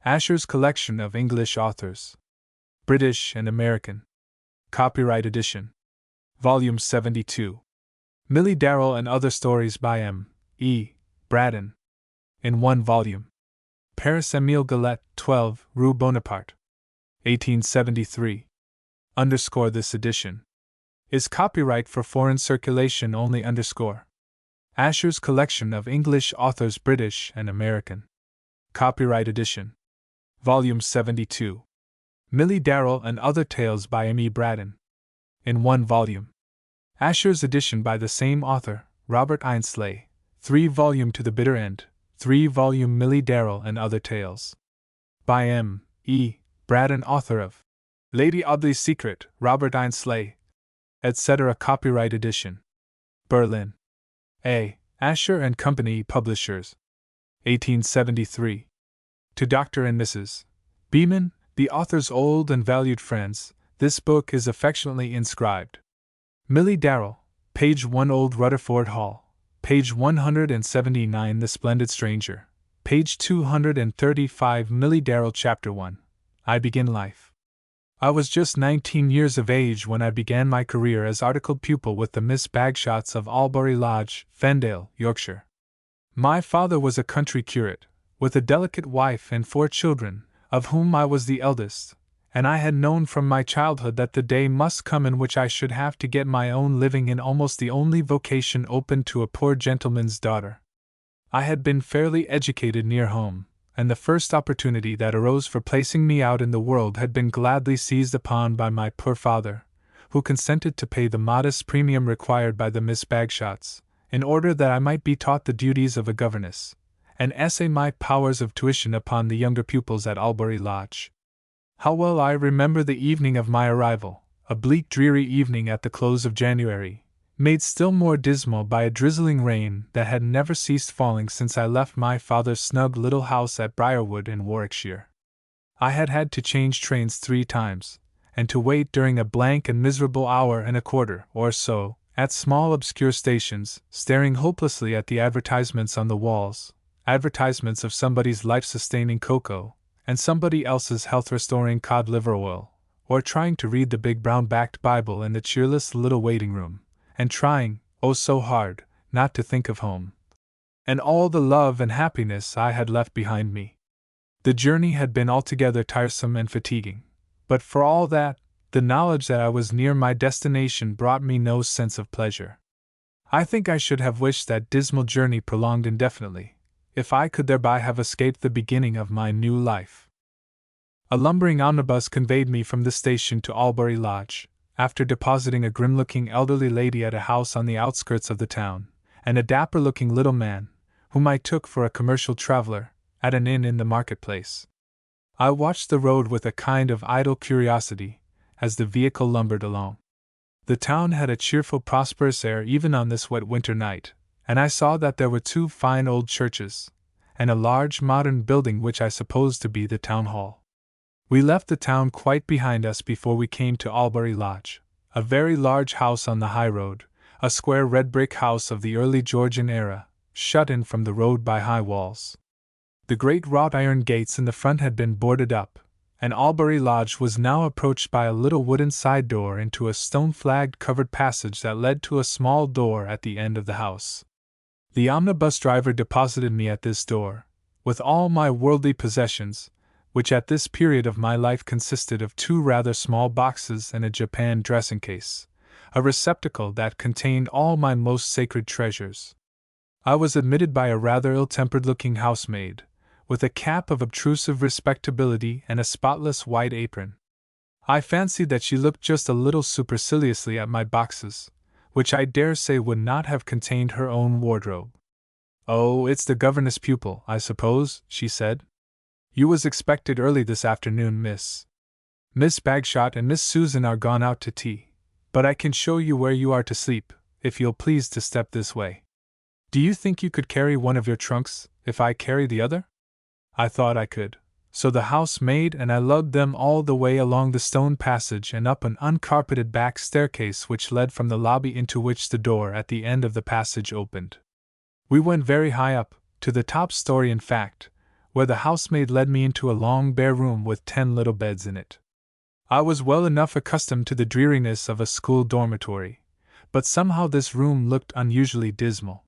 Asher's Collection of English Authors. British and American. Copyright Edition. Volume 72. Millie Darrell and Other Stories by M. E. Braddon. In one volume. Paris, Émile Gallet, 12, Rue Bonaparte. 1873. This edition is copyright for foreign circulation only. Asher's Collection of English Authors, British and American. Copyright Edition. Volume 72. Millie Darrell and Other Tales by M. E. Braddon. In one volume. Asher's edition by the same author, Robert Ainsleigh, 3-volume To the Bitter End, 3-volume Millie Darrell and Other Tales. By M. E. Braddon, author of Lady Audley's Secret, Robert Ainsleigh, etc. Copyright Edition. Berlin. A. Asher and Company, Publishers. 1873. To Dr. and Mrs. Beeman, the author's old and valued friends, this book is affectionately inscribed. Millie Darrell, page 1 Old Rutherford Hall, page 179 The Splendid Stranger, page 235 Millie Darrell Chapter 1. I Begin Life. I was just 19 years of age when I began my career as articled pupil with the Miss Bagshots of Albury Lodge, Fendale, Yorkshire. My father was a country curate, with a delicate wife and 4 children, of whom I was the eldest, and I had known from my childhood that the day must come in which I should have to get my own living in almost the only vocation open to a poor gentleman's daughter. I had been fairly educated near home, and the first opportunity that arose for placing me out in the world had been gladly seized upon by my poor father, who consented to pay the modest premium required by the Miss Bagshots, in order that I might be taught the duties of a governess, and essay my powers of tuition upon the younger pupils at Albury Lodge. How well I remember the evening of my arrival, a bleak, dreary evening at the close of January, made still more dismal by a drizzling rain that had never ceased falling since I left my father's snug little house at Briarwood in Warwickshire. I had had to change trains 3 times, and to wait during a blank and miserable hour and a quarter or so at small obscure stations, staring hopelessly at the advertisements on the walls, advertisements of somebody's life-sustaining cocoa, and somebody else's health-restoring cod liver oil, or trying to read the big brown-backed Bible in the cheerless little waiting-room, and trying, oh so hard, not to think of home, and all the love and happiness I had left behind me. The journey had been altogether tiresome and fatiguing, but for all that, the knowledge that I was near my destination brought me no sense of pleasure. I think I should have wished that dismal journey prolonged indefinitely, if I could thereby have escaped the beginning of my new life. A lumbering omnibus conveyed me from the station to Albury Lodge, after depositing a grim-looking elderly lady at a house on the outskirts of the town, and a dapper-looking little man, whom I took for a commercial traveler, at an inn in the marketplace. I watched the road with a kind of idle curiosity, as the vehicle lumbered along. The town had a cheerful, prosperous air even on this wet winter night, and I saw that there were 2 fine old churches, and a large modern building which I supposed to be the town hall. We left the town quite behind us before we came to Albury Lodge, a very large house on the high road, a square red brick house of the early Georgian era, shut in from the road by high walls. The great wrought iron gates in the front had been boarded up, and Albury Lodge was now approached by a little wooden side door into a stone-flagged covered passage that led to a small door at the end of the house. The omnibus driver deposited me at this door, with all my worldly possessions, which at this period of my life consisted of 2 rather small boxes and a Japan dressing-case, a receptacle that contained all my most sacred treasures. I was admitted by a rather ill-tempered-looking housemaid, with a cap of obtrusive respectability and a spotless white apron. I fancied that she looked just a little superciliously at my boxes, which I dare say would not have contained her own wardrobe. "Oh, it's the governess pupil, I suppose," she said. "You was expected early this afternoon, miss. Miss Bagshot and Miss Susan are gone out to tea, but I can show you where you are to sleep, if you'll please to step this way. Do you think you could carry one of your trunks, if I carry the other?" I thought I could, so the housemaid and I lugged them all the way along the stone passage and up an uncarpeted back staircase which led from the lobby into which the door at the end of the passage opened. We went very high up, to the top story in fact, where the housemaid led me into a long bare room with 10 little beds in it. I was well enough accustomed to the dreariness of a school dormitory, but somehow this room looked unusually dismal.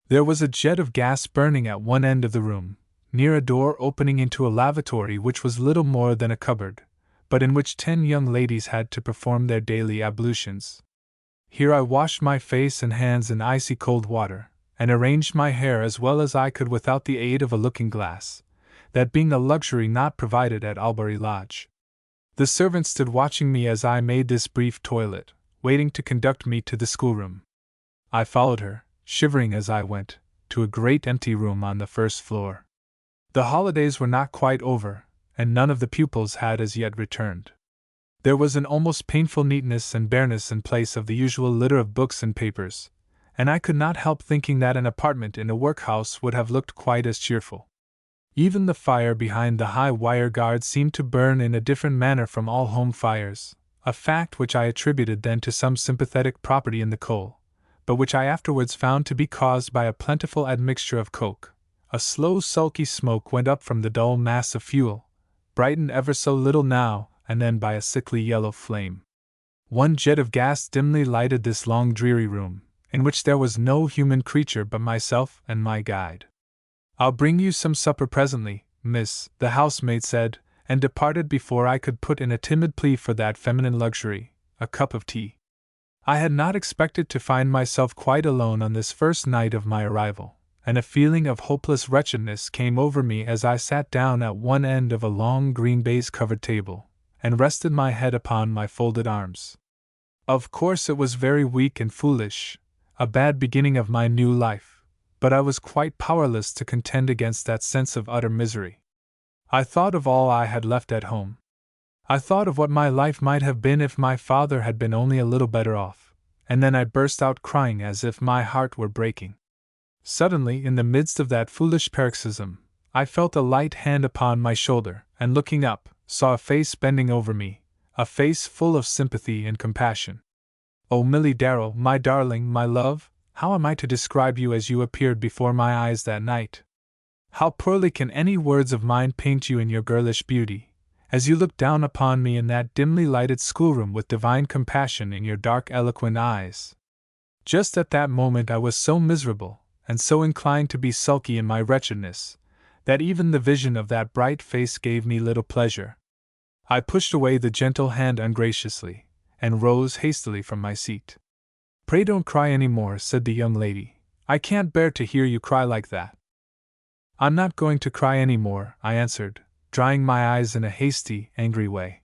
There was a jet of gas burning at one end of the room, near a door opening into a lavatory which was little more than a cupboard, but in which 10 young ladies had to perform their daily ablutions. Here I washed my face and hands in icy cold water, and arranged my hair as well as I could without the aid of a looking-glass, that being a luxury not provided at Albury Lodge. The servant stood watching me as I made this brief toilet, waiting to conduct me to the schoolroom. I followed her, shivering as I went, to a great empty room on the first floor. The holidays were not quite over, and none of the pupils had as yet returned. There was an almost painful neatness and bareness in place of the usual litter of books and papers, and I could not help thinking that an apartment in a workhouse would have looked quite as cheerful. Even the fire behind the high wire guard seemed to burn in a different manner from all home fires, a fact which I attributed then to some sympathetic property in the coal, but which I afterwards found to be caused by a plentiful admixture of coke. A slow sulky smoke went up from the dull mass of fuel, brightened ever so little now and then by a sickly yellow flame. One jet of gas dimly lighted this long dreary room, in which there was no human creature but myself and my guide. "I'll bring you some supper presently, miss," the housemaid said, and departed before I could put in a timid plea for that feminine luxury, a cup of tea. I had not expected to find myself quite alone on this first night of my arrival, and a feeling of hopeless wretchedness came over me as I sat down at one end of a long green baize-covered table, and rested my head upon my folded arms. Of course it was very weak and foolish, a bad beginning of my new life, but I was quite powerless to contend against that sense of utter misery. I thought of all I had left at home. I thought of what my life might have been if my father had been only a little better off, and then I burst out crying as if my heart were breaking. Suddenly, in the midst of that foolish paroxysm, I felt a light hand upon my shoulder, and looking up, saw a face bending over me, a face full of sympathy and compassion. "Oh, Milly Darrell, my darling, my love, how am I to describe you as you appeared before my eyes that night? How poorly can any words of mine paint you in your girlish beauty, as you looked down upon me in that dimly lighted schoolroom with divine compassion in your dark eloquent eyes. Just at that moment I was so miserable, and so inclined to be sulky in my wretchedness, that even the vision of that bright face gave me little pleasure. I pushed away the gentle hand ungraciously, and rose hastily from my seat. "Pray don't cry any more," said the young lady. "I can't bear to hear you cry like that." "I'm not going to cry any more," I answered, drying my eyes in a hasty, angry way.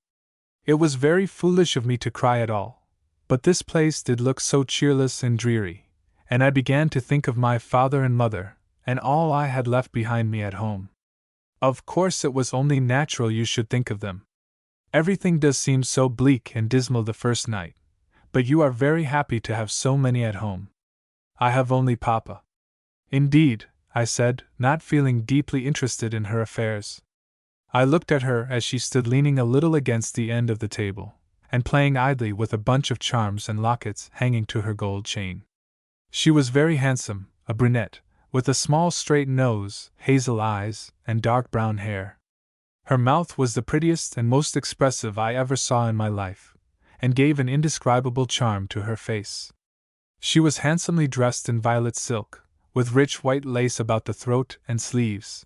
It was very foolish of me to cry at all, but this place did look so cheerless and dreary, and I began to think of my father and mother, and all I had left behind me at home. Of course it was only natural you should think of them. Everything does seem so bleak and dismal the first night, but you are very happy to have so many at home. I have only Papa." "Indeed," I said, not feeling deeply interested in her affairs. I looked at her as she stood leaning a little against the end of the table, and playing idly with a bunch of charms and lockets hanging to her gold chain. She was very handsome, a brunette, with a small straight nose, hazel eyes, and dark brown hair. Her mouth was the prettiest and most expressive I ever saw in my life, and gave an indescribable charm to her face. She was handsomely dressed in violet silk, with rich white lace about the throat and sleeves.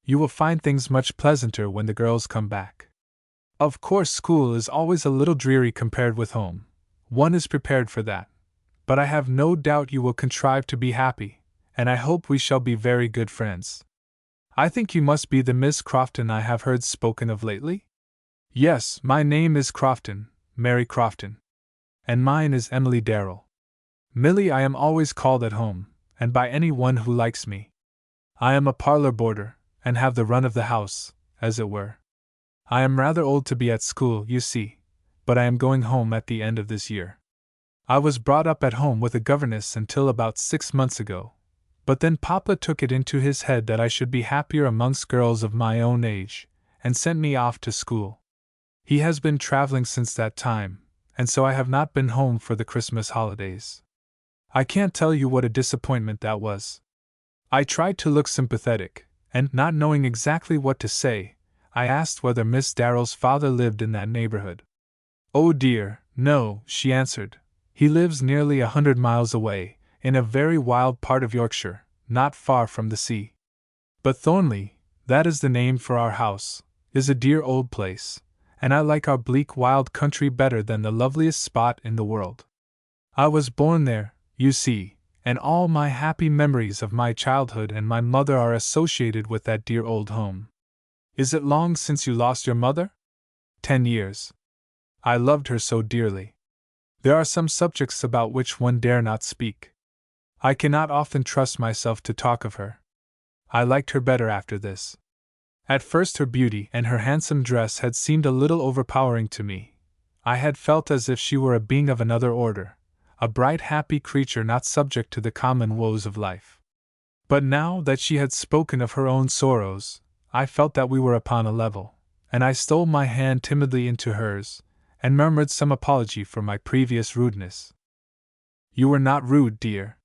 You will find things much pleasanter when the girls come back. Of course, school is always a little dreary compared with home. One is prepared for that. But I have no doubt you will contrive to be happy, and I hope we shall be very good friends. I think you must be the Miss Crofton I have heard spoken of lately?" "Yes, my name is Crofton, Mary Crofton. And mine is Emily Darrell. Milly I am always called at home, and by any one who likes me. I am a parlor boarder, and have the run of the house, as it were. I am rather old to be at school, you see, but I am going home at the end of this year. I was brought up at home with a governess until about 6 months ago, but then Papa took it into his head that I should be happier amongst girls of my own age, and sent me off to school. He has been traveling since that time, and so I have not been home for the Christmas holidays. I can't tell you what a disappointment that was." I tried to look sympathetic, and, not knowing exactly what to say, I asked whether Miss Darrell's father lived in that neighborhood. "Oh dear, no," she answered. "He lives nearly 100 miles away, in a very wild part of Yorkshire, not far from the sea. But Thornley, that is the name for our house, is a dear old place, and I like our bleak wild country better than the loveliest spot in the world. I was born there, you see, and all my happy memories of my childhood and my mother are associated with that dear old home." "Is it long since you lost your mother?" 10 years. I loved her so dearly. There are some subjects about which one dare not speak. I cannot often trust myself to talk of her. I liked her better after this. At first her beauty and her handsome dress had seemed a little overpowering to me. I had felt as if she were a being of another order, a bright happy creature not subject to the common woes of life. But now that she had spoken of her own sorrows, I felt that we were upon a level, and I stole my hand timidly into hers, and murmured some apology for my previous rudeness. "You were not rude, dear.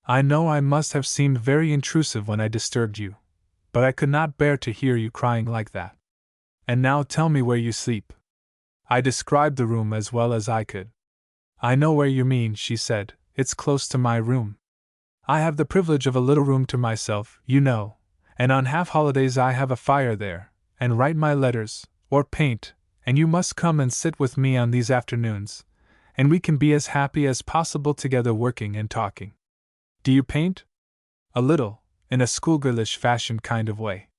I know I must have seemed very intrusive when I disturbed you, but I could not bear to hear you crying like that. And now tell me where you sleep." I described the room as well as I could. "I know where you mean," she said. "It's close to my room. I have the privilege of a little room to myself, you know, and on half-holidays I have a fire there, and write my letters, or paint, and you must come and sit with me on these afternoons, and we can be as happy as possible together working and talking. Do you paint?" "A little, in a schoolgirlish fashioned kind of way."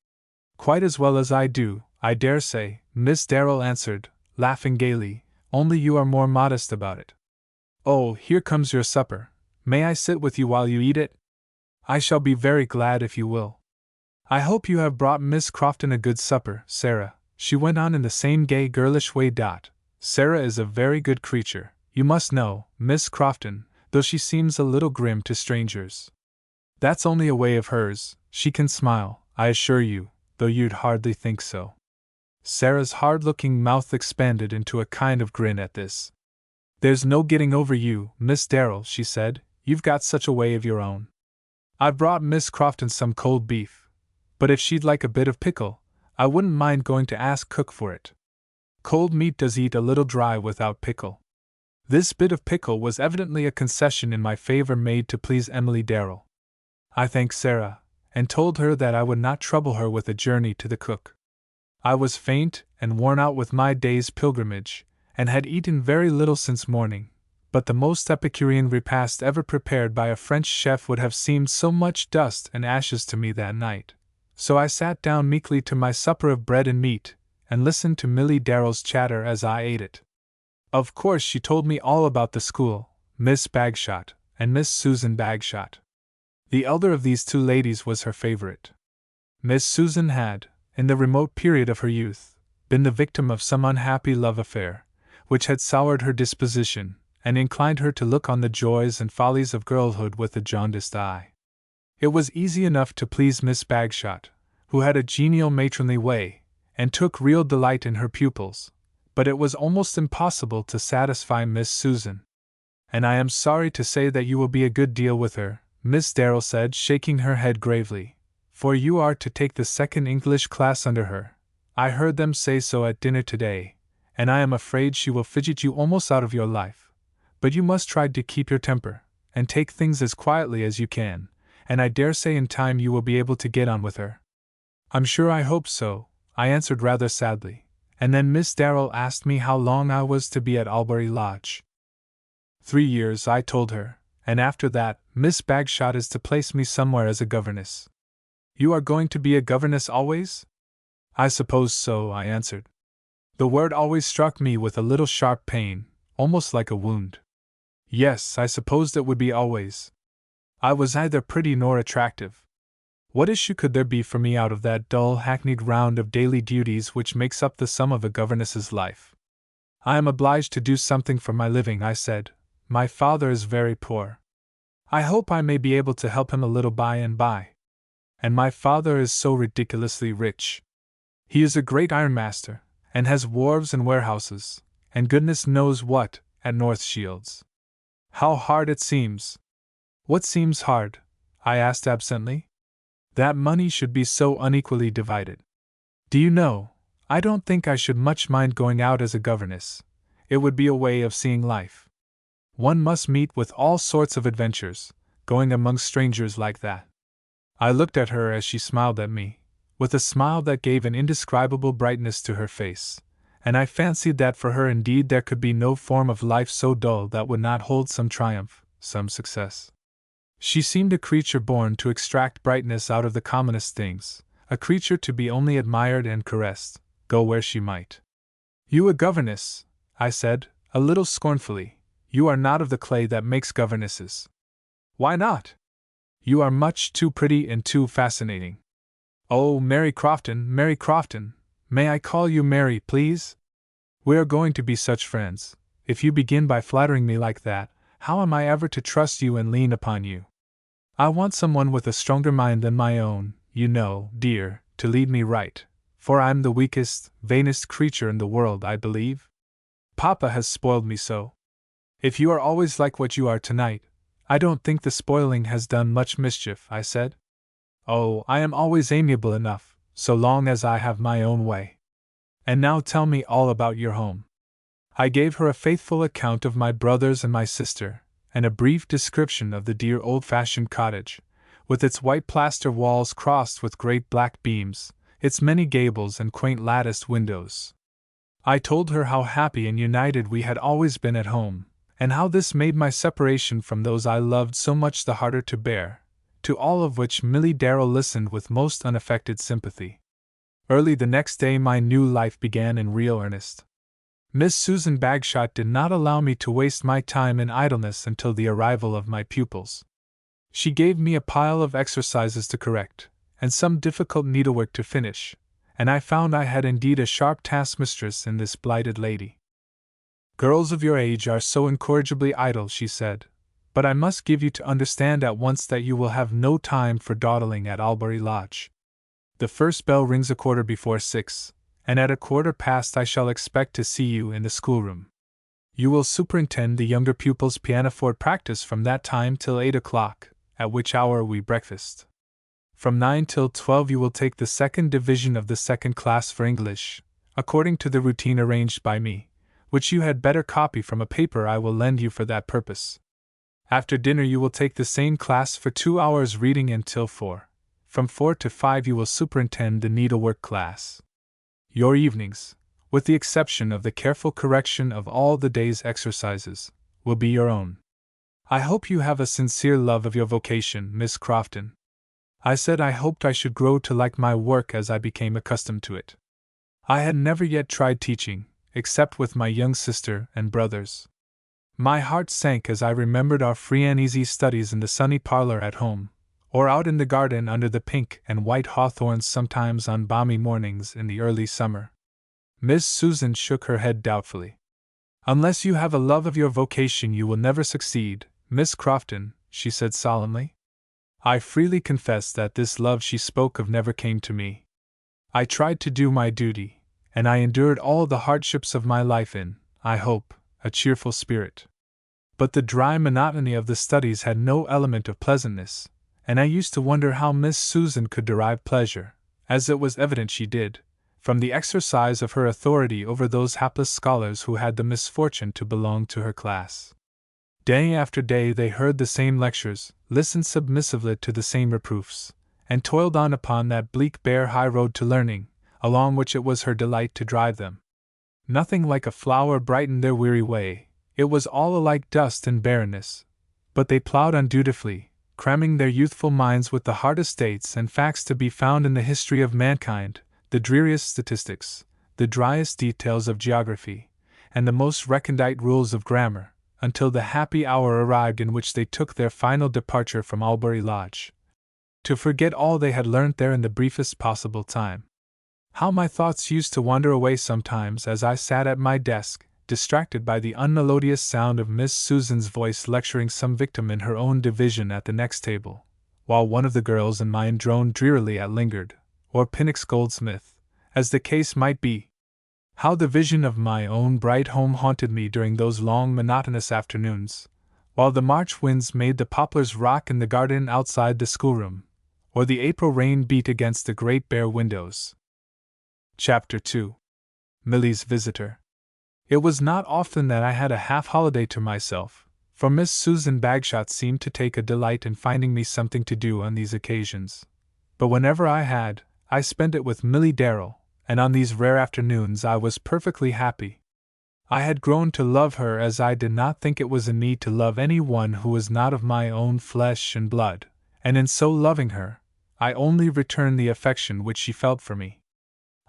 "Quite as well as I do, I dare say," Miss Darrell answered, laughing gaily, "only you are more modest about it. Oh, here comes your supper. May I sit with you while you eat it?" "I shall be very glad if you will. I hope you have brought Miss Crofton a good supper, Sarah," she went on in the same gay girlish way. "Sarah is a very good creature, you must know, Miss Crofton, though she seems a little grim to strangers. That's only a way of hers, she can smile, I assure you, though you'd hardly think so." Sarah's hard-looking mouth expanded into a kind of grin at this. "There's no getting over you, Miss Darrell," she said, "you've got such a way of your own. I've brought Miss Crofton some cold beef, but if she'd like a bit of pickle, I wouldn't mind going to ask cook for it. Cold meat does eat a little dry without pickle." This bit of pickle was evidently a concession in my favor made to please Emily Darrell. I thanked Sarah, and told her that I would not trouble her with a journey to the cook. I was faint and worn out with my day's pilgrimage, and had eaten very little since morning, but the most Epicurean repast ever prepared by a French chef would have seemed so much dust and ashes to me that night. So I sat down meekly to my supper of bread and meat, and listened to Milly Darrell's chatter as I ate it. Of course she told me all about the school, Miss Bagshot, and Miss Susan Bagshot. The elder of these two ladies was her favorite. Miss Susan had, in the remote period of her youth, been the victim of some unhappy love affair, which had soured her disposition, and inclined her to look on the joys and follies of girlhood with a jaundiced eye. It was easy enough to please Miss Bagshot, who had a genial matronly way, and took real delight in her pupils, but it was almost impossible to satisfy Miss Susan. "And I am sorry to say that you will be a good deal with her," Miss Darrell said, shaking her head gravely, "for you are to take the second English class under her. I heard them say so at dinner today, and I am afraid she will fidget you almost out of your life. But you must try to keep your temper, and take things as quietly as you can, and I dare say in time you will be able to get on with her." "I'm sure I hope so," I answered rather sadly, and then Miss Darrell asked me how long I was to be at Albury Lodge. 3 years, I told her, and after that, Miss Bagshot is to place me somewhere as a governess. "You are going to be a governess always?" "I suppose so," I answered. The word always struck me with a little sharp pain, almost like a wound. Yes, I supposed it would be always. I was neither pretty nor attractive. What issue could there be for me out of that dull, hackneyed round of daily duties which makes up the sum of a governess's life? "I am obliged to do something for my living," I said. "My father is very poor. I hope I may be able to help him a little by and by. And my father is so ridiculously rich. He is a great ironmaster, and has wharves and warehouses, and goodness knows what, at North Shields. How hard it seems!" "What seems hard?" I asked absently. That money should be so unequally divided. Do you know, I don't think I should much mind going out as a governess. It would be a way of seeing life. One must meet with all sorts of adventures, going among strangers like that. I looked at her as she smiled at me, with a smile that gave an indescribable brightness to her face, and I fancied that for her indeed there could be no form of life so dull that would not hold some triumph, some success. She seemed a creature born to extract brightness out of the commonest things, a creature to be only admired and caressed, go where she might. You a governess, I said, a little scornfully, you are not of the clay that makes governesses. Why not? You are much too pretty and too fascinating. Oh, Mary Crofton, may I call you Mary, please? We are going to be such friends. If you begin by flattering me like that, how am I ever to trust you and lean upon you? I want someone with a stronger mind than my own, you know, dear, to lead me right, for I'm the weakest, vainest creature in the world, I believe. Papa has spoiled me so. If you are always like what you are tonight, I don't think the spoiling has done much mischief, I said. Oh, I am always amiable enough, so long as I have my own way. And now tell me all about your home. I gave her a faithful account of my brothers and my sister, and a brief description of the dear old-fashioned cottage, with its white plaster walls crossed with great black beams, its many gables and quaint latticed windows. I told her how happy and united we had always been at home, and how this made my separation from those I loved so much the harder to bear, to all of which Milly Darrell listened with most unaffected sympathy. Early the next day my new life began in real earnest. Miss Susan Bagshot did not allow me to waste my time in idleness until the arrival of my pupils. She gave me a pile of exercises to correct, and some difficult needlework to finish, and I found I had indeed a sharp taskmistress in this blighted lady. Girls of your age are so incorrigibly idle, she said, but I must give you to understand at once that you will have no time for dawdling at Albury Lodge. The first bell rings 6:15, and at 15:15 I shall expect to see you in the schoolroom. You will superintend the younger pupils' pianoforte practice from that time till 8 o'clock, at which hour we breakfast. From 9 till 12 you will take the second division of the second class for English, according to the routine arranged by me, which you had better copy from a paper I will lend you for that purpose. After dinner you will take the same class for 2 hours reading until 4. From 4 to 5 you will superintend the needlework class. Your evenings, with the exception of the careful correction of all the day's exercises, will be your own. I hope you have a sincere love of your vocation, Miss Crofton. I said I hoped I should grow to like my work as I became accustomed to it. I had never yet tried teaching, except with my young sister and brothers. My heart sank as I remembered our free and easy studies in the sunny parlor at home, or out in the garden under the pink and white hawthorns sometimes on balmy mornings in the early summer. Miss Susan shook her head doubtfully. Unless you have a love of your vocation you will never succeed, Miss Crofton, she said solemnly. I freely confess that this love she spoke of never came to me. I tried to do my duty, and I endured all the hardships of my life in, I hope, a cheerful spirit. But the dry monotony of the studies had no element of pleasantness, and I used to wonder how Miss Susan could derive pleasure, as it was evident she did, from the exercise of her authority over those hapless scholars who had the misfortune to belong to her class. Day after day they heard the same lectures, listened submissively to the same reproofs, and toiled on upon that bleak bare high road to learning, along which it was her delight to drive them. Nothing like a flower brightened their weary way, it was all alike dust and barrenness, but they ploughed on dutifully, cramming their youthful minds with the hardest dates and facts to be found in the history of mankind, the dreariest statistics, the driest details of geography, and the most recondite rules of grammar, until the happy hour arrived in which they took their final departure from Albury Lodge, to forget all they had learnt there in the briefest possible time. How my thoughts used to wander away sometimes as I sat at my desk, distracted by the unmelodious sound of Miss Susan's voice lecturing some victim in her own division at the next table, while one of the girls and mine droned drearily at Lingard, or Pinnock's Goldsmith, as the case might be. How the vision of my own bright home haunted me during those long monotonous afternoons, while the March winds made the poplars rock in the garden outside the schoolroom, or the April rain beat against the great bare windows. Chapter 2. Milly's Visitor. It was not often that I had a half-holiday to myself, for Miss Susan Bagshot seemed to take a delight in finding me something to do on these occasions. But whenever I had, I spent it with Milly Darrell, and on these rare afternoons I was perfectly happy. I had grown to love her as I did not think it was a need to love any one who was not of my own flesh and blood, and in so loving her, I only returned the affection which she felt for me.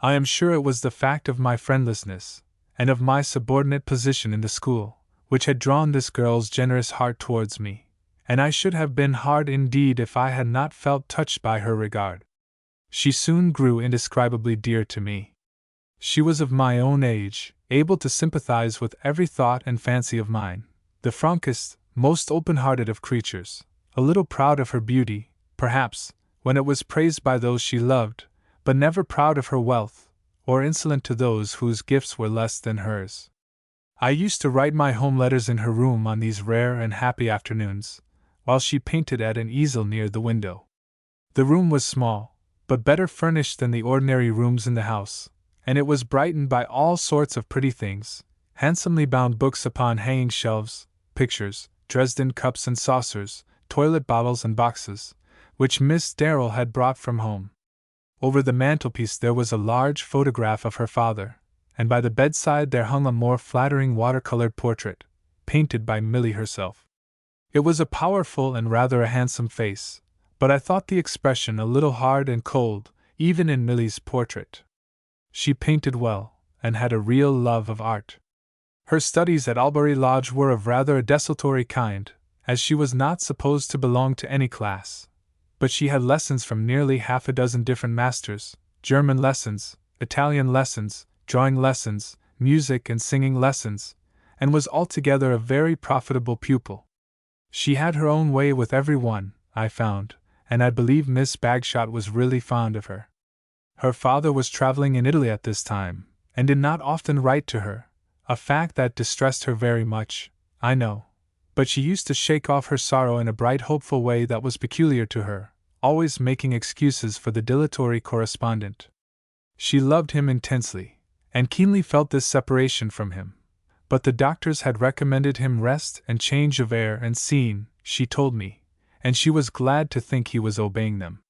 I am sure it was the fact of my friendlessness, and of my subordinate position in the school, which had drawn this girl's generous heart towards me, and I should have been hard indeed if I had not felt touched by her regard. She soon grew indescribably dear to me. She was of my own age, able to sympathize with every thought and fancy of mine, the frankest, most open-hearted of creatures, a little proud of her beauty, perhaps, when it was praised by those she loved, but never proud of her wealth, or insolent to those whose gifts were less than hers. I used to write my home letters in her room on these rare and happy afternoons, while she painted at an easel near the window. The room was small, but better furnished than the ordinary rooms in the house, and it was brightened by all sorts of pretty things, handsomely bound books upon hanging shelves, pictures, Dresden cups and saucers, toilet bottles and boxes, which Miss Darrell had brought from home. Over the mantelpiece there was a large photograph of her father, and by the bedside there hung a more flattering watercolored portrait, painted by Milly herself. It was a powerful and rather a handsome face, but I thought the expression a little hard and cold, even in Milly's portrait. She painted well, and had a real love of art. Her studies at Albury Lodge were of rather a desultory kind, as she was not supposed to belong to any class, but she had lessons from nearly half a dozen different masters, German lessons, Italian lessons, drawing lessons, music and singing lessons, and was altogether a very profitable pupil. She had her own way with every one, I found, and I believe Miss Bagshot was really fond of her. Her father was traveling in Italy at this time, and did not often write to her, a fact that distressed her very much, I know, but she used to shake off her sorrow in a bright hopeful way that was peculiar to her, always making excuses for the dilatory correspondent. She loved him intensely, and keenly felt this separation from him, but the doctors had recommended him rest and change of air and scene, she told me, and she was glad to think he was obeying them.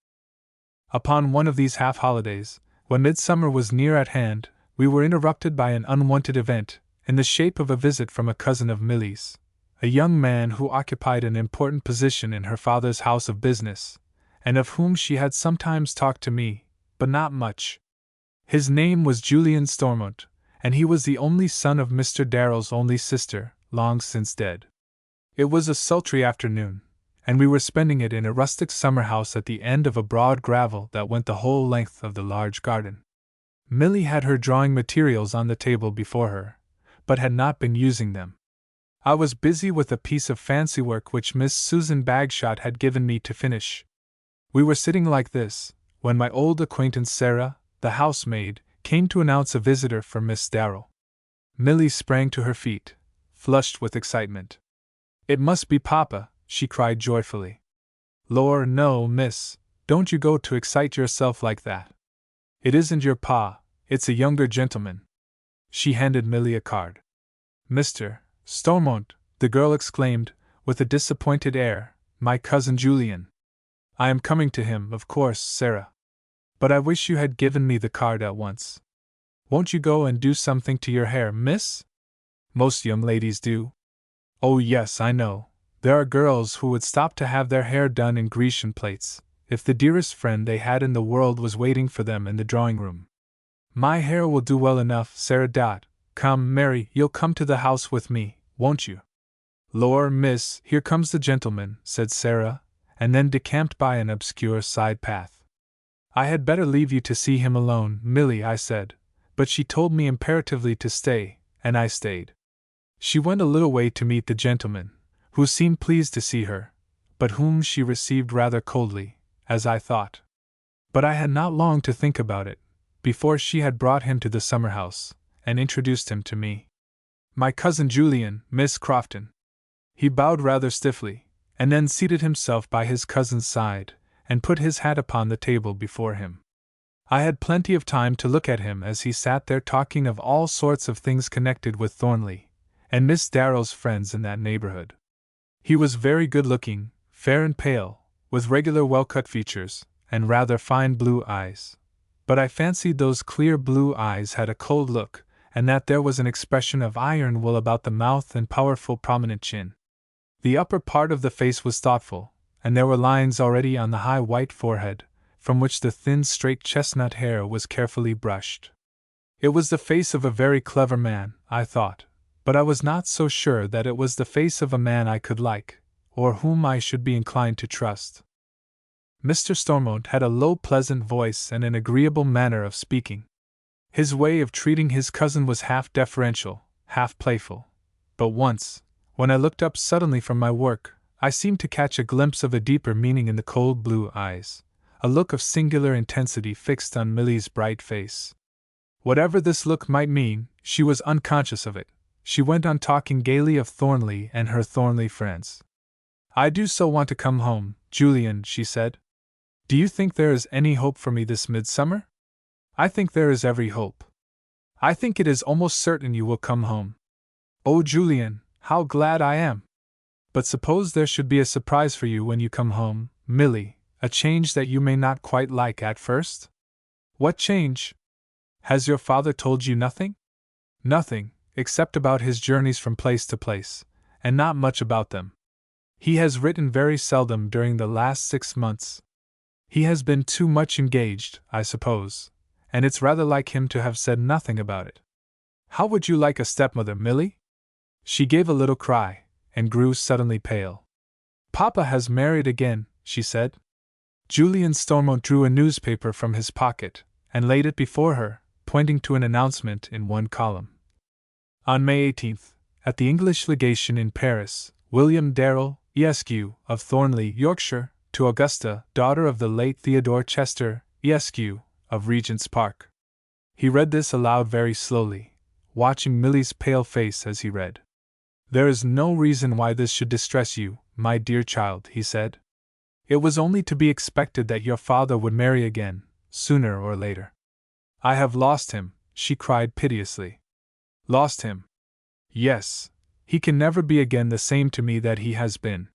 Upon one of these half-holidays, when midsummer was near at hand, we were interrupted by an unwonted event, in the shape of a visit from a cousin of Milly's, a young man who occupied an important position in her father's house of business, and of whom she had sometimes talked to me, but not much. His name was Julian Stormont, and he was the only son of Mr. Darrell's only sister, long since dead. It was a sultry afternoon, and we were spending it in a rustic summer house at the end of a broad gravel that went the whole length of the large garden. Milly had her drawing materials on the table before her, but had not been using them. I was busy with a piece of fancy work which Miss Susan Bagshot had given me to finish. We were sitting like this, when my old acquaintance Sarah, the housemaid, came to announce a visitor for Miss Darrell. Milly sprang to her feet, flushed with excitement. "It must be Papa," she cried joyfully. "Lor, no, miss, don't you go to excite yourself like that. It isn't your pa, it's a younger gentleman." She handed Milly a card. "Mr. Stormont," the girl exclaimed, with a disappointed air, "my cousin Julian." "I am coming to him, of course, Sarah. But I wish you had given me the card at once. Won't you go and do something to your hair, miss? Most young ladies do." "Oh yes, I know. There are girls who would stop to have their hair done in Grecian plaits, if the dearest friend they had in the world was waiting for them in the drawing-room. My hair will do well enough, Sarah Dot. Come, Mary, you'll come to the house with me, won't you?" "Lor, miss, here comes the gentleman," said Sarah, and then decamped by an obscure side path. "I had better leave you to see him alone, Milly," I said, but she told me imperatively to stay, and I stayed. She went a little way to meet the gentleman, who seemed pleased to see her, but whom she received rather coldly, as I thought. But I had not long to think about it, before she had brought him to the summer-house, and introduced him to me. "My cousin Julian, Miss Crofton." He bowed rather stiffly, and then seated himself by his cousin's side, and put his hat upon the table before him. I had plenty of time to look at him as he sat there talking of all sorts of things connected with Thornley, and Miss Darrell's friends in that neighborhood. He was very good-looking, fair and pale, with regular well-cut features, and rather fine blue eyes. But I fancied those clear blue eyes had a cold look, and that there was an expression of iron will about the mouth and powerful prominent chin. The upper part of the face was thoughtful, and there were lines already on the high white forehead, from which the thin straight chestnut hair was carefully brushed. It was the face of a very clever man, I thought, but I was not so sure that it was the face of a man I could like, or whom I should be inclined to trust. Mr. Stormont had a low, pleasant voice and an agreeable manner of speaking. His way of treating his cousin was half deferential, half playful. But once, when I looked up suddenly from my work, I seemed to catch a glimpse of a deeper meaning in the cold blue eyes, a look of singular intensity fixed on Milly's bright face. Whatever this look might mean, she was unconscious of it. She went on talking gaily of Thornley and her Thornley friends. "I do so want to come home, Julian," she said. "Do you think there is any hope for me this midsummer?" "I think there is every hope. I think it is almost certain you will come home." "Oh, Julian, how glad I am! But suppose there should be a surprise for you when you come home, Milly, a change that you may not quite like at first?" "What change? Has your father told you nothing?" "Nothing, except about his journeys from place to place, and not much about them. He has written very seldom during the last 6 months. He has been too much engaged, I suppose, and it's rather like him to have said nothing about it. How would you like a stepmother, Milly?" She gave a little cry, and grew suddenly pale. "Papa has married again," she said. Julian Stormont drew a newspaper from his pocket, and laid it before her, pointing to an announcement in one column. On May 18th, at the English legation in Paris, William Darrell, Esq., of Thornley, Yorkshire, to Augusta, daughter of the late Theodore Chester, Esq., of Regent's Park. He read this aloud very slowly, watching Milly's pale face as he read. "There is no reason why this should distress you, my dear child," he said. "It was only to be expected that your father would marry again, sooner or later." "I have lost him," she cried piteously. "Lost him? Yes, he can never be again the same to me that he has been.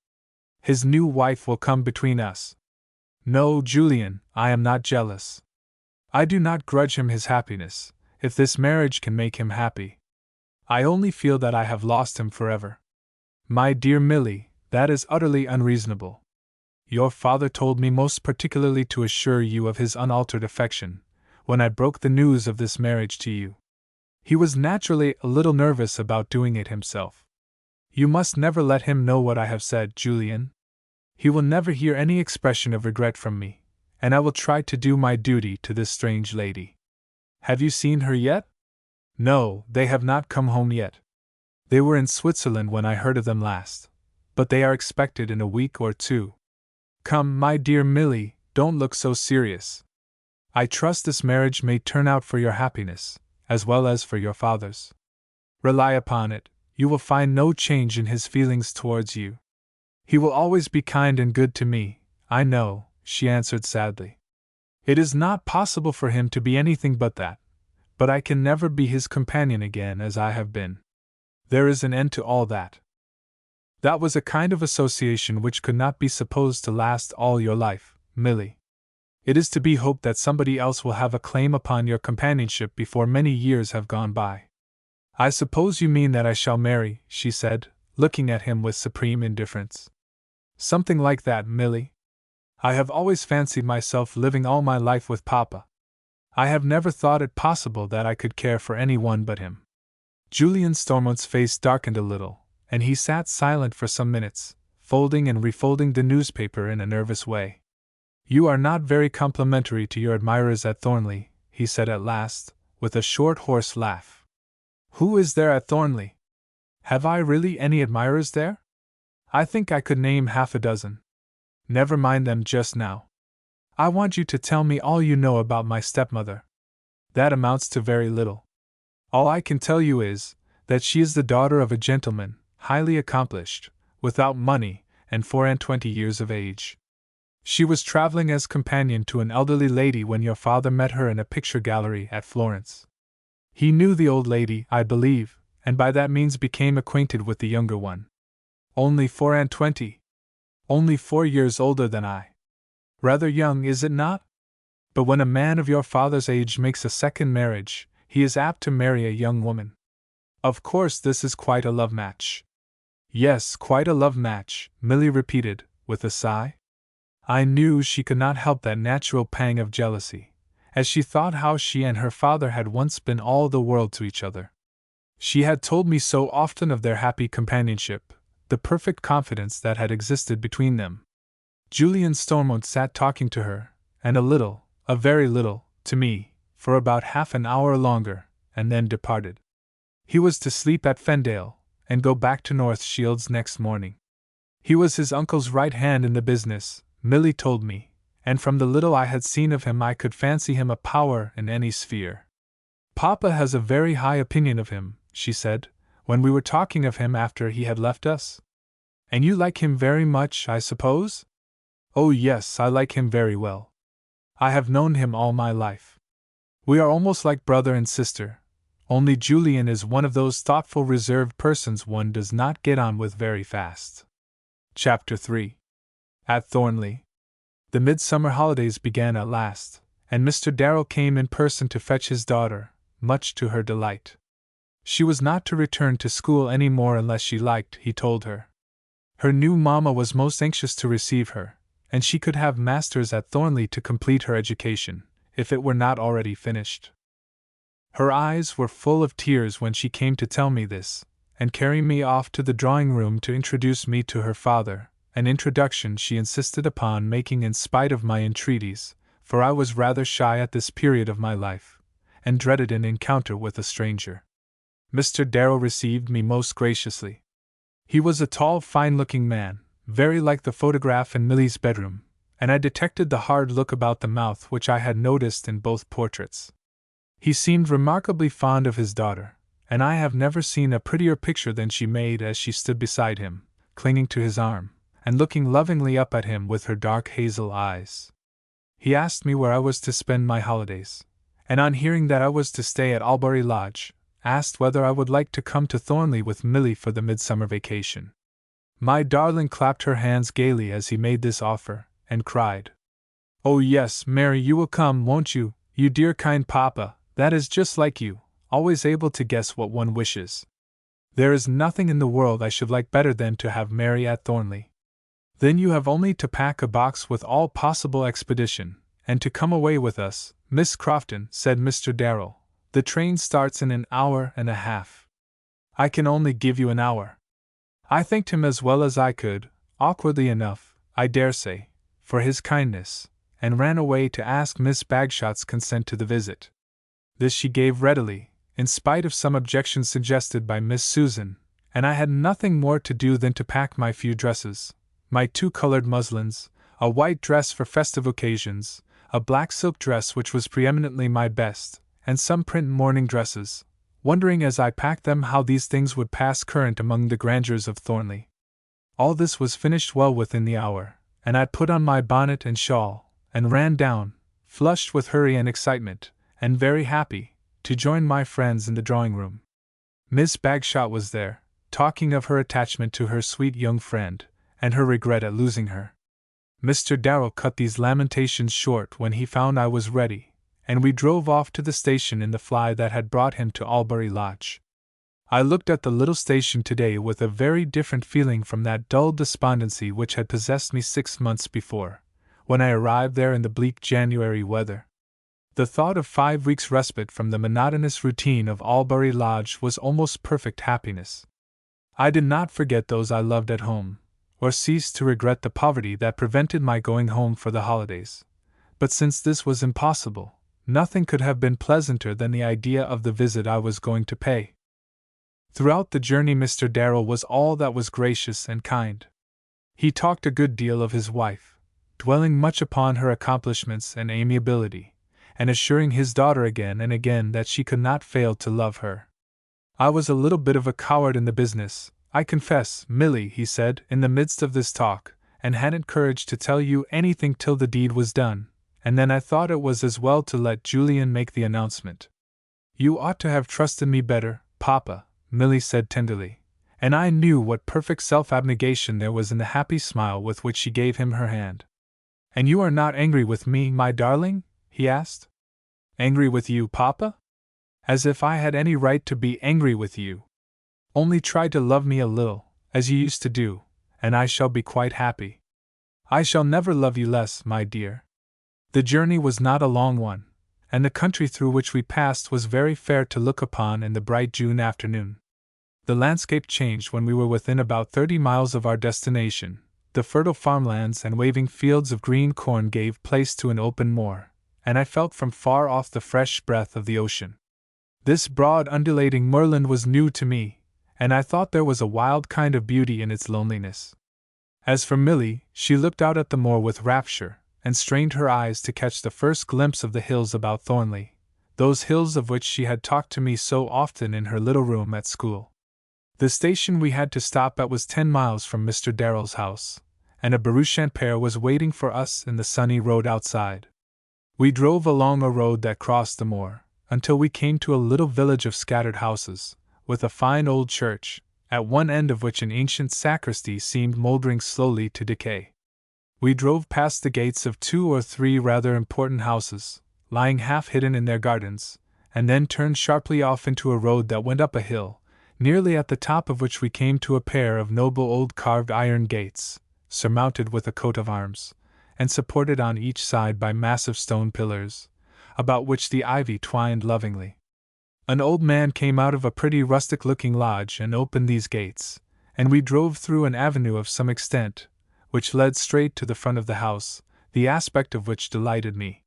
His new wife will come between us. No, Julian, I am not jealous. I do not grudge him his happiness, if this marriage can make him happy. I only feel that I have lost him forever. My dear Milly, that is utterly unreasonable. Your father told me most particularly to assure you of his unaltered affection, when I broke the news of this marriage to you. He was naturally a little nervous about doing it himself. You must never let him know what I have said, Julian. He will never hear any expression of regret from me, and I will try to do my duty to this strange lady. Have you seen her yet?" "No, they have not come home yet. They were in Switzerland when I heard of them last, but they are expected in a week or 2. Come, my dear Milly, don't look so serious. I trust this marriage may turn out for your happiness, as well as for your father's. Rely upon it, you will find no change in his feelings towards you. He will always be kind and good to me, I know," she answered sadly. "It is not possible for him to be anything but that, but I can never be his companion again as I have been. There is an end to all that. That was a kind of association which could not be supposed to last all your life, Milly. It is to be hoped that somebody else will have a claim upon your companionship before many years have gone by." "I suppose you mean that I shall marry," she said, looking at him with supreme indifference. "Something like that, Milly. I have always fancied myself living all my life with Papa. I have never thought it possible that I could care for any one but him." Julian Stormont's face darkened a little, and he sat silent for some minutes, folding and refolding the newspaper in a nervous way. "You are not very complimentary to your admirers at Thornley," he said at last, with a short hoarse laugh. "Who is there at Thornley? Have I really any admirers there? I think I could name half a dozen. Never mind them just now. I want you to tell me all you know about my stepmother. That amounts to very little. All I can tell you is, that she is the daughter of a gentleman, highly accomplished, without money, and 24 years of age. She was traveling as companion to an elderly lady when your father met her in a picture gallery at Florence. He knew the old lady, I believe, and by that means became acquainted with the younger one. Only 24. Only 4 years older than I. Rather young, is it not? But when a man of your father's age makes a second marriage, he is apt to marry a young woman. Of course, this is quite a love match. Yes, quite a love match, Milly repeated, with a sigh. I knew she could not help that natural pang of jealousy, as she thought how she and her father had once been all the world to each other. She had told me so often of their happy companionship, the perfect confidence that had existed between them. Julian Stormont sat talking to her, and a very little, to me, for about half an hour longer, and then departed. He was to sleep at Fendale, and go back to North Shields next morning. He was his uncle's right hand in the business, Milly told me, and from the little I had seen of him I could fancy him a power in any sphere. Papa has a very high opinion of him, she said, when we were talking of him after he had left us. And you like him very much, I suppose? Oh yes, I like him very well. I have known him all my life. We are almost like brother and sister, only Julian is one of those thoughtful, reserved persons one does not get on with very fast. Chapter 3. At Thornley. The midsummer holidays began at last, and Mr. Darrell came in person to fetch his daughter, much to her delight. She was not to return to school any more unless she liked, he told her. Her new mamma was most anxious to receive her, and she could have masters at Thornley to complete her education, if it were not already finished. Her eyes were full of tears when she came to tell me this, and carry me off to the drawing-room to introduce me to her father, an introduction she insisted upon making in spite of my entreaties, for I was rather shy at this period of my life, and dreaded an encounter with a stranger. Mr. Darrell received me most graciously. He was a tall, fine-looking man, very like the photograph in Milly's bedroom, and I detected the hard look about the mouth which I had noticed in both portraits. He seemed remarkably fond of his daughter, and I have never seen a prettier picture than she made as she stood beside him, clinging to his arm, and looking lovingly up at him with her dark hazel eyes. He asked me where I was to spend my holidays, and on hearing that I was to stay at Albury Lodge, asked whether I would like to come to Thornley with Milly for the midsummer vacation. My darling clapped her hands gaily as he made this offer, and cried, "Oh yes, Mary, you will come, won't you, you dear kind papa, that is just like you, always able to guess what one wishes. There is nothing in the world I should like better than to have Mary at Thornley. Then you have only to pack a box with all possible expedition, and to come away with us, Miss Crofton," said Mr. Darrell. "The train starts in an hour and a half. I can only give you an hour." I thanked him as well as I could, awkwardly enough, I dare say, for his kindness, and ran away to ask Miss Bagshot's consent to the visit. This she gave readily, in spite of some objections suggested by Miss Susan, and I had nothing more to do than to pack my few dresses, my 2 colored muslins, a white dress for festive occasions, a black silk dress which was preeminently my best, and some print morning dresses, wondering as I packed them how these things would pass current among the grandeurs of Thornley. All this was finished well within the hour, and I put on my bonnet and shawl, and ran down, flushed with hurry and excitement, and very happy, to join my friends in the drawing-room. Miss Bagshot was there, talking of her attachment to her sweet young friend, and her regret at losing her. Mr. Darrell cut these lamentations short when he found I was ready, and we drove off to the station in the fly that had brought him to Albury Lodge. I looked at the little station today with a very different feeling from that dull despondency which had possessed me 6 months before, when I arrived there in the bleak January weather. The thought of 5 weeks' respite from the monotonous routine of Albury Lodge was almost perfect happiness. I did not forget those I loved at home, or cease to regret the poverty that prevented my going home for the holidays. But since this was impossible, nothing could have been pleasanter than the idea of the visit I was going to pay. Throughout the journey Mr. Darrell was all that was gracious and kind. He talked a good deal of his wife, dwelling much upon her accomplishments and amiability, and assuring his daughter again and again that she could not fail to love her. "I was a little bit of a coward in the business, I confess, Milly," he said, in the midst of this talk, and hadn't courage to tell you anything till the deed was done, and then I thought it was as well to let Julian make the announcement. You ought to have trusted me better, Papa, Milly said tenderly, and I knew what perfect self-abnegation there was in the happy smile with which she gave him her hand. And you are not angry with me, my darling? He asked. Angry with you, Papa? As if I had any right to be angry with you. Only try to love me a little, as you used to do, and I shall be quite happy. I shall never love you less, my dear. The journey was not a long one, and the country through which we passed was very fair to look upon in the bright June afternoon. The landscape changed when we were within about 30 miles of our destination. The fertile farmlands and waving fields of green corn gave place to an open moor, and I felt from far off the fresh breath of the ocean. This broad undulating moorland was new to me, and I thought there was a wild kind of beauty in its loneliness. As for Milly, she looked out at the moor with rapture, and strained her eyes to catch the first glimpse of the hills about Thornley, those hills of which she had talked to me so often in her little room at school. The station we had to stop at was 10 miles from Mr. Darrell's house, and a barouche pair was waiting for us in the sunny road outside. We drove along a road that crossed the moor, until we came to a little village of scattered houses, with a fine old church, at one end of which an ancient sacristy seemed mouldering slowly to decay. We drove past the gates of 2 or 3 rather important houses, lying half hidden in their gardens, and then turned sharply off into a road that went up a hill, nearly at the top of which we came to a pair of noble old carved iron gates, surmounted with a coat of arms, and supported on each side by massive stone pillars, about which the ivy twined lovingly. An old man came out of a pretty rustic-looking lodge and opened these gates, and we drove through an avenue of some extent, which led straight to the front of the house, the aspect of which delighted me.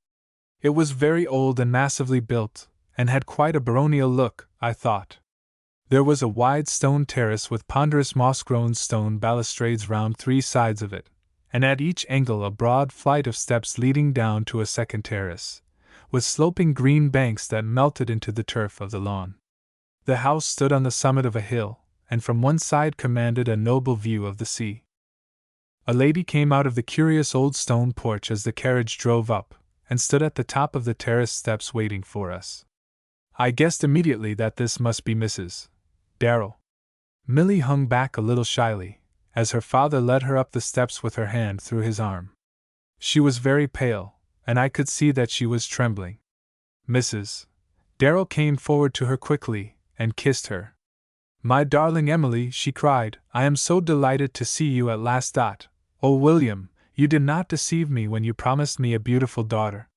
It was very old and massively built, and had quite a baronial look, I thought. There was a wide stone terrace with ponderous moss-grown stone balustrades round 3 sides of it, and at each angle a broad flight of steps leading down to a second terrace, with sloping green banks that melted into the turf of the lawn. The house stood on the summit of a hill, and from one side commanded a noble view of the sea. A lady came out of the curious old stone porch as the carriage drove up, and stood at the top of the terrace steps waiting for us. I guessed immediately that this must be Mrs. Darrell. Milly hung back a little shyly, as her father led her up the steps with her hand through his arm. She was very pale, and I could see that she was trembling. Mrs. Darrell came forward to her quickly, and kissed her. "My darling Emily," she cried, "I am so delighted to see you at last. Oh, William, you did not deceive me when you promised me a beautiful daughter."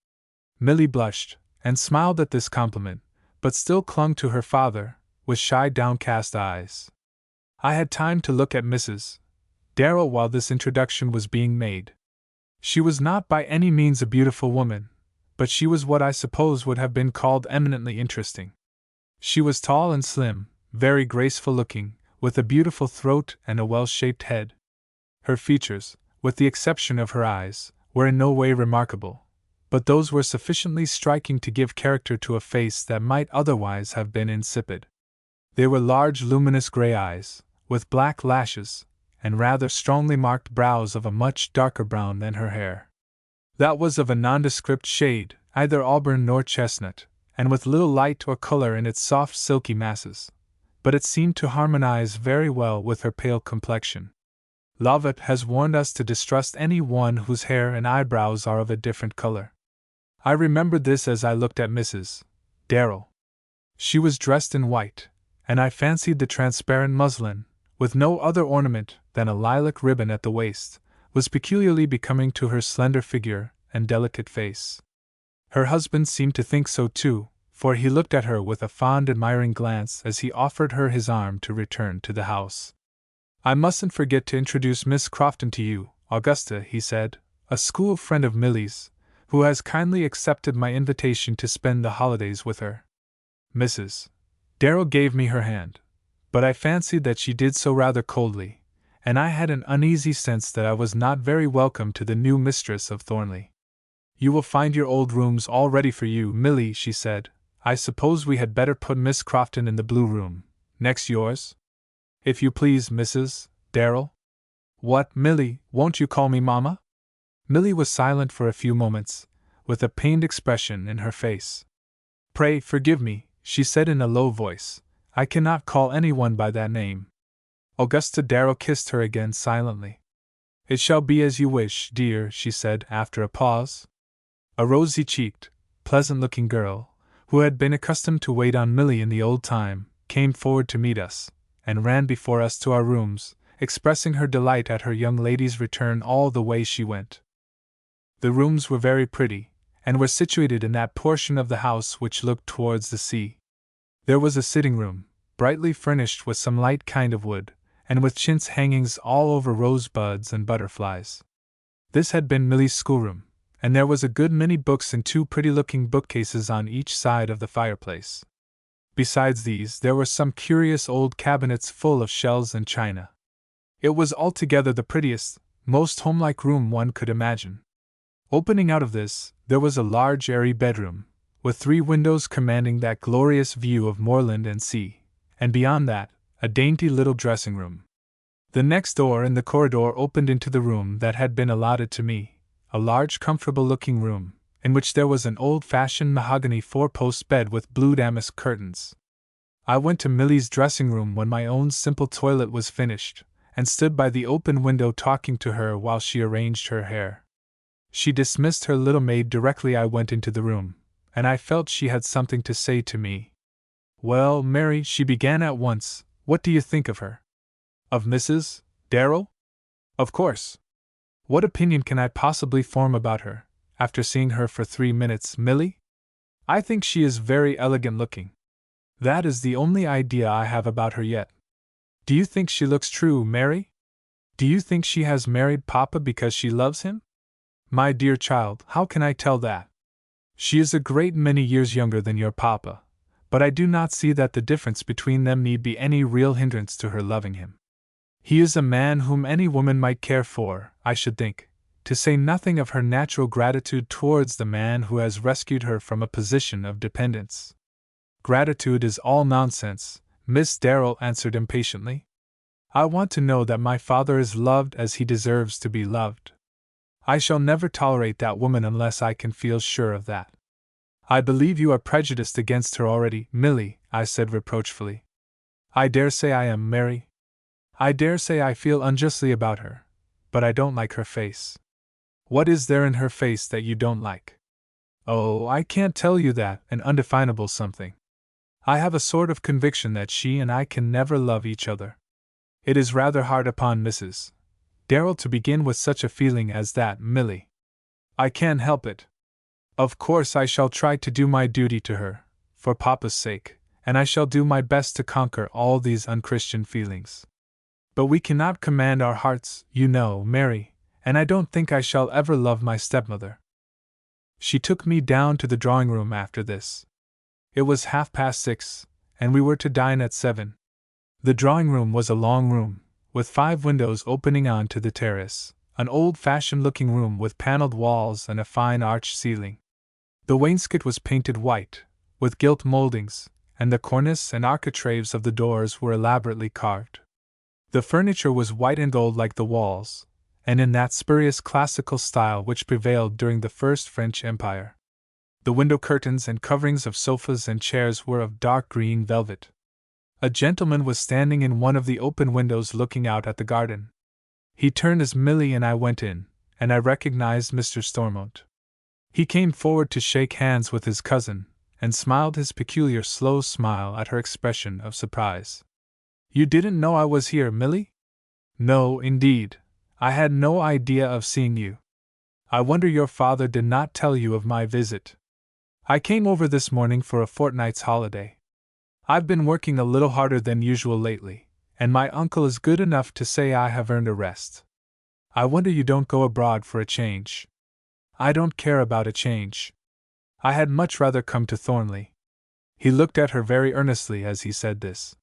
Milly blushed, and smiled at this compliment, but still clung to her father, with shy downcast eyes. I had time to look at Mrs. Darrell while this introduction was being made. She was not by any means a beautiful woman, but she was what I suppose would have been called eminently interesting. She was tall and slim, very graceful looking, with a beautiful throat and a well-shaped head. Her features, with the exception of her eyes, were in no way remarkable, but those were sufficiently striking to give character to a face that might otherwise have been insipid. They were large luminous gray eyes, with black lashes, and rather strongly marked brows of a much darker brown than her hair. That was of a nondescript shade, either auburn nor chestnut, and with little light or color in its soft silky masses, but it seemed to harmonize very well with her pale complexion. Lovett has warned us to distrust any one whose hair and eyebrows are of a different color. I remembered this as I looked at Mrs. Darrell. She was dressed in white, and I fancied the transparent muslin, with no other ornament than a lilac ribbon at the waist, was peculiarly becoming to her slender figure and delicate face. Her husband seemed to think so too, for he looked at her with a fond admiring glance as he offered her his arm to return to the house. "I mustn't forget to introduce Miss Crofton to you, Augusta," he said, "a school friend of Milly's, who has kindly accepted my invitation to spend the holidays with her." Mrs. Darrell gave me her hand, but I fancied that she did so rather coldly, and I had an uneasy sense that I was not very welcome to the new mistress of Thornley. "You will find your old rooms all ready for you, Milly," she said. "I suppose we had better put Miss Crofton in the blue room, next yours?" "If you please, Mrs. Darrell." What, Milly, won't you call me Mama? Milly was silent for a few moments, with a pained expression in her face. Pray forgive me, she said in a low voice. I cannot call anyone by that name. Augusta Darrell kissed her again silently. It shall be as you wish, dear, she said after a pause. A rosy-cheeked, pleasant-looking girl, who had been accustomed to wait on Milly in the old time, came forward to meet us, and ran before us to our rooms, expressing her delight at her young lady's return all the way she went. The rooms were very pretty, and were situated in that portion of the house which looked towards the sea. There was a sitting room, brightly furnished with some light kind of wood, and with chintz hangings all over rosebuds and butterflies. This had been Milly's schoolroom, and there was a good many books in 2 pretty-looking bookcases on each side of the fireplace. Besides these, there were some curious old cabinets full of shells and china. It was altogether the prettiest, most homelike room one could imagine. Opening out of this, there was a large airy bedroom, with 3 windows commanding that glorious view of moorland and sea, and beyond that, a dainty little dressing room. The next door in the corridor opened into the room that had been allotted to me, a large comfortable-looking room, in which there was an old-fashioned mahogany 4-post bed with blue damask curtains. I went to Milly's dressing-room when my own simple toilet was finished, and stood by the open window talking to her while she arranged her hair. She dismissed her little maid directly I went into the room, and I felt she had something to say to me. Well, Mary, she began at once, what do you think of her? Of Mrs. Darrell? Of course. What opinion can I possibly form about her, after seeing her for 3 minutes, Milly? I think she is very elegant looking. That is the only idea I have about her yet. Do you think she looks true, Mary? Do you think she has married Papa because she loves him? My dear child, how can I tell that? She is a great many years younger than your Papa, but I do not see that the difference between them need be any real hindrance to her loving him. He is a man whom any woman might care for, I should think, to say nothing of her natural gratitude towards the man who has rescued her from a position of dependence. Gratitude is all nonsense, Miss Darrell answered impatiently. I want to know that my father is loved as he deserves to be loved. I shall never tolerate that woman unless I can feel sure of that. I believe you are prejudiced against her already, Milly, I said reproachfully. I dare say I am, Mary. I dare say I feel unjustly about her, but I don't like her face. What is there in her face that you don't like? Oh, I can't tell you that, an undefinable something. I have a sort of conviction that she and I can never love each other. It is rather hard upon Mrs. Darrell to begin with such a feeling as that, Milly. I can't help it. Of course I shall try to do my duty to her, for Papa's sake, and I shall do my best to conquer all these unchristian feelings. But we cannot command our hearts, you know, Mary, and I don't think I shall ever love my stepmother. She took me down to the drawing-room after this. It was 6:30, and we were to dine at 7. The drawing-room was a long room, with 5 windows opening on to the terrace, an old-fashioned-looking room with paneled walls and a fine arched ceiling. The wainscot was painted white, with gilt mouldings, and the cornice and architraves of the doors were elaborately carved. The furniture was white and gold like the walls, and in that spurious classical style which prevailed during the First French Empire. The window curtains and coverings of sofas and chairs were of dark green velvet. A gentleman was standing in one of the open windows looking out at the garden. He turned as Milly and I went in, and I recognized Mr. Stormont. He came forward to shake hands with his cousin, and smiled his peculiar slow smile at her expression of surprise. You didn't know I was here, Milly? No, indeed. I had no idea of seeing you. I wonder your father did not tell you of my visit. I came over this morning for a fortnight's holiday. I've been working a little harder than usual lately, and my uncle is good enough to say I have earned a rest. I wonder you don't go abroad for a change. I don't care about a change. I had much rather come to Thornley. He looked at her very earnestly as he said this.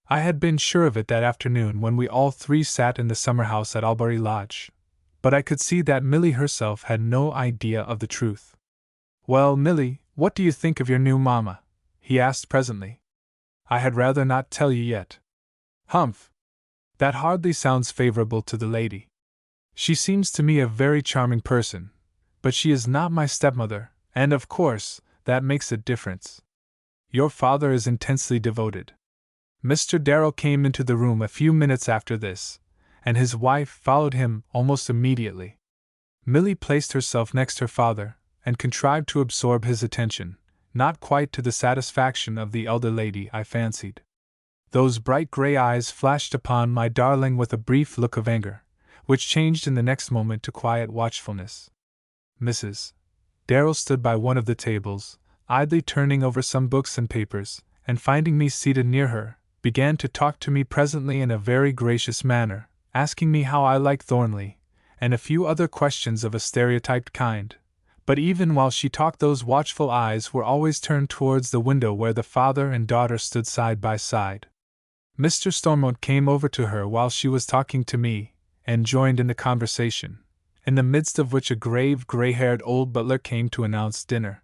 I had been sure of it that afternoon when we all 3 sat in the summer house at Albury Lodge, but I could see that Milly herself had no idea of the truth. Well, Milly, what do you think of your new mamma? He asked presently. I had rather not tell you yet. Humph! That hardly sounds favorable to the lady. She seems to me a very charming person, but she is not my stepmother, and of course, that makes a difference. Your father is intensely devoted. Mr. Darrell came into the room a few minutes after this, and his wife followed him almost immediately. Milly placed herself next her father, and contrived to absorb his attention, not quite to the satisfaction of the elder lady, I fancied. Those bright gray eyes flashed upon my darling with a brief look of anger, which changed in the next moment to quiet watchfulness. Mrs. Darrell stood by one of the tables, idly turning over some books and papers, and finding me seated near her, began to talk to me presently in a very gracious manner, asking me how I liked Thornley, and a few other questions of a stereotyped kind. But even while she talked, those watchful eyes were always turned towards the window where the father and daughter stood side by side. Mr. Stormont came over to her while she was talking to me, and joined in the conversation, in the midst of which a grave, gray-haired old butler came to announce dinner.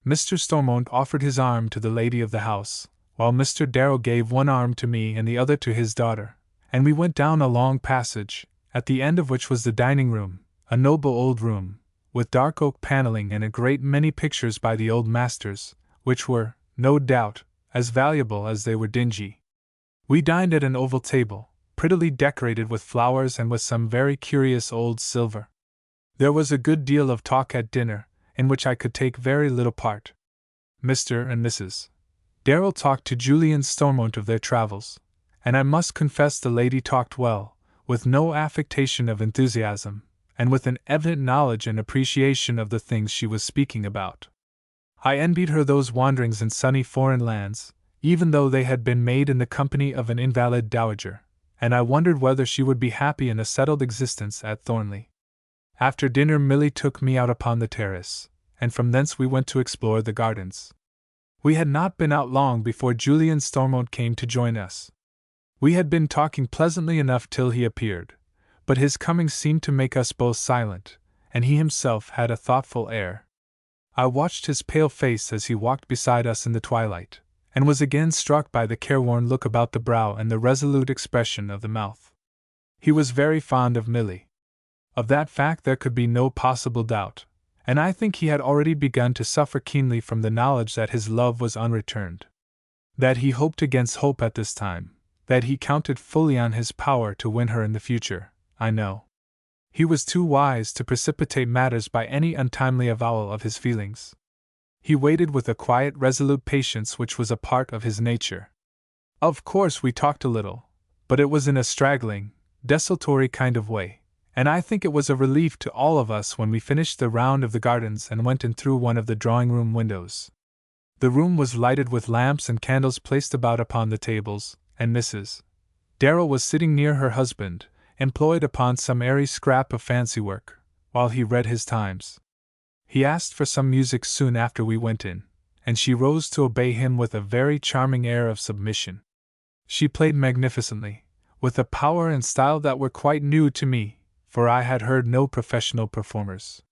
Mr. Stormont offered his arm to the lady of the house, while Mr. Darrell gave one arm to me and the other to his daughter, and we went down a long passage, at the end of which was the dining-room, a noble old room, with dark oak paneling and a great many pictures by the old masters, which were, no doubt, as valuable as they were dingy. We dined at an oval table, prettily decorated with flowers and with some very curious old silver. There was a good deal of talk at dinner, in which I could take very little part. Mr. and Mrs. Darrell talked to Julian Stormont of their travels, and I must confess the lady talked well, with no affectation of enthusiasm, and with an evident knowledge and appreciation of the things she was speaking about. I envied her those wanderings in sunny foreign lands, even though they had been made in the company of an invalid dowager, and I wondered whether she would be happy in a settled existence at Thornley. After dinner Milly took me out upon the terrace, and from thence we went to explore the gardens. We had not been out long before Julian Stormont came to join us. We had been talking pleasantly enough till he appeared, but his coming seemed to make us both silent, and he himself had a thoughtful air. I watched his pale face as he walked beside us in the twilight, and was again struck by the careworn look about the brow and the resolute expression of the mouth. He was very fond of Milly. Of that fact there could be no possible doubt, and I think he had already begun to suffer keenly from the knowledge that his love was unreturned. That he hoped against hope at this time, that he counted fully on his power to win her in the future, I know. He was too wise to precipitate matters by any untimely avowal of his feelings. He waited with a quiet, resolute patience which was a part of his nature. Of course we talked a little, but it was in a straggling, desultory kind of way, and I think it was a relief to all of us when we finished the round of the gardens and went in through one of the drawing-room windows. The room was lighted with lamps and candles placed about upon the tables, and Mrs. Darrell was sitting near her husband, employed upon some airy scrap of fancy work, while he read his Times. He asked for some music soon after we went in, and she rose to obey him with a very charming air of submission. She played magnificently, with a power and style that were quite new to me, for I had heard no professional performers.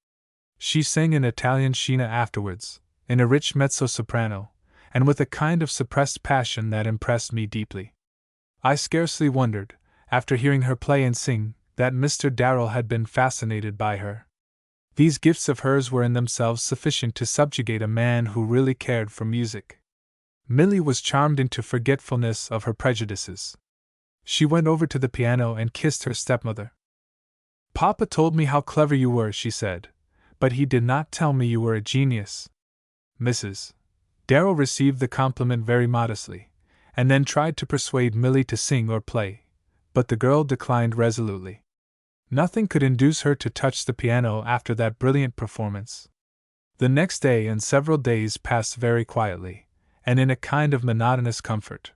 She sang an Italian scena afterwards, in a rich mezzo-soprano, and with a kind of suppressed passion that impressed me deeply. I scarcely wondered, after hearing her play and sing, that Mr. Darrell had been fascinated by her. These gifts of hers were in themselves sufficient to subjugate a man who really cared for music. Milly was charmed into forgetfulness of her prejudices. She went over to the piano and kissed her stepmother. "Papa told me how clever you were," she said, "but he did not tell me you were a genius." Mrs. Darrell received the compliment very modestly, and then tried to persuade Milly to sing or play, but the girl declined resolutely. Nothing could induce her to touch the piano after that brilliant performance. The next day and several days passed very quietly, and in a kind of monotonous comfort.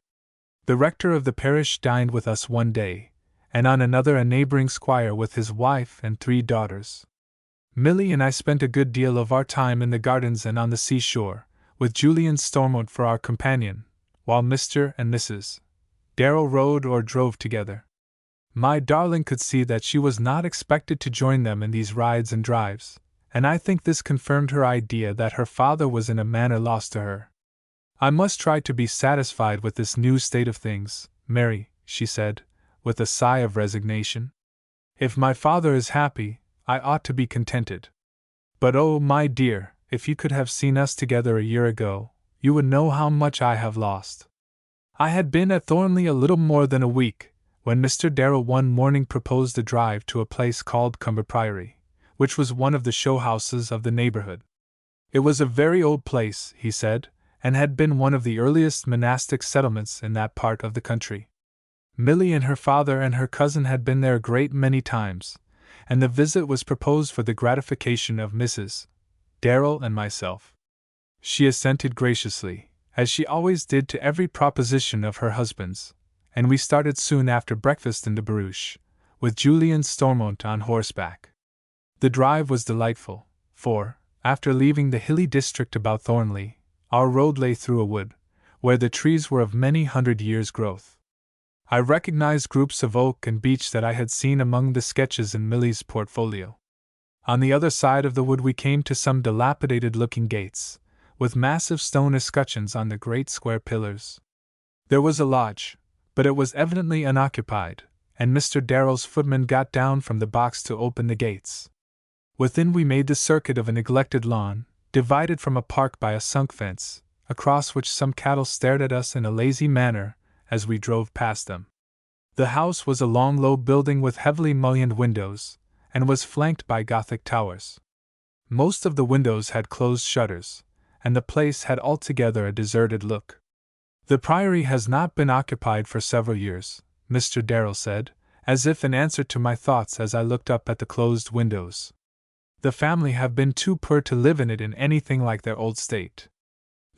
The rector of the parish dined with us one day, and on another a neighboring squire with his wife and 3 daughters. Milly and I spent a good deal of our time in the gardens and on the seashore, with Julian Stormont for our companion, while Mr. and Mrs. Darrell rode or drove together. My darling could see that she was not expected to join them in these rides and drives, and I think this confirmed her idea that her father was in a manner lost to her. "I must try to be satisfied with this new state of things, Mary," she said, with a sigh of resignation. If my father is happy, I ought to be contented. But oh, my dear, if you could have seen us together a year ago, you would know how much I have lost. I had been at Thornley a little more than a week, when Mr. Darrell one morning proposed a drive to a place called Cumber Priory, which was one of the show houses of the neighborhood. It was a very old place, he said, and had been one of the earliest monastic settlements in that part of the country. Milly and her father and her cousin had been there a great many times, and the visit was proposed for the gratification of Mrs. Darrell and myself. She assented graciously, as she always did to every proposition of her husband's, and we started soon after breakfast in the barouche, with Julian Stormont on horseback. The drive was delightful, for, after leaving the hilly district about Thornley, our road lay through a wood, where the trees were of many hundred years' growth. I recognized groups of oak and beech that I had seen among the sketches in Milly's portfolio. On the other side of the wood we came to some dilapidated-looking gates, with massive stone escutcheons on the great square pillars. There was a lodge, but it was evidently unoccupied, and Mr. Darrell's footman got down from the box to open the gates. Within we made the circuit of a neglected lawn, divided from a park by a sunk fence, across which some cattle stared at us in a lazy manner as we drove past them. The house was a long low building with heavily mullioned windows, and was flanked by Gothic towers. Most of the windows had closed shutters, and the place had altogether a deserted look. The priory has not been occupied for several years, Mr. Darrell said, as if in answer to my thoughts as I looked up at the closed windows. The family have been too poor to live in it in anything like their old state.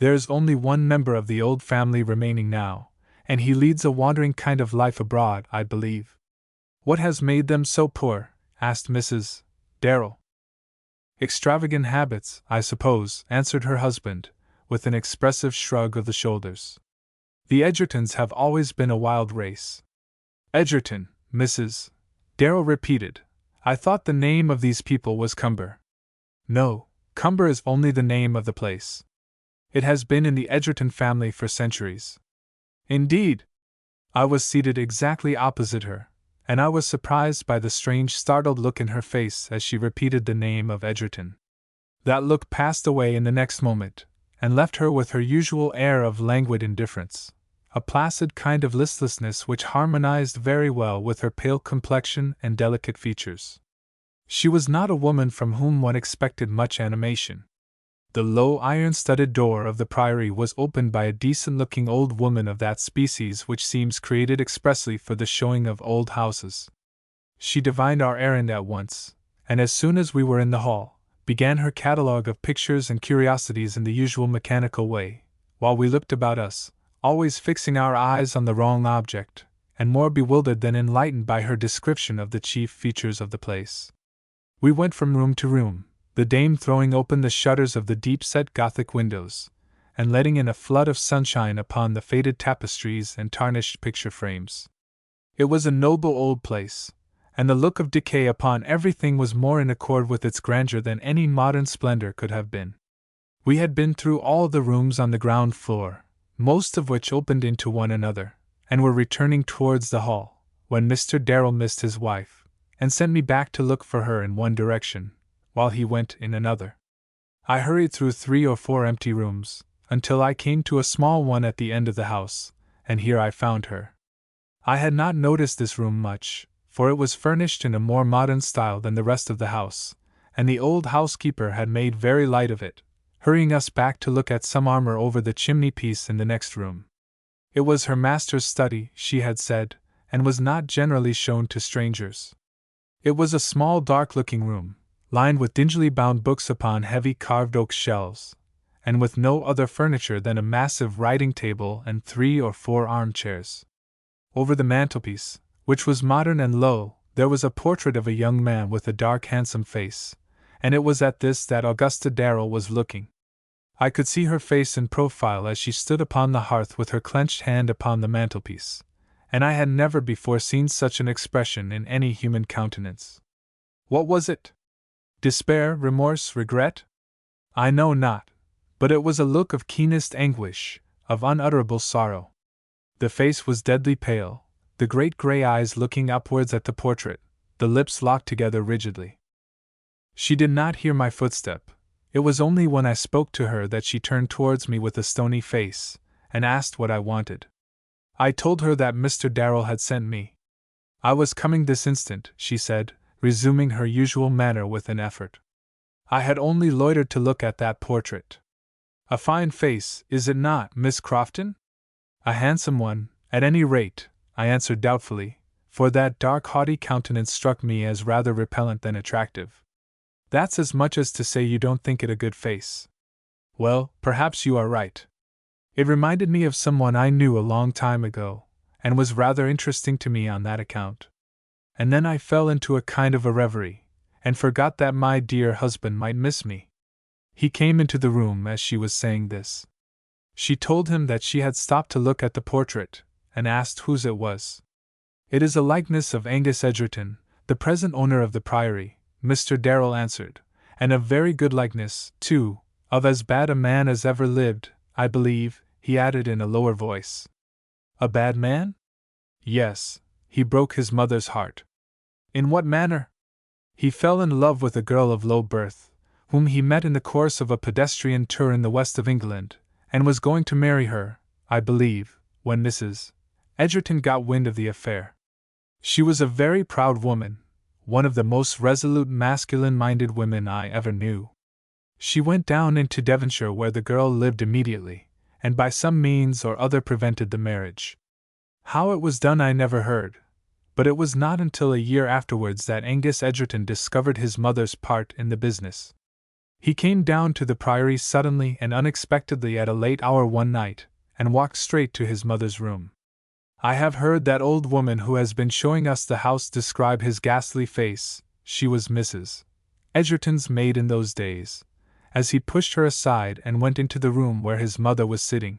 There is only one member of the old family remaining now, and he leads a wandering kind of life abroad, I believe. What has made them so poor? Asked Mrs. Darrell. Extravagant habits, I suppose, answered her husband, with an expressive shrug of the shoulders. The Edgertons have always been a wild race. Edgerton, Mrs. Darrell repeated. I thought the name of these people was Cumber. No, Cumber is only the name of the place. It has been in the Edgerton family for centuries. Indeed! I was seated exactly opposite her, and I was surprised by the strange startled look in her face as she repeated the name of Edgerton. That look passed away in the next moment, and left her with her usual air of languid indifference, a placid kind of listlessness which harmonized very well with her pale complexion and delicate features. She was not a woman from whom one expected much animation. The low iron-studded door of the priory was opened by a decent-looking old woman of that species which seems created expressly for the showing of old houses. She divined our errand at once, and as soon as we were in the hall, began her catalogue of pictures and curiosities in the usual mechanical way, while we looked about us, always fixing our eyes on the wrong object, and more bewildered than enlightened by her description of the chief features of the place. We went from room to room, the dame throwing open the shutters of the deep-set Gothic windows, and letting in a flood of sunshine upon the faded tapestries and tarnished picture frames. It was a noble old place, and the look of decay upon everything was more in accord with its grandeur than any modern splendor could have been. We had been through all the rooms on the ground floor, most of which opened into one another, and were returning towards the hall, when Mr. Darrell missed his wife, and sent me back to look for her in one direction, while he went in another. I hurried through 3 or 4 empty rooms, until I came to a small one at the end of the house, and here I found her. I had not noticed this room much, for it was furnished in a more modern style than the rest of the house, and the old housekeeper had made very light of it, hurrying us back to look at some armor over the chimney-piece in the next room. It was her master's study, she had said, and was not generally shown to strangers. It was a small dark-looking room, lined with dingily bound books upon heavy carved oak shelves, and with no other furniture than a massive writing-table and 3 or 4 armchairs. Over the mantelpiece, which was modern and low, there was a portrait of a young man with a dark handsome face, and it was at this that Augusta Darrell was looking. I could see her face in profile as she stood upon the hearth with her clenched hand upon the mantelpiece, and I had never before seen such an expression in any human countenance. What was it? Despair, remorse, regret? I know not, but it was a look of keenest anguish, of unutterable sorrow. The face was deadly pale, the great gray eyes looking upwards at the portrait, the lips locked together rigidly. She did not hear my footstep. It was only when I spoke to her that she turned towards me with a stony face, and asked what I wanted. I told her that Mr. Darrell had sent me. I was coming this instant, she said, resuming her usual manner with an effort. I had only loitered to look at that portrait. A fine face, is it not, Miss Crofton? A handsome one, at any rate, I answered doubtfully, for that dark haughty countenance struck me as rather repellent than attractive. That's as much as to say you don't think it a good face. Well, perhaps you are right. It reminded me of someone I knew a long time ago, and was rather interesting to me on that account. And then I fell into a kind of a reverie, and forgot that my dear husband might miss me. He came into the room as she was saying this. She told him that she had stopped to look at the portrait, and asked whose it was. It is a likeness of Angus Edgerton, the present owner of the priory, Mr. Darrell answered, and a very good likeness, too, of as bad a man as ever lived, I believe, he added in a lower voice. A bad man? Yes, he broke his mother's heart. In what manner? He fell in love with a girl of low birth, whom he met in the course of a pedestrian tour in the west of England, and was going to marry her, I believe, when Mrs. Edgerton got wind of the affair. She was a very proud woman, one of the most resolute masculine-minded women I ever knew. She went down into Devonshire where the girl lived immediately, and by some means or other prevented the marriage. How it was done I never heard, but it was not until a year afterwards that Angus Edgerton discovered his mother's part in the business. He came down to the priory suddenly and unexpectedly at a late hour one night, and walked straight to his mother's room. I have heard that old woman who has been showing us the house describe his ghastly face. She was Mrs. Edgerton's maid in those days, as he pushed her aside and went into the room where his mother was sitting.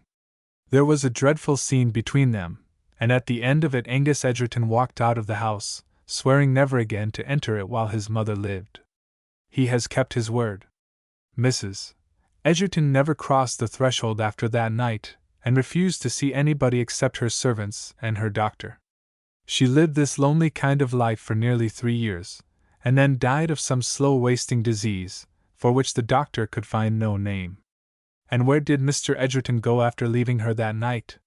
There was a dreadful scene between them, and at the end of it Angus Edgerton walked out of the house, swearing never again to enter it while his mother lived. He has kept his word. Mrs. Edgerton never crossed the threshold after that night, and refused to see anybody except her servants and her doctor. She lived this lonely kind of life for nearly 3 years, and then died of some slow wasting disease, for which the doctor could find no name. And where did Mr. Edgerton go after leaving her that night?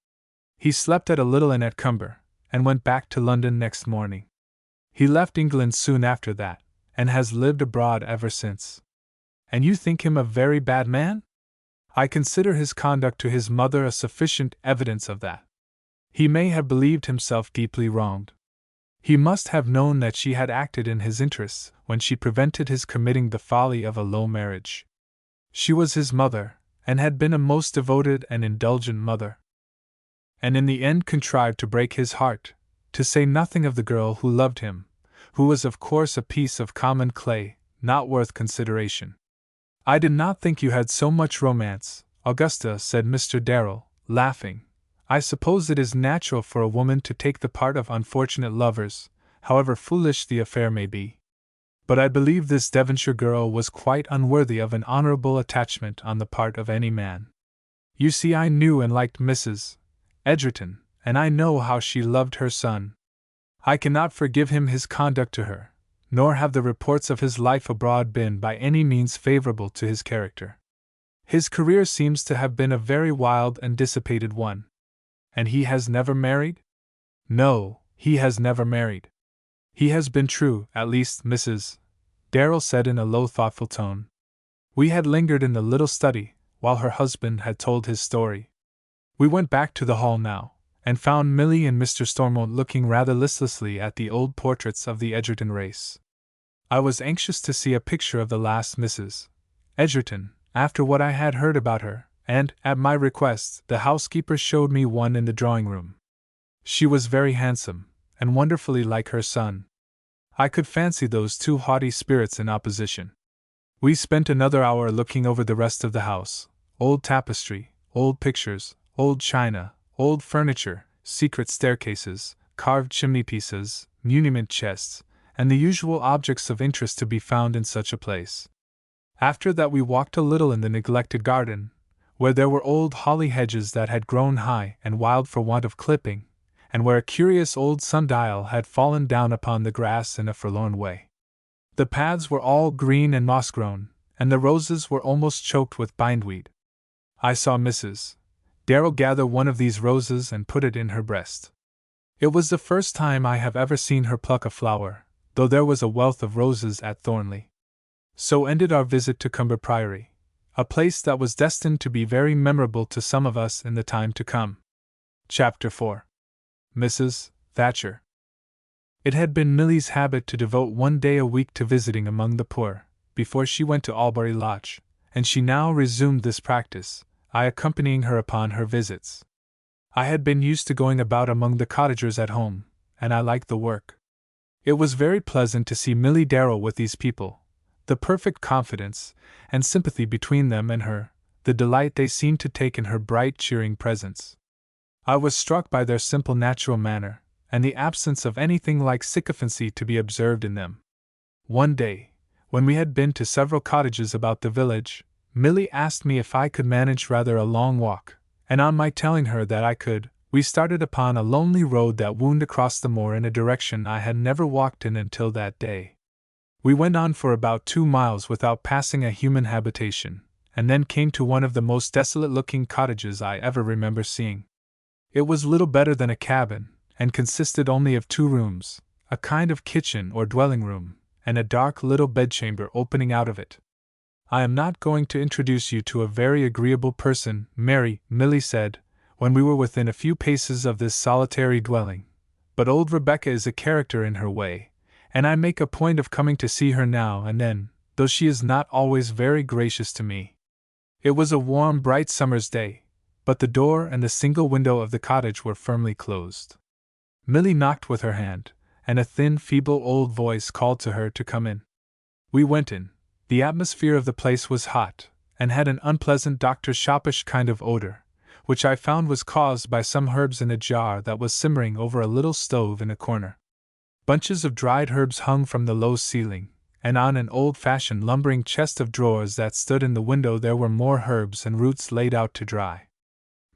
He slept at a little inn at Cumber, and went back to London next morning. He left England soon after that, and has lived abroad ever since. And you think him a very bad man? I consider his conduct to his mother a sufficient evidence of that. He may have believed himself deeply wronged. He must have known that she had acted in his interests when she prevented his committing the folly of a low marriage. She was his mother, and had been a most devoted and indulgent mother. And in the end contrived to break his heart, to say nothing of the girl who loved him, who was of course a piece of common clay, not worth consideration. I did not think you had so much romance, Augusta, said Mr. Darrell, laughing. I suppose it is natural for a woman to take the part of unfortunate lovers, however foolish the affair may be. But I believe this Devonshire girl was quite unworthy of an honorable attachment on the part of any man. You see, I knew and liked Mrs. Edgerton, and I know how she loved her son. I cannot forgive him his conduct to her, nor have the reports of his life abroad been by any means favorable to his character. His career seems to have been a very wild and dissipated one. And he has never married? No, he has never married. He has been true, at least, Mrs. Darrell said in a low, thoughtful tone. We had lingered in the little study, while her husband had told his story. We went back to the hall now, and found Milly and Mr. Stormont looking rather listlessly at the old portraits of the Edgerton race. I was anxious to see a picture of the last Mrs. Edgerton, after what I had heard about her, and, at my request, the housekeeper showed me one in the drawing-room. She was very handsome, and wonderfully like her son. I could fancy those two haughty spirits in opposition. We spent another hour looking over the rest of the house: old tapestry, old pictures, old china, old furniture, secret staircases, carved chimney-pieces, muniment chests, and the usual objects of interest to be found in such a place. After that we walked a little in the neglected garden, where there were old holly hedges that had grown high and wild for want of clipping, and where a curious old sundial had fallen down upon the grass in a forlorn way. The paths were all green and moss-grown, and the roses were almost choked with bindweed. I saw Mrs. Darrell gather one of these roses and put it in her breast. It was the first time I have ever seen her pluck a flower, though there was a wealth of roses at Thornley. So ended our visit to Cumber Priory, a place that was destined to be very memorable to some of us in the time to come. Chapter 4. Mrs. Thatcher. It had been Milly's habit to devote one day a week to visiting among the poor, before she went to Albury Lodge, and she now resumed this practice, I accompanying her upon her visits. I had been used to going about among the cottagers at home, and I liked the work. It was very pleasant to see Milly Darrell with these people, the perfect confidence and sympathy between them and her, the delight they seemed to take in her bright, cheering presence. I was struck by their simple natural manner, and the absence of anything like sycophancy to be observed in them. One day, when we had been to several cottages about the village, Milly asked me if I could manage rather a long walk, and on my telling her that I could, we started upon a lonely road that wound across the moor in a direction I had never walked in until that day. We went on for about 2 miles without passing a human habitation, and then came to one of the most desolate-looking cottages I ever remember seeing. It was little better than a cabin, and consisted only of 2 rooms, a kind of kitchen or dwelling room, and a dark little bedchamber opening out of it. "I am not going to introduce you to a very agreeable person, Mary," Milly said, when we were within a few paces of this solitary dwelling, "but old Rebecca is a character in her way, and I make a point of coming to see her now and then, though she is not always very gracious to me." It was a warm, bright summer's day, but the door and the single window of the cottage were firmly closed. Milly knocked with her hand, and a thin, feeble old voice called to her to come in. We went in. The atmosphere of the place was hot, and had an unpleasant doctor's shoppish kind of odor, which I found was caused by some herbs in a jar that was simmering over a little stove in a corner. Bunches of dried herbs hung from the low ceiling, and on an old-fashioned lumbering chest of drawers that stood in the window there were more herbs and roots laid out to dry.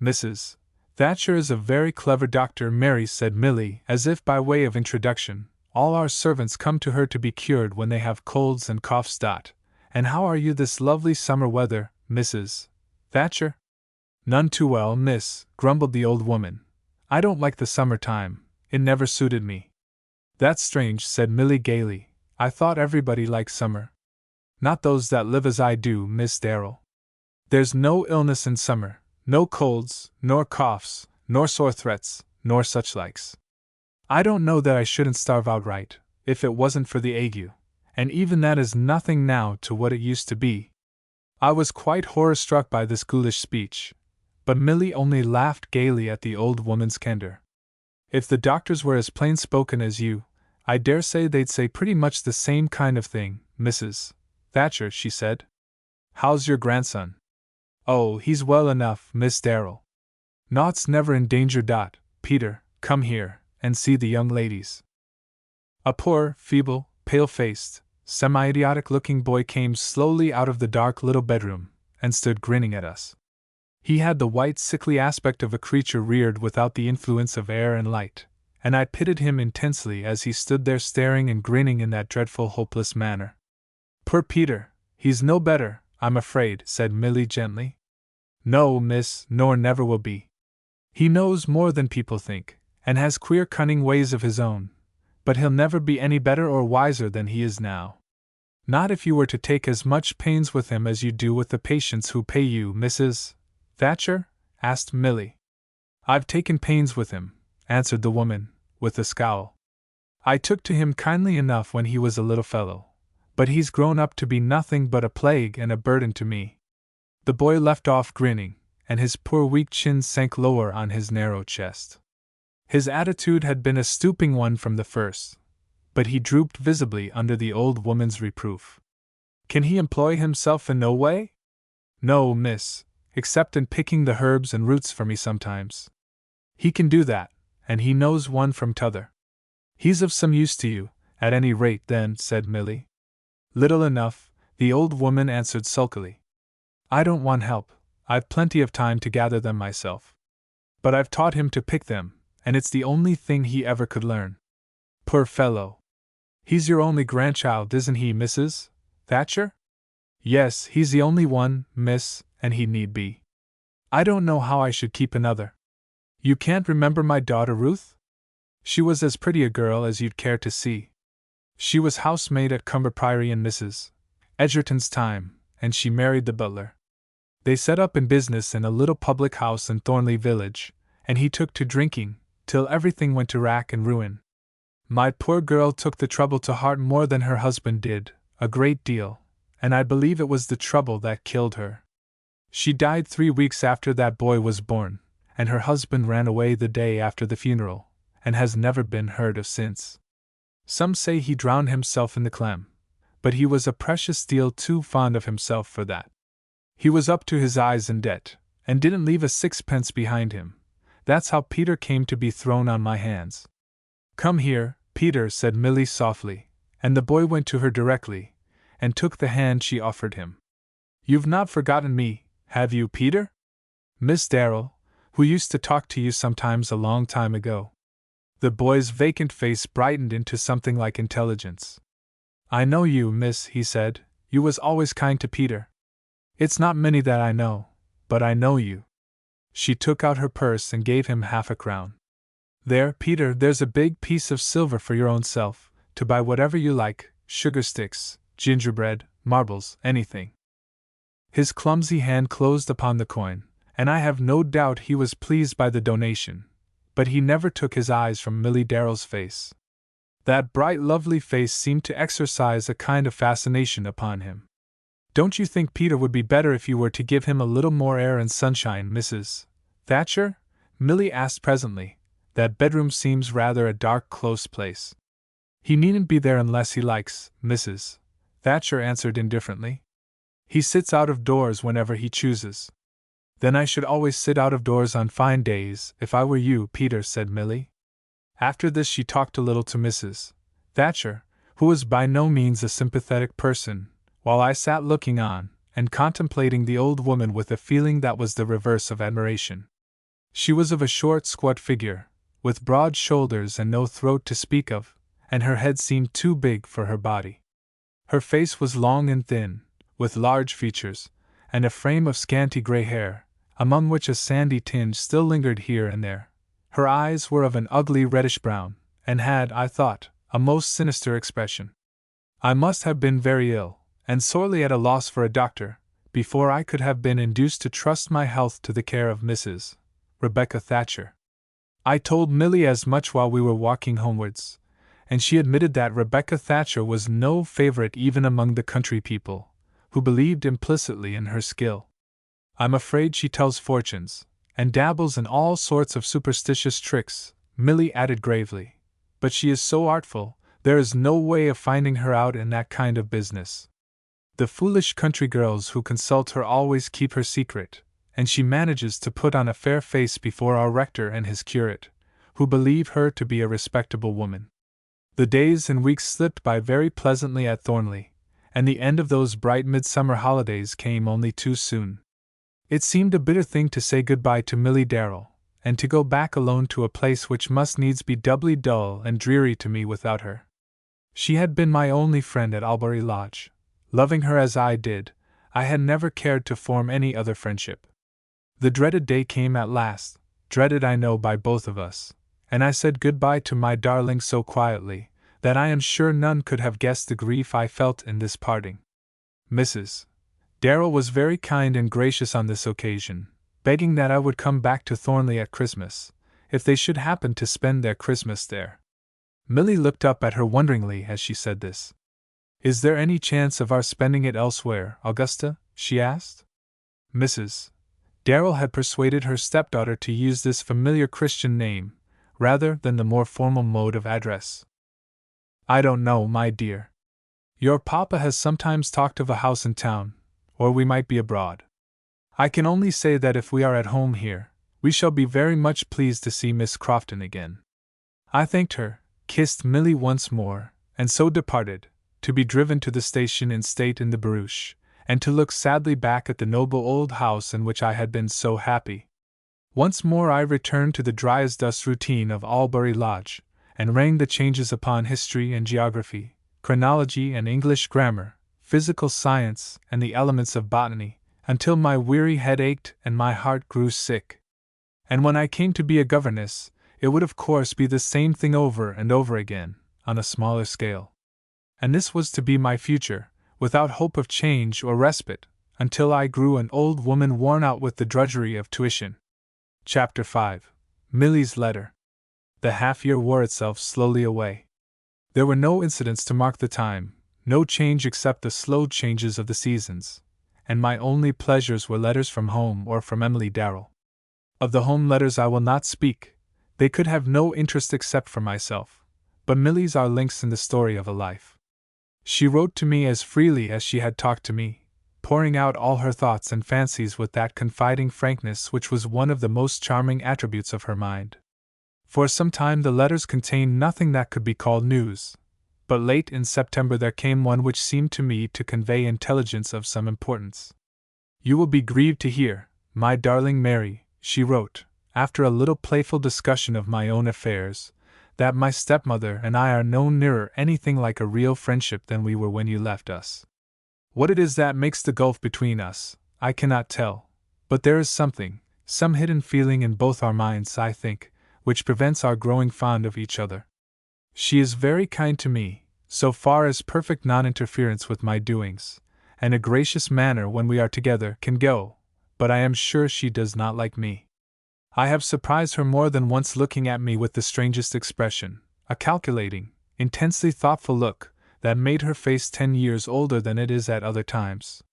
"Mrs. Thatcher is a very clever doctor, Mary," said Milly, as if by way of introduction. "All our servants come to her to be cured when they have colds and coughs. And how are you this lovely summer weather, Mrs. Thatcher?" "None too well, miss," grumbled the old woman. "I don't like the summer time, it never suited me." "That's strange," said Milly gaily. "I thought everybody liked summer." "Not those that live as I do, Miss Darrell. There's no illness in summer, no colds, nor coughs, nor sore throats, nor such likes. I don't know that I shouldn't starve outright, if it wasn't for the ague, and even that is nothing now to what it used to be." I was quite horror-struck by this ghoulish speech, but Milly only laughed gaily at the old woman's candor. "If the doctors were as plain-spoken as you, I dare say they'd say pretty much the same kind of thing, Mrs. Thatcher," she said. "How's your grandson?" "Oh, he's well enough, Miss Darrell. Naught's never in danger. Peter, come here, and see the young ladies." A poor, feeble, pale-faced, semi-idiotic-looking boy came slowly out of the dark little bedroom, and stood grinning at us. He had the white, sickly aspect of a creature reared without the influence of air and light, and I pitied him intensely as he stood there staring and grinning in that dreadful, hopeless manner. "Poor Peter, he's no better, I'm afraid," said Milly gently. "No, miss, nor never will be. He knows more than people think, and has queer cunning ways of his own, but he'll never be any better or wiser than he is now. Not if you were to take as much pains with him as you do with the patients who pay you, Mrs. Thatcher?" asked Milly. "I've taken pains with him," answered the woman, with a scowl. "I took to him kindly enough when he was a little fellow, but he's grown up to be nothing but a plague and a burden to me." The boy left off grinning, and his poor weak chin sank lower on his narrow chest. His attitude had been a stooping one from the first, but he drooped visibly under the old woman's reproof. "Can he employ himself in no way?" "No, miss, except in picking the herbs and roots for me sometimes. He can do that, and he knows one from t'other." "He's of some use to you, at any rate, then," said Milly. "Little enough," the old woman answered sulkily. "I don't want help, I've plenty of time to gather them myself. But I've taught him to pick them, and it's the only thing he ever could learn. Poor fellow. He's your only grandchild, isn't he, Mrs. Thatcher? Yes, he's the only one, miss, and he need be. I don't know how I should keep another. You can't remember my daughter Ruth? She was as pretty a girl as you'd care to see. She was housemaid at Cumber Priory in Mrs. Edgerton's time, and she married the butler. They set up in business in a little public house in Thornley village, and he took to drinking, till everything went to rack and ruin. My poor girl took the trouble to heart more than her husband did, a great deal, and I believe it was the trouble that killed her. She died 3 weeks after that boy was born, and her husband ran away the day after the funeral, and has never been heard of since. Some say he drowned himself in the Clem, but he was a precious deal too fond of himself for that. He was up to his eyes in debt, and didn't leave a sixpence behind him. That's how Peter came to be thrown on my hands. Come here, Peter, said Milly softly, and the boy went to her directly, and took the hand she offered him. You've not forgotten me, have you, Peter? Miss Darrell, who used to talk to you sometimes a long time ago. The boy's vacant face brightened into something like intelligence. I know you, miss, he said. You was always kind to Peter. It's not many that I know, but I know you. She took out her purse and gave him half a crown. There, Peter, there's a big piece of silver for your own self, to buy whatever you like, sugar sticks, gingerbread, marbles, anything. His clumsy hand closed upon the coin, and I have no doubt he was pleased by the donation, but he never took his eyes from Milly Darrell's face. That bright, lovely face seemed to exercise a kind of fascination upon him. Don't you think Peter would be better if you were to give him a little more air and sunshine, Mrs. Thatcher? Milly asked presently. That bedroom seems rather a dark, close place. He needn't be there unless he likes, Mrs. Thatcher answered indifferently. He sits out of doors whenever he chooses. Then I should always sit out of doors on fine days, if I were you, Peter, said Milly. After this she talked a little to Mrs. Thatcher, who was by no means a sympathetic person, while I sat looking on, and contemplating the old woman with a feeling that was the reverse of admiration. She was of a short, squat figure, with broad shoulders and no throat to speak of, and her head seemed too big for her body. Her face was long and thin, with large features, and a frame of scanty grey hair, among which a sandy tinge still lingered here and there. Her eyes were of an ugly reddish brown, and had, I thought, a most sinister expression. I must have been very ill, and sorely at a loss for a doctor, before I could have been induced to trust my health to the care of Mrs. Rebecca Thatcher. I told Milly as much while we were walking homewards, and she admitted that Rebecca Thatcher was no favorite even among the country people, who believed implicitly in her skill. I'm afraid she tells fortunes, and dabbles in all sorts of superstitious tricks, Milly added gravely, but she is so artful, there is no way of finding her out in that kind of business. The foolish country girls who consult her always keep her secret, and she manages to put on a fair face before our rector and his curate, who believe her to be a respectable woman. The days and weeks slipped by very pleasantly at Thornley, and the end of those bright midsummer holidays came only too soon. It seemed a bitter thing to say good-bye to Milly Darrell, and to go back alone to a place which must needs be doubly dull and dreary to me without her. She had been my only friend at Albury Lodge. Loving her as I did, I had never cared to form any other friendship. The dreaded day came at last, dreaded I know by both of us, and I said good-bye to my darling so quietly, that I am sure none could have guessed the grief I felt in this parting. Mrs. Darrell was very kind and gracious on this occasion, begging that I would come back to Thornley at Christmas, if they should happen to spend their Christmas there. Milly looked up at her wonderingly as she said this. Is there any chance of our spending it elsewhere, Augusta? She asked. Mrs. Darrell had persuaded her stepdaughter to use this familiar Christian name, rather than the more formal mode of address. I don't know, my dear. Your papa has sometimes talked of a house in town, or we might be abroad. I can only say that if we are at home here, we shall be very much pleased to see Miss Crofton again. I thanked her, kissed Milly once more, and so departed, to be driven to the station in state in the barouche, and to look sadly back at the noble old house in which I had been so happy. Once more I returned to the dry as dust routine of Albury Lodge, and rang the changes upon history and geography, chronology and English grammar, physical science and the elements of botany, until my weary head ached and my heart grew sick. And when I came to be a governess, it would of course be the same thing over and over again, on a smaller scale. And this was to be my future, without hope of change or respite, until I grew an old woman worn out with the drudgery of tuition. Chapter 5. Milly's Letter. The half-year wore itself slowly away. There were no incidents to mark the time, no change except the slow changes of the seasons, and my only pleasures were letters from home or from Emily Darrell. Of the home letters I will not speak, they could have no interest except for myself, but Milly's are links in the story of a life. She wrote to me as freely as she had talked to me, pouring out all her thoughts and fancies with that confiding frankness which was one of the most charming attributes of her mind. For some time the letters contained nothing that could be called news, but late in September there came one which seemed to me to convey intelligence of some importance. "You will be grieved to hear, my darling Mary," she wrote, after a little playful discussion of my own affairs, "that my stepmother and I are no nearer anything like a real friendship than we were when you left us. What it is that makes the gulf between us, I cannot tell, but there is something, some hidden feeling in both our minds, I think, which prevents our growing fond of each other. She is very kind to me, so far as perfect non-interference with my doings, and a gracious manner when we are together can go, but I am sure she does not like me. I have surprised her more than once looking at me with the strangest expression, a calculating, intensely thoughtful look, that made her face 10 years older than it is at other times.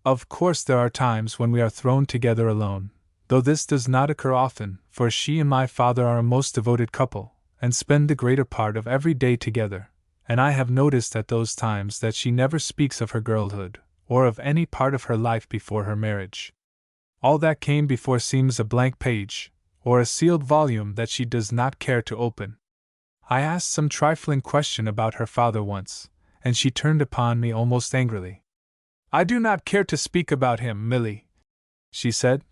Of course there are times when we are thrown together alone, though this does not occur often, for she and my father are a most devoted couple, and spend the greater part of every day together, and I have noticed at those times that she never speaks of her girlhood, or of any part of her life before her marriage. All that came before seems a blank page, or a sealed volume that she does not care to open. I asked some trifling question about her father once, and she turned upon me almost angrily. "I do not care to speak about him, Milly," she said.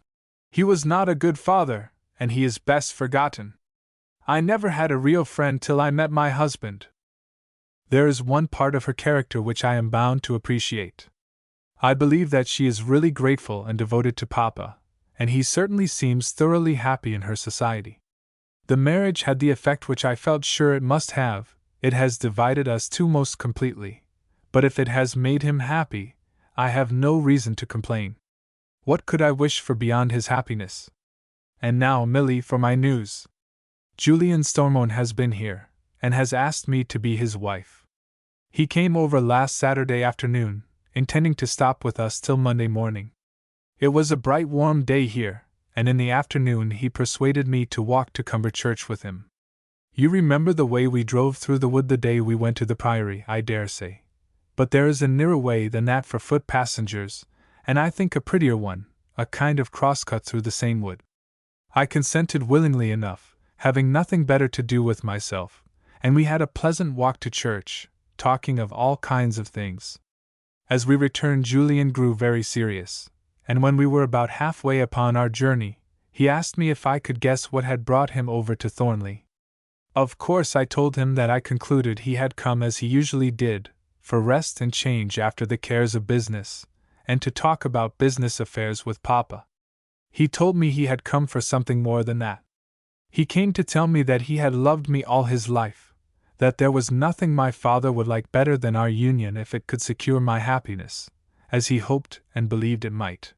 "He was not a good father, and he is best forgotten. I never had a real friend till I met my husband." There is one part of her character which I am bound to appreciate. I believe that she is really grateful and devoted to Papa, and he certainly seems thoroughly happy in her society. The marriage had the effect which I felt sure it must have. It has divided us two most completely, but if it has made him happy, I have no reason to complain. What could I wish for beyond his happiness? And now, Milly, for my news. Julian Stormont has been here, and has asked me to be his wife. He came over last Saturday afternoon, intending to stop with us till Monday morning. It was a bright warm day here, and in the afternoon he persuaded me to walk to Cumber Church with him. You remember the way we drove through the wood the day we went to the Priory, I dare say. But there is a nearer way than that for foot passengers, and I think a prettier one, a kind of crosscut through the same wood. I consented willingly enough, having nothing better to do with myself, and we had a pleasant walk to church, talking of all kinds of things. As we returned, Julian grew very serious, and when we were about halfway upon our journey, he asked me if I could guess what had brought him over to Thornley. Of course I told him that I concluded he had come as he usually did, for rest and change after the cares of business, and to talk about business affairs with Papa. He told me he had come for something more than that. He came to tell me that he had loved me all his life, that there was nothing my father would like better than our union if it could secure my happiness, as he hoped and believed it might.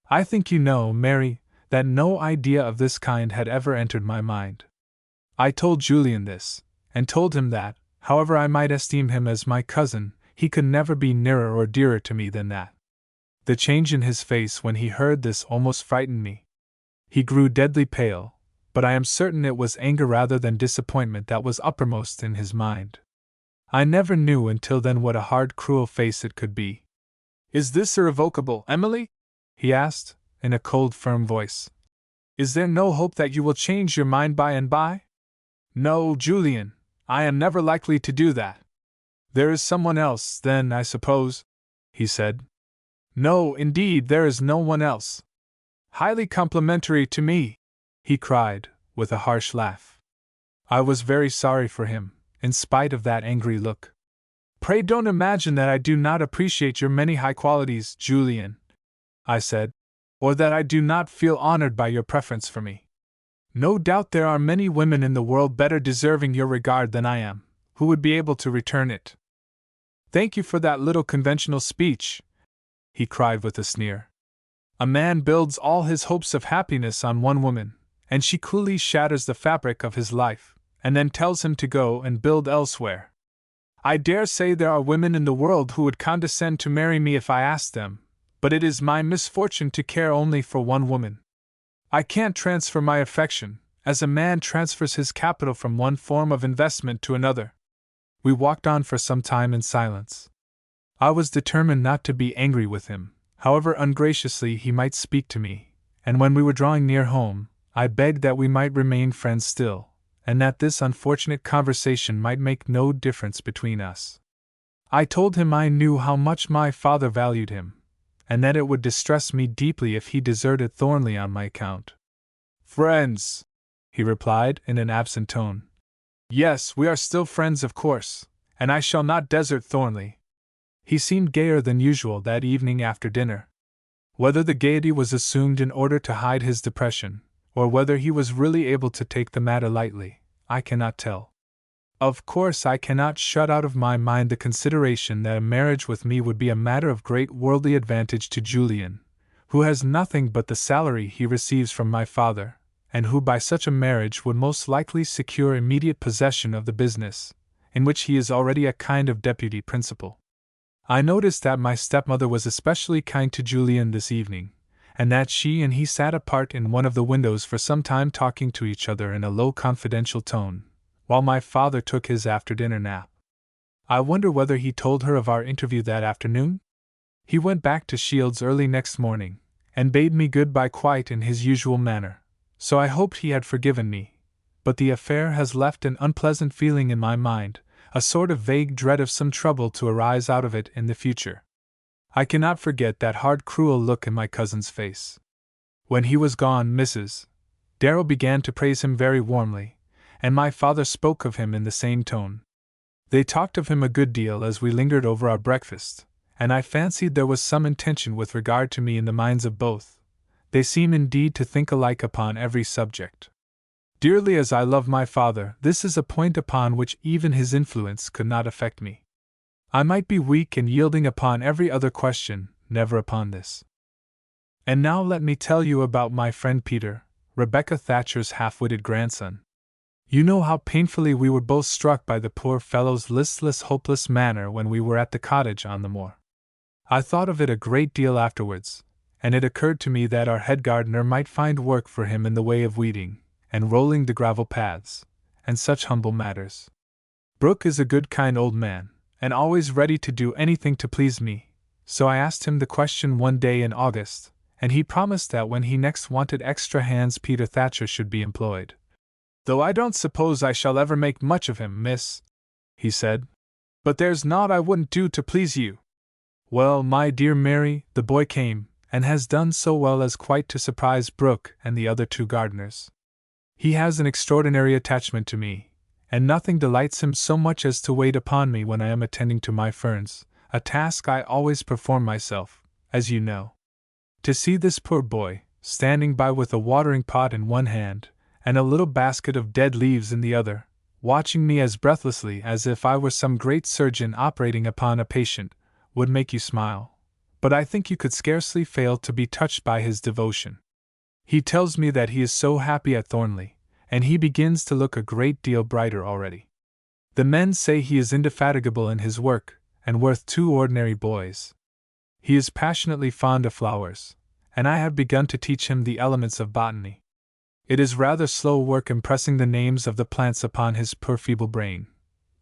I think you know, Mary, that no idea of this kind had ever entered my mind. I told Julian this, and told him that, however I might esteem him as my cousin, he could never be nearer or dearer to me than that. The change in his face when he heard this almost frightened me. He grew deadly pale, but I am certain it was anger rather than disappointment that was uppermost in his mind. I never knew until then what a hard, cruel face it could be. "Is this irrevocable, Emily?" he asked, in a cold, firm voice. "Is there no hope that you will change your mind by and by?" "No, Julian, I am never likely to do that." "There is someone else, then, I suppose?" he said. "No, indeed, there is no one else. Highly complimentary to me," he cried, with a harsh laugh. I was very sorry for him, in spite of that angry look. Pray don't imagine that I do not appreciate your many high qualities, Julian, I said, or that I do not feel honored by your preference for me. No doubt there are many women in the world better deserving your regard than I am, who would be able to return it. Thank you for that little conventional speech, he cried with a sneer. A man builds all his hopes of happiness on one woman, and she coolly shatters the fabric of his life, and then tells him to go and build elsewhere. I dare say there are women in the world who would condescend to marry me if I asked them, but it is my misfortune to care only for one woman. I can't transfer my affection, as a man transfers his capital from one form of investment to another. We walked on for some time in silence. I was determined not to be angry with him, however ungraciously he might speak to me, and when we were drawing near home, I begged that we might remain friends still, and that this unfortunate conversation might make no difference between us. I told him I knew how much my father valued him, and that it would distress me deeply if he deserted Thornley on my account. Friends, he replied in an absent tone. Yes, we are still friends, of course, and I shall not desert Thornley. He seemed gayer than usual that evening after dinner. Whether the gaiety was assumed in order to hide his depression, or whether he was really able to take the matter lightly, I cannot tell. Of course, I cannot shut out of my mind the consideration that a marriage with me would be a matter of great worldly advantage to Julian, who has nothing but the salary he receives from my father, and who by such a marriage would most likely secure immediate possession of the business, in which he is already a kind of deputy principal. I noticed that my stepmother was especially kind to Julian this evening, and that she and he sat apart in one of the windows for some time talking to each other in a low confidential tone, while my father took his after-dinner nap. I wonder whether he told her of our interview that afternoon? He went back to Shields early next morning, and bade me good-bye quite in his usual manner, so I hoped he had forgiven me, but the affair has left an unpleasant feeling in my mind, a sort of vague dread of some trouble to arise out of it in the future. I cannot forget that hard, cruel look in my cousin's face. When he was gone, Mrs. Darrell began to praise him very warmly, and my father spoke of him in the same tone. They talked of him a good deal as we lingered over our breakfast, and I fancied there was some intention with regard to me in the minds of both. They seem indeed to think alike upon every subject. Dearly as I love my father, this is a point upon which even his influence could not affect me. I might be weak and yielding upon every other question, never upon this. And now let me tell you about my friend Peter, Rebecca Thatcher's half-witted grandson. You know how painfully we were both struck by the poor fellow's listless, hopeless manner when we were at the cottage on the moor. I thought of it a great deal afterwards, and it occurred to me that our head gardener might find work for him in the way of weeding, and rolling the gravel paths, and such humble matters. Brooke is a good kind old man, and always ready to do anything to please me, so I asked him the question one day in August, and he promised that when he next wanted extra hands Peter Thatcher should be employed. Though I don't suppose I shall ever make much of him, miss, he said, but there's naught I wouldn't do to please you. Well, my dear Mary, the boy came, and has done so well as quite to surprise Brooke and the other two gardeners. He has an extraordinary attachment to me, and nothing delights him so much as to wait upon me when I am attending to my ferns, a task I always perform myself, as you know. To see this poor boy, standing by with a watering pot in one hand, and a little basket of dead leaves in the other, watching me as breathlessly as if I were some great surgeon operating upon a patient, would make you smile, but I think you could scarcely fail to be touched by his devotion. He tells me that he is so happy at Thornley, and he begins to look a great deal brighter already. The men say he is indefatigable in his work, and worth 2 ordinary boys. He is passionately fond of flowers, and I have begun to teach him the elements of botany. It is rather slow work impressing the names of the plants upon his poor feeble brain,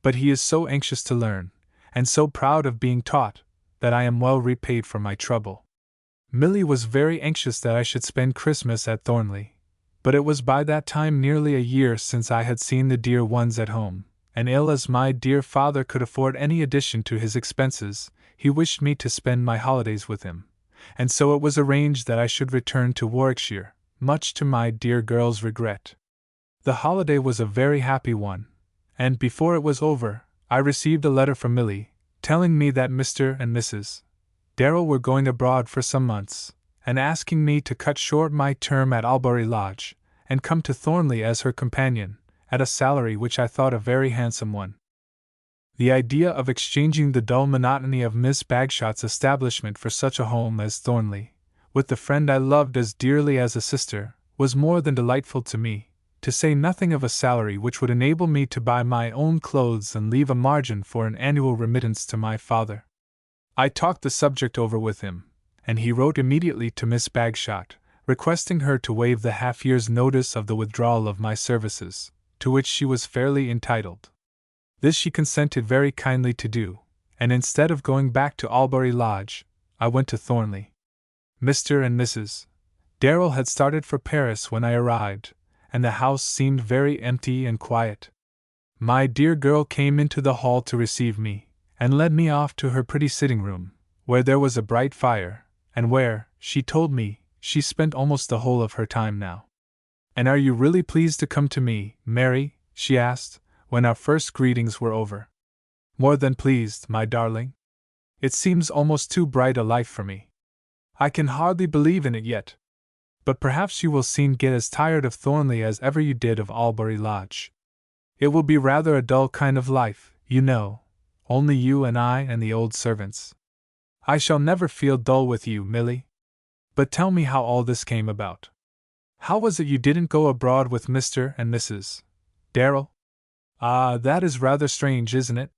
but he is so anxious to learn, and so proud of being taught, that I am well repaid for my trouble. Milly was very anxious that I should spend Christmas at Thornley, but it was by that time nearly a year since I had seen the dear ones at home, and ill as my dear father could afford any addition to his expenses, he wished me to spend my holidays with him, and so it was arranged that I should return to Warwickshire, much to my dear girl's regret. The holiday was a very happy one, and before it was over, I received a letter from Milly, telling me that Mr. and Mrs. Darrell were going abroad for some months, and asking me to cut short my term at Albury Lodge, and come to Thornley as her companion, at a salary which I thought a very handsome one. The idea of exchanging the dull monotony of Miss Bagshot's establishment for such a home as Thornley, with the friend I loved as dearly as a sister, was more than delightful to me, to say nothing of a salary which would enable me to buy my own clothes and leave a margin for an annual remittance to my father. I talked the subject over with him, and he wrote immediately to Miss Bagshot, requesting her to waive the half-year's notice of the withdrawal of my services, to which she was fairly entitled. This she consented very kindly to do, and instead of going back to Albury Lodge, I went to Thornley. Mr. and Mrs. Darrell had started for Paris when I arrived, and the house seemed very empty and quiet. My dear girl came into the hall to receive me, and led me off to her pretty sitting-room, where there was a bright fire, and where, she told me, she spent almost the whole of her time now. "And are you really pleased to come to me, Mary?" she asked, when our first greetings were over. "More than pleased, my darling. It seems almost too bright a life for me. I can hardly believe in it yet. But perhaps you will soon get as tired of Thornley as ever you did of Albury Lodge. It will be rather a dull kind of life, you know, only you and I and the old servants. I shall never feel dull with you, Milly. But tell me how all this came about. How was it you didn't go abroad with Mr. and Mrs. Darrell? Ah, that is rather strange, isn't it?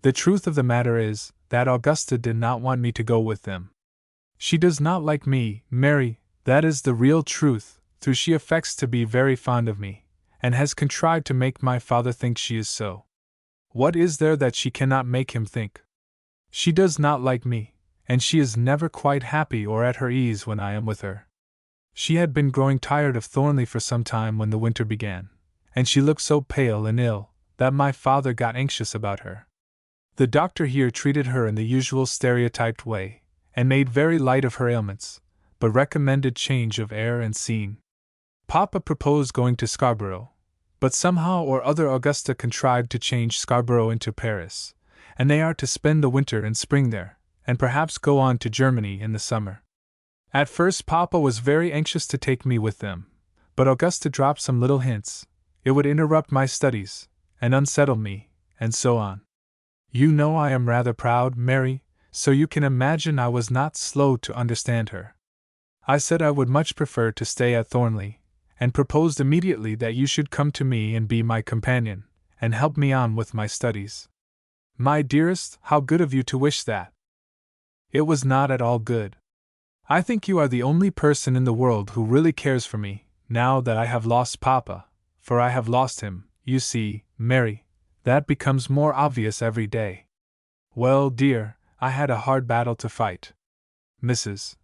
The truth of the matter is that Augusta did not want me to go with them. She does not like me, Mary, that is the real truth, though she affects to be very fond of me, and has contrived to make my father think she is so. What is there that she cannot make him think? She does not like me, and she is never quite happy or at her ease when I am with her. She had been growing tired of Thornley for some time when the winter began, and she looked so pale and ill that my father got anxious about her. The doctor here treated her in the usual stereotyped way, and made very light of her ailments, but recommended change of air and scene. Papa proposed going to Scarborough, but somehow or other Augusta contrived to change Scarborough into Paris, and they are to spend the winter and spring there, and perhaps go on to Germany in the summer. At first Papa was very anxious to take me with them, but Augusta dropped some little hints. It would interrupt my studies, and unsettle me, and so on. You know I am rather proud, Mary, so you can imagine I was not slow to understand her. I said I would much prefer to stay at Thornley, and proposed immediately that you should come to me and be my companion, and help me on with my studies. My dearest, how good of you to wish that! It was not at all good. I think you are the only person in the world who really cares for me, now that I have lost Papa, for I have lost him, you see, Mary, that becomes more obvious every day. Well, dear, I had a hard battle to fight. Mrs.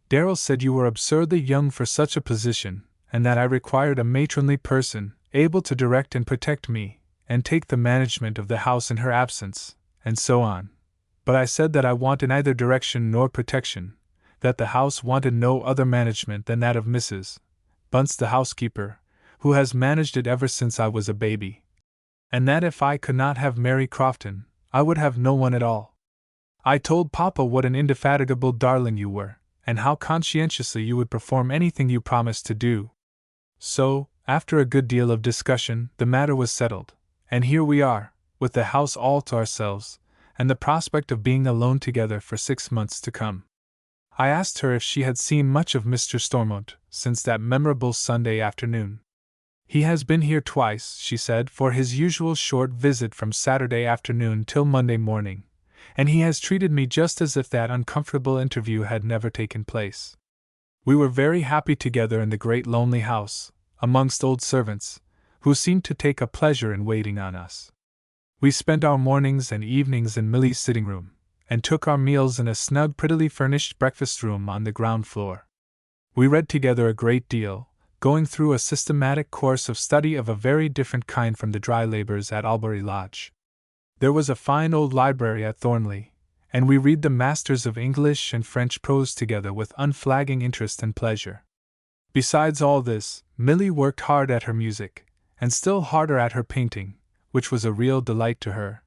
Darrell said you were absurdly young for such a position, and that I required a matronly person, able to direct and protect me, and take the management of the house in her absence, and so on. But I said that I wanted neither direction nor protection, that the house wanted no other management than that of Mrs. Bunce the housekeeper, who has managed it ever since I was a baby, and that if I could not have Mary Crofton, I would have no one at all. I told Papa what an indefatigable darling you were, and how conscientiously you would perform anything you promised to do. So, after a good deal of discussion, the matter was settled, and here we are, with the house all to ourselves, and the prospect of being alone together for 6 months to come. I asked her if she had seen much of Mr. Stormont since that memorable Sunday afternoon. He has been here twice, she said, for his usual short visit from Saturday afternoon till Monday morning, and he has treated me just as if that uncomfortable interview had never taken place. We were very happy together in the great lonely house, amongst old servants, who seemed to take a pleasure in waiting on us. We spent our mornings and evenings in Milly's sitting-room, and took our meals in a snug, prettily furnished breakfast-room on the ground floor. We read together a great deal, going through a systematic course of study of a very different kind from the dry labors at Albury Lodge. There was a fine old library at Thornley, and we read the masters of English and French prose together with unflagging interest and pleasure. Besides all this, Milly worked hard at her music, and still harder at her painting, which was a real delight to her.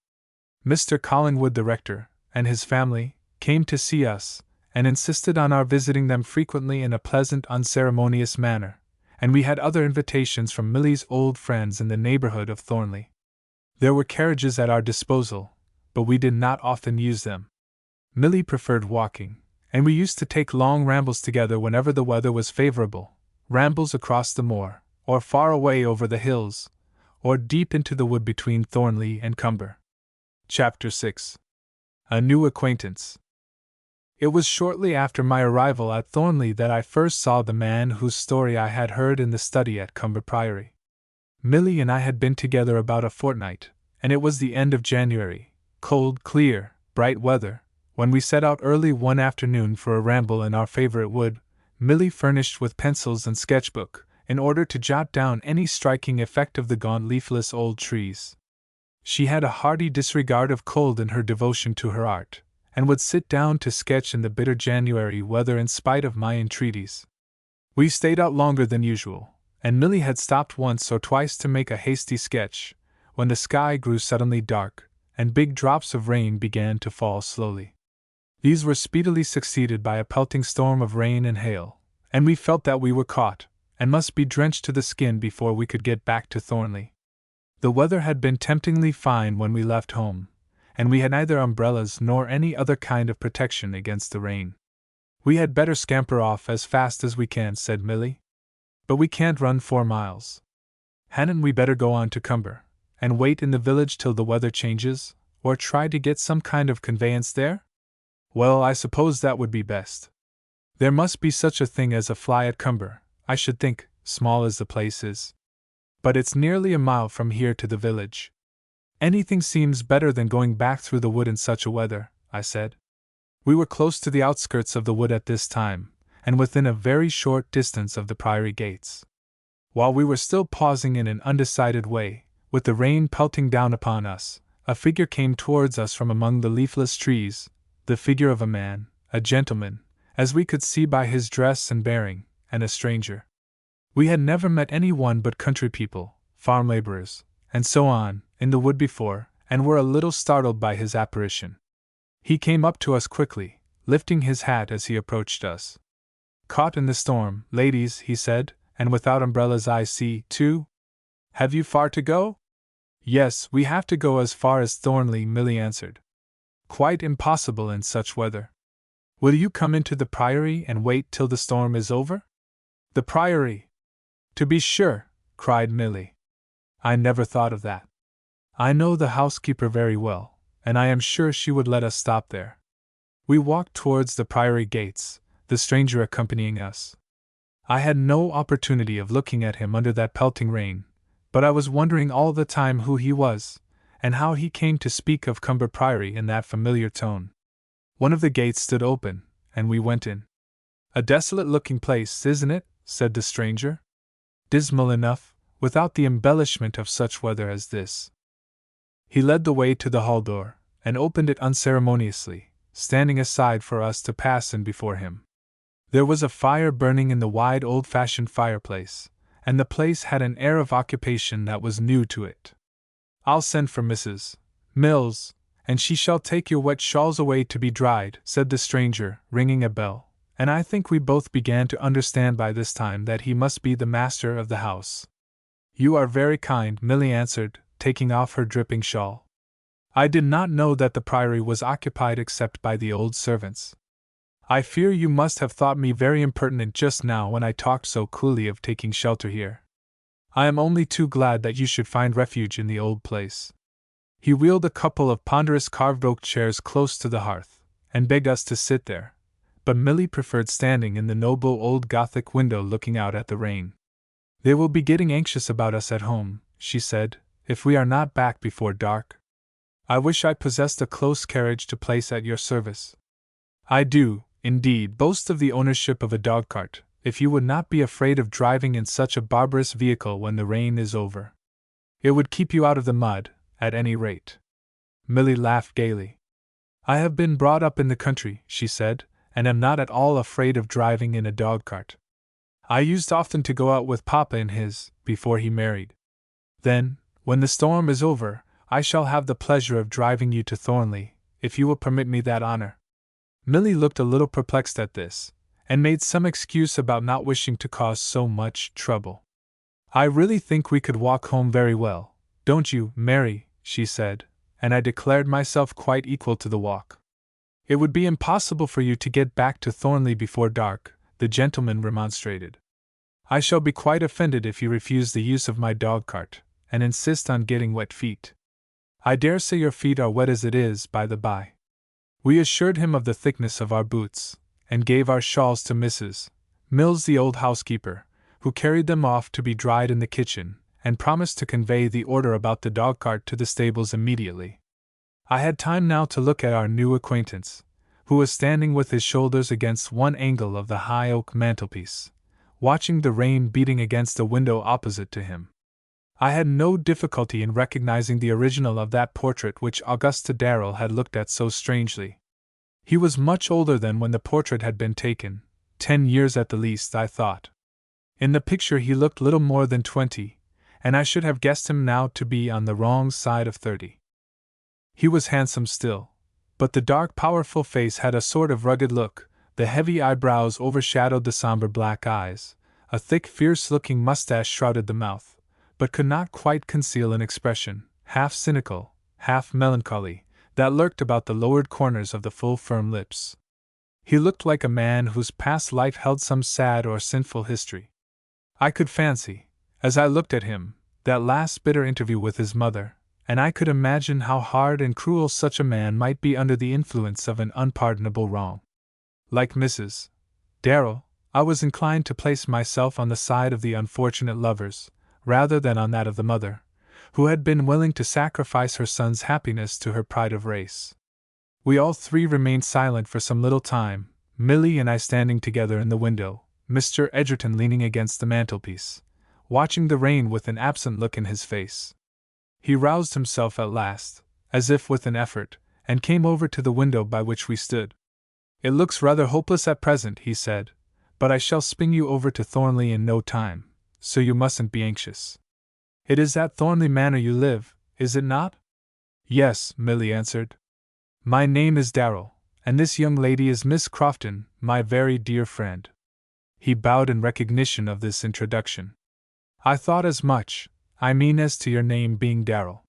Mr. Collingwood, the rector, and his family, came to see us, and insisted on our visiting them frequently in a pleasant, unceremonious manner, and we had other invitations from Milly's old friends in the neighborhood of Thornley. There were carriages at our disposal, but we did not often use them. Milly preferred walking, and we used to take long rambles together whenever the weather was favorable, rambles across the moor, or far away over the hills, or deep into the wood between Thornley and Cumber. Chapter 6. A New Acquaintance. It was shortly after my arrival at Thornley that I first saw the man whose story I had heard in the study at Cumber Priory. Milly and I had been together about a fortnight, and it was the end of January, cold, clear, bright weather, when we set out early one afternoon for a ramble in our favorite wood, Milly furnished with pencils and sketchbook, in order to jot down any striking effect of the gaunt leafless old trees. She had a hearty disregard of cold in her devotion to her art, and would sit down to sketch in the bitter January weather in spite of my entreaties. We stayed out longer than usual, and Milly had stopped once or twice to make a hasty sketch, when the sky grew suddenly dark, and big drops of rain began to fall slowly. These were speedily succeeded by a pelting storm of rain and hail, and we felt that we were caught, and must be drenched to the skin before we could get back to Thornley. The weather had been temptingly fine when we left home, and we had neither umbrellas nor any other kind of protection against the rain. "We had better scamper off as fast as we can," said Milly. "But we can't run 4 miles. Hadn't we better go on to Cumber, and wait in the village till the weather changes, or try to get some kind of conveyance there?" "Well, I suppose that would be best. There must be such a thing as a fly at Cumber, I should think, small as the place is. But it's nearly a mile from here to the village." "Anything seems better than going back through the wood in such a weather," I said. We were close to the outskirts of the wood at this time, and within a very short distance of the priory gates. While we were still pausing in an undecided way, with the rain pelting down upon us, a figure came towards us from among the leafless trees, the figure of a man, a gentleman, as we could see by his dress and bearing, and a stranger. We had never met any one but country people, farm laborers, and so on, in the wood before, and were a little startled by his apparition. He came up to us quickly, lifting his hat as he approached us. "Caught in the storm, ladies," he said, "and without umbrellas, I see, too. Have you far to go?" "Yes, we have to go as far as Thornley," Milly answered. "Quite impossible in such weather. Will you come into the priory and wait till the storm is over?" "The priory! To be sure," cried Milly. "I never thought of that. I know the housekeeper very well, and I am sure she would let us stop there." We walked towards the priory gates, the stranger accompanying us. I had no opportunity of looking at him under that pelting rain, but I was wondering all the time who he was, and how he came to speak of Cumber Priory in that familiar tone. One of the gates stood open, and we went in. "A desolate-looking place, isn't it?" said the stranger. "Dismal enough, without the embellishment of such weather as this." He led the way to the hall door, and opened it unceremoniously, standing aside for us to pass in before him. There was a fire burning in the wide old-fashioned fireplace, and the place had an air of occupation that was new to it. "I'll send for Mrs. Mills, and she shall take your wet shawls away to be dried," said the stranger, ringing a bell, and I think we both began to understand by this time that he must be the master of the house. "You are very kind," Milly answered, taking off her dripping shawl. "I did not know that the priory was occupied except by the old servants. I fear you must have thought me very impertinent just now when I talked so coolly of taking shelter here. I am only too glad that you should find refuge in the old place." He wheeled a couple of ponderous carved oak chairs close to the hearth, and begged us to sit there, but Milly preferred standing in the noble old Gothic window looking out at the rain. "They will be getting anxious about us at home," she said, "if we are not back before dark. I wish I possessed a close carriage to place at your service. I do, indeed, boast of the ownership of a dog-cart, if you would not be afraid of driving in such a barbarous vehicle when the rain is over. It would keep you out of the mud, at any rate." Milly laughed gaily. "I have been brought up in the country," she said, "and am not at all afraid of driving in a dog-cart. I used often to go out with Papa in his, before he married. Then, when the storm is over, I shall have the pleasure of driving you to Thornley, if you will permit me that honor. Milly looked a little perplexed at this, and made some excuse about not wishing to cause so much trouble. I really think we could walk home very well, don't you, Mary? She said, and I declared myself quite equal to the walk. It would be impossible for you to get back to Thornley before dark, the gentleman remonstrated. I shall be quite offended if you refuse the use of my dog-cart, and insist on getting wet feet. I dare say your feet are wet as it is, by the by. We assured him of the thickness of our boots, and gave our shawls to Mrs. Mills, the old housekeeper, who carried them off to be dried in the kitchen, and promised to convey the order about the dog-cart to the stables immediately. I had time now to look at our new acquaintance, who was standing with his shoulders against one angle of the high oak mantelpiece, watching the rain beating against the window opposite to him. I had no difficulty in recognizing the original of that portrait which Augusta Darrell had looked at so strangely. He was much older than when the portrait had been taken, 10 years at the least, I thought. In the picture he looked little more than 20, and I should have guessed him now to be on the wrong side of 30. He was handsome still, but the dark, powerful face had a sort of rugged look, the heavy eyebrows overshadowed the somber black eyes, a thick, fierce-looking mustache shrouded the mouth, but could not quite conceal an expression, half cynical, half melancholy, that lurked about the lowered corners of the full, firm lips. He looked like a man whose past life held some sad or sinful history. I could fancy, as I looked at him, that last bitter interview with his mother, and I could imagine how hard and cruel such a man might be under the influence of an unpardonable wrong. Like Mrs. Darrell, I was inclined to place myself on the side of the unfortunate lovers, rather than on that of the mother, who had been willing to sacrifice her son's happiness to her pride of race. We all three remained silent for some little time, Milly and I standing together in the window, Mr. Edgerton leaning against the mantelpiece, watching the rain with an absent look in his face. He roused himself at last, as if with an effort, and came over to the window by which we stood. "It looks rather hopeless at present," he said, "but I shall spin you over to Thornley in no time, so you mustn't be anxious. It is at Thornley Manor you live, is it not?" "Yes," Milly answered. "My name is Darrell, and this young lady is Miss Crofton, my very dear friend." He bowed in recognition of this introduction. "I thought as much, I mean as to your name being Darrell.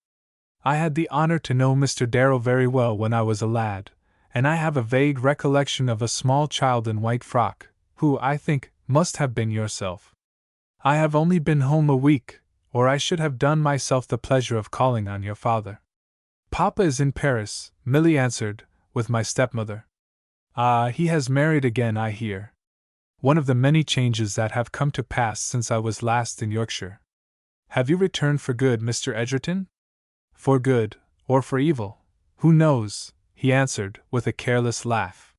I had the honor to know Mr. Darrell very well when I was a lad, and I have a vague recollection of a small child in white frock, who, I think, must have been yourself. I have only been home a week, or I should have done myself the pleasure of calling on your father." "Papa is in Paris," Milly answered, "with my stepmother." "Ah, he has married again, I hear. One of the many changes that have come to pass since I was last in Yorkshire. Have you returned for good, Mr. Edgerton?" "For good, or for evil, who knows?" he answered, with a careless laugh.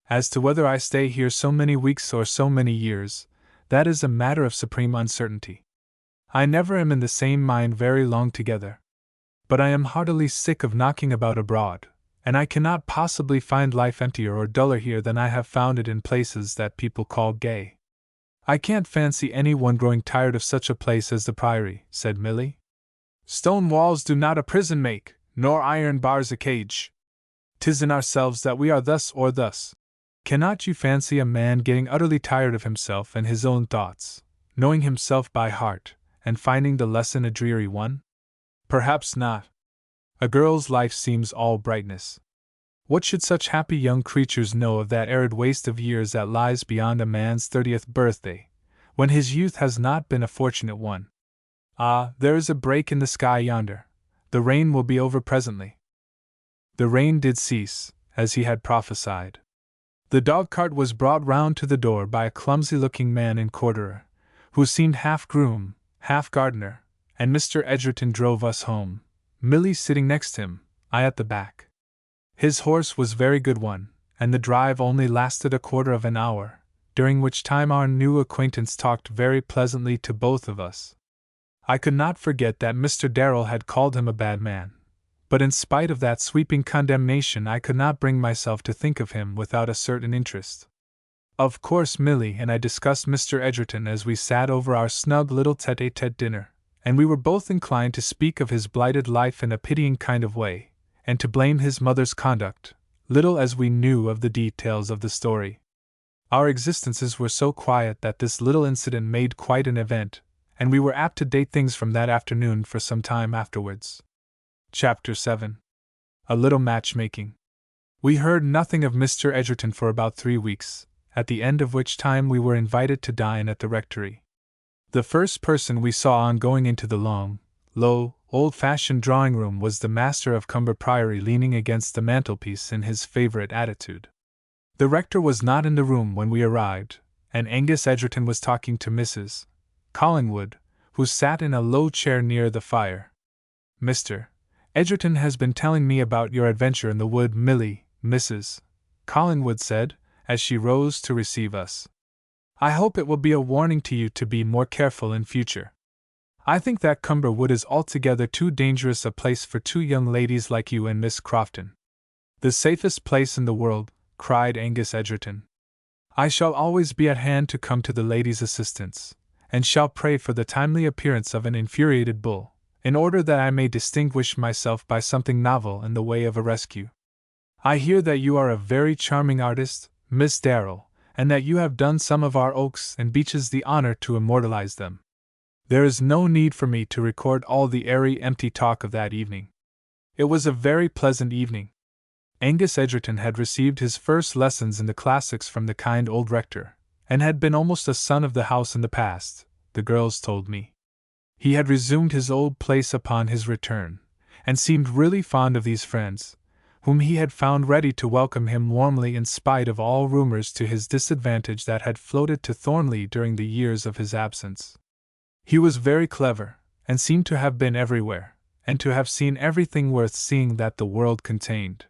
"As to whether I stay here so many weeks or so many years, that is a matter of supreme uncertainty. I never am in the same mind very long together. But I am heartily sick of knocking about abroad, and I cannot possibly find life emptier or duller here than I have found it in places that people call gay." "I can't fancy any one growing tired of such a place as the Priory," said Milly. "Stone walls do not a prison make, nor iron bars a cage. 'Tis in ourselves that we are thus or thus. Cannot you fancy a man getting utterly tired of himself and his own thoughts, knowing himself by heart, and finding the lesson a dreary one? Perhaps not. A girl's life seems all brightness. What should such happy young creatures know of that arid waste of years that lies beyond a man's 30th birthday, when his youth has not been a fortunate one? Ah, there is a break in the sky yonder. The rain will be over presently." The rain did cease, as he had prophesied. The dog-cart was brought round to the door by a clumsy-looking man in corduroy, who seemed half groom, half gardener, and Mr. Edgerton drove us home, Milly sitting next him, I at the back. His horse was a very good one, and the drive only lasted a quarter of an hour, during which time our new acquaintance talked very pleasantly to both of us. I could not forget that Mr. Darrell had called him a bad man, but in spite of that sweeping condemnation I could not bring myself to think of him without a certain interest. Of course, Milly and I discussed Mr. Edgerton as we sat over our snug little tete-a-tete dinner, and we were both inclined to speak of his blighted life in a pitying kind of way, and to blame his mother's conduct, little as we knew of the details of the story. Our existences were so quiet that this little incident made quite an event, and we were apt to date things from that afternoon for some time afterwards. Chapter 7. A Little Matchmaking. We heard nothing of Mr. Edgerton for about 3 weeks, at the end of which time we were invited to dine at the rectory. The first person we saw on going into the long, low, old-fashioned drawing-room was the master of Cumber Priory, leaning against the mantelpiece in his favorite attitude. The rector was not in the room when we arrived, and Angus Edgerton was talking to Mrs. Collingwood, who sat in a low chair near the fire. "Mr. Edgerton has been telling me about your adventure in the wood, Milly," Mrs. Collingwood said, as she rose to receive us. "I hope it will be a warning to you to be more careful in future. I think that Cumber Wood is altogether too dangerous a place for 2 young ladies like you and Miss Crofton." "The safest place in the world," cried Angus Edgerton. "I shall always be at hand to come to the ladies' assistance, and shall pray for the timely appearance of an infuriated bull, in order that I may distinguish myself by something novel in the way of a rescue. I hear that you are a very charming artist, Miss Darrell, and that you have done some of our oaks and beeches the honor to immortalize them. There is no need for me to record all the airy, empty talk of that evening. It was a very pleasant evening. Angus Edgerton had received his first lessons in the classics from the kind old rector, and had been almost a son of the house in the past, the girls told me. He had resumed his old place upon his return, and seemed really fond of these friends, whom he had found ready to welcome him warmly in spite of all rumors to his disadvantage that had floated to Thornley during the years of his absence. He was very clever, and seemed to have been everywhere, and to have seen everything worth seeing that the world contained.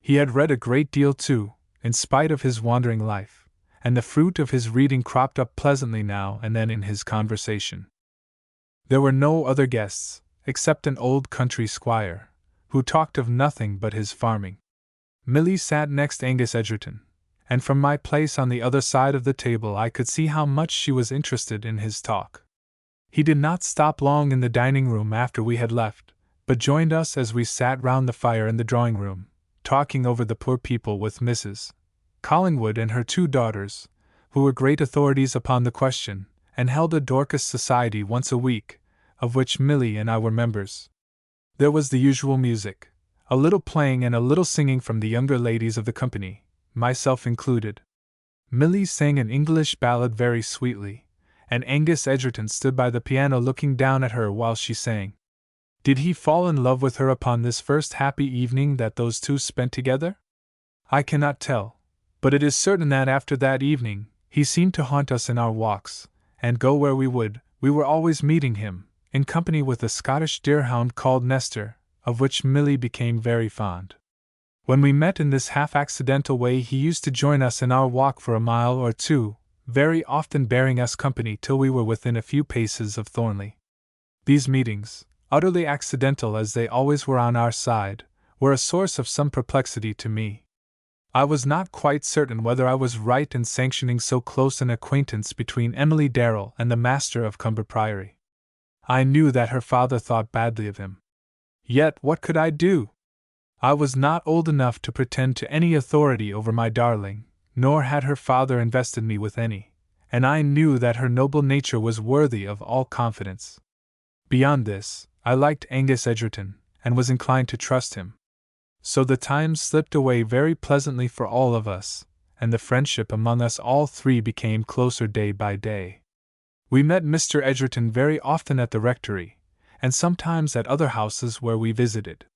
He had read a great deal too, in spite of his wandering life, and the fruit of his reading cropped up pleasantly now and then in his conversation. There were no other guests, except an old country squire, who talked of nothing but his farming. Milly sat next Angus Edgerton, and from my place on the other side of the table I could see how much she was interested in his talk. He did not stop long in the dining-room after we had left, but joined us as we sat round the fire in the drawing-room, talking over the poor people with Mrs. Collingwood and her 2 daughters, who were great authorities upon the question, and held a Dorcas Society once a week, of which Milly and I were members. There was the usual music, a little playing and a little singing from the younger ladies of the company, myself included. Milly sang an English ballad very sweetly, and Angus Edgerton stood by the piano looking down at her while she sang. Did he fall in love with her upon this first happy evening that those 2 spent together? I cannot tell, but it is certain that after that evening he seemed to haunt us in our walks, and go where we would, we were always meeting him, in company with a Scottish deerhound called Nestor, of which Milly became very fond. When we met in this half-accidental way he used to join us in our walk for a mile or 2, very often bearing us company till we were within a few paces of Thornley. These meetings, utterly accidental as they always were on our side, were a source of some perplexity to me. I was not quite certain whether I was right in sanctioning so close an acquaintance between Emily Darrell and the master of Cumber Priory. I knew that her father thought badly of him. Yet what could I do? I was not old enough to pretend to any authority over my darling, nor had her father invested me with any, and I knew that her noble nature was worthy of all confidence. Beyond this, I liked Angus Edgerton, and was inclined to trust him. So the time slipped away very pleasantly for all of us, and the friendship among us all 3 became closer day by day. We met Mr. Edgerton very often at the rectory, and sometimes at other houses where we visited.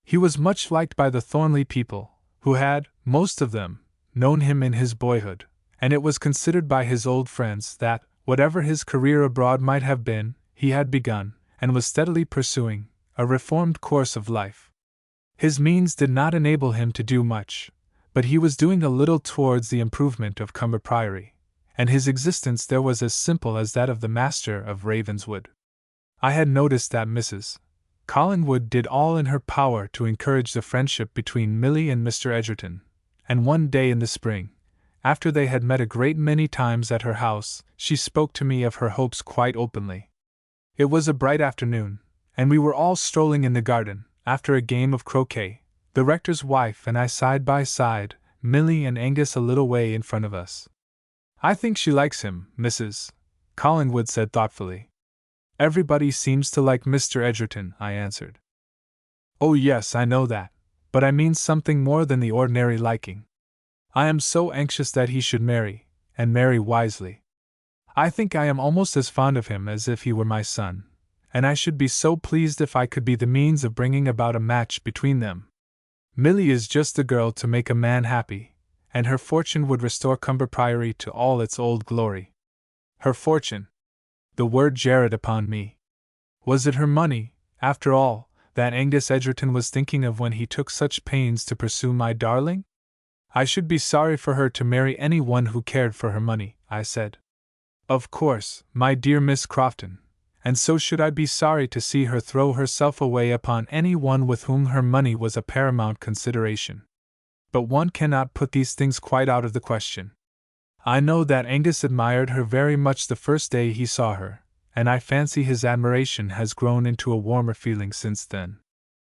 He was much liked by the Thornley people, who had, most of them, known him in his boyhood, and it was considered by his old friends that, whatever his career abroad might have been, he had begun, and was steadily pursuing, a reformed course of life. His means did not enable him to do much, but he was doing a little towards the improvement of Cumber Priory, and his existence there was as simple as that of the master of Ravenswood. I had noticed that Mrs. Collingwood did all in her power to encourage the friendship between Milly and Mr. Edgerton, and one day in the spring, after they had met a great many times at her house, she spoke to me of her hopes quite openly. It was a bright afternoon, and we were all strolling in the garden, after a game of croquet, the rector's wife and I side by side, Milly and Angus a little way in front of us. "I think she likes him, Mrs. Collingwood said thoughtfully. "Everybody seems to like Mr. Edgerton," I answered. "Oh yes, I know that, but I mean something more than the ordinary liking. I am so anxious that he should marry, and marry wisely. I think I am almost as fond of him as if he were my son, and I should be so pleased if I could be the means of bringing about a match between them. Milly is just the girl to make a man happy, and her fortune would restore Cumber Priory to all its old glory." Her fortune! The word jarred upon me. Was it her money, after all, that Angus Edgerton was thinking of when he took such pains to pursue my darling? "I should be sorry for her to marry any one who cared for her money," I said. "Of course, my dear Miss Crofton, and so should I be sorry to see her throw herself away upon any one with whom her money was a paramount consideration. But one cannot put these things quite out of the question. I know that Angus admired her very much the first day he saw her, and I fancy his admiration has grown into a warmer feeling since then.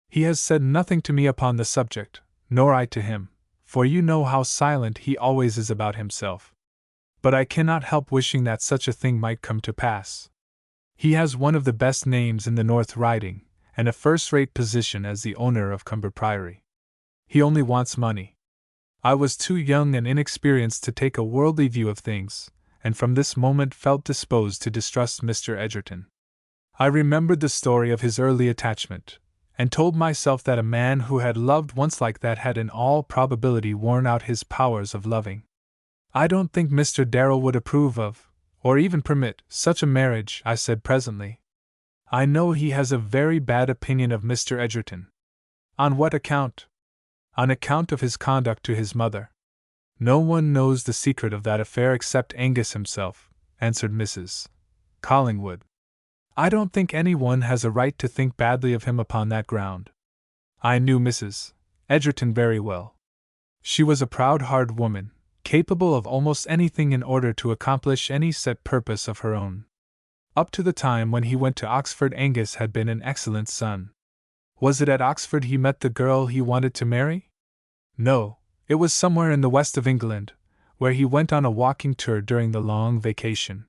He has said nothing to me upon the subject, nor I to him, for you know how silent he always is about himself. But I cannot help wishing that such a thing might come to pass. He has one of the best names in the North Riding, and a first-rate position as the owner of Cumber Priory. He only wants money." I was too young and inexperienced to take a worldly view of things, and from this moment felt disposed to distrust Mr. Edgerton. I remembered the story of his early attachment, and told myself that a man who had loved once like that had in all probability worn out his powers of loving. "I don't think Mr. Darrell would approve of, or even permit, such a marriage," I said presently. "I know he has a very bad opinion of Mr. Edgerton." "On what account?" "On account of his conduct to his mother." "No one knows the secret of that affair except Angus himself," answered Mrs. Collingwood. "I don't think anyone has a right to think badly of him upon that ground." I knew Mrs. Edgerton very well. She was a proud, hard woman, capable of almost anything in order to accomplish any set purpose of her own. Up to the time when he went to Oxford, Angus had been an excellent son. Was it at Oxford he met the girl he wanted to marry? No, it was somewhere in the west of England, where he went on a walking tour during the long vacation.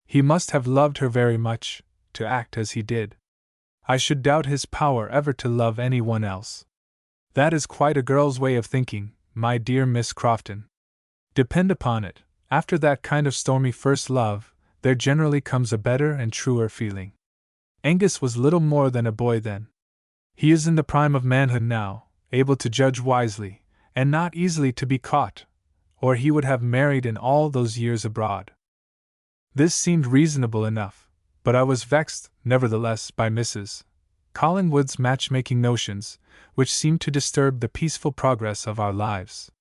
He must have loved her very much, to act as he did. I should doubt his power ever to love any one else. That is quite a girl's way of thinking, my dear Miss Crofton. Depend upon it, after that kind of stormy first love, there generally comes a better and truer feeling. Angus was little more than a boy then. He is in the prime of manhood now, able to judge wisely, and not easily to be caught, or he would have married in all those years abroad. This seemed reasonable enough, but I was vexed, nevertheless, by Mrs. Collingwood's matchmaking notions, which seemed to disturb the peaceful progress of our lives.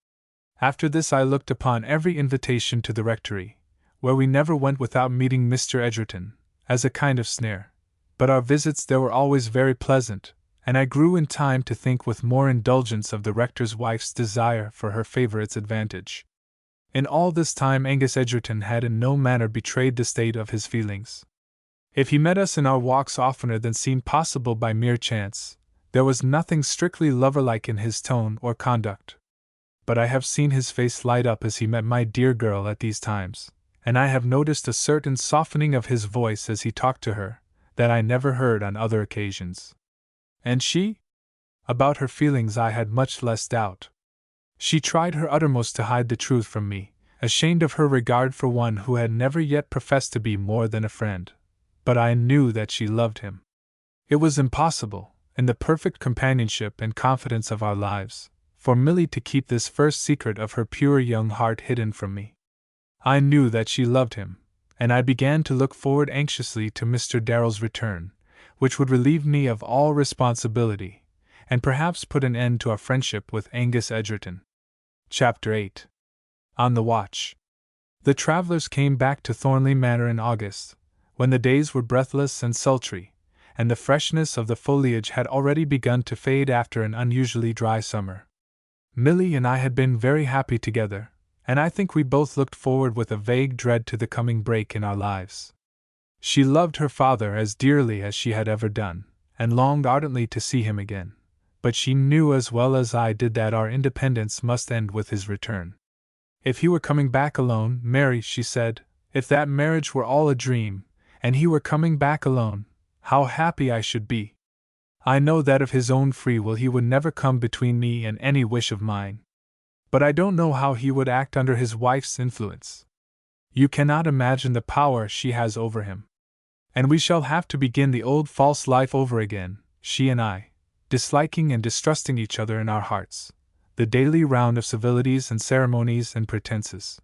After this I looked upon every invitation to the rectory, where we never went without meeting Mr. Edgerton, as a kind of snare, but our visits there were always very pleasant, and I grew in time to think with more indulgence of the rector's wife's desire for her favourite's advantage. In all this time Angus Edgerton had in no manner betrayed the state of his feelings. If he met us in our walks oftener than seemed possible by mere chance, there was nothing strictly lover-like in his tone or conduct. But I have seen his face light up as he met my dear girl at these times, and I have noticed a certain softening of his voice as he talked to her, that I never heard on other occasions. And she? About her feelings I had much less doubt. She tried her uttermost to hide the truth from me, ashamed of her regard for one who had never yet professed to be more than a friend. But I knew that she loved him. It was impossible, in the perfect companionship and confidence of our lives, for Milly to keep this first secret of her pure young heart hidden from me. I knew that she loved him, and I began to look forward anxiously to Mr. Darrell's return, which would relieve me of all responsibility, and perhaps put an end to our friendship with Angus Edgerton. Chapter 8. On the Watch. The travellers came back to Thornley Manor in August, when the days were breathless and sultry, and the freshness of the foliage had already begun to fade after an unusually dry summer. Milly and I had been very happy together, and I think we both looked forward with a vague dread to the coming break in our lives. She loved her father as dearly as she had ever done, and longed ardently to see him again, but she knew as well as I did that our independence must end with his return. If he were coming back alone, Mary, she said, if that marriage were all a dream, and he were coming back alone, how happy I should be. I know that of his own free will he would never come between me and any wish of mine. But I don't know how he would act under his wife's influence. You cannot imagine the power she has over him. And we shall have to begin the old false life over again, she and I, disliking and distrusting each other in our hearts, the daily round of civilities and ceremonies and pretenses.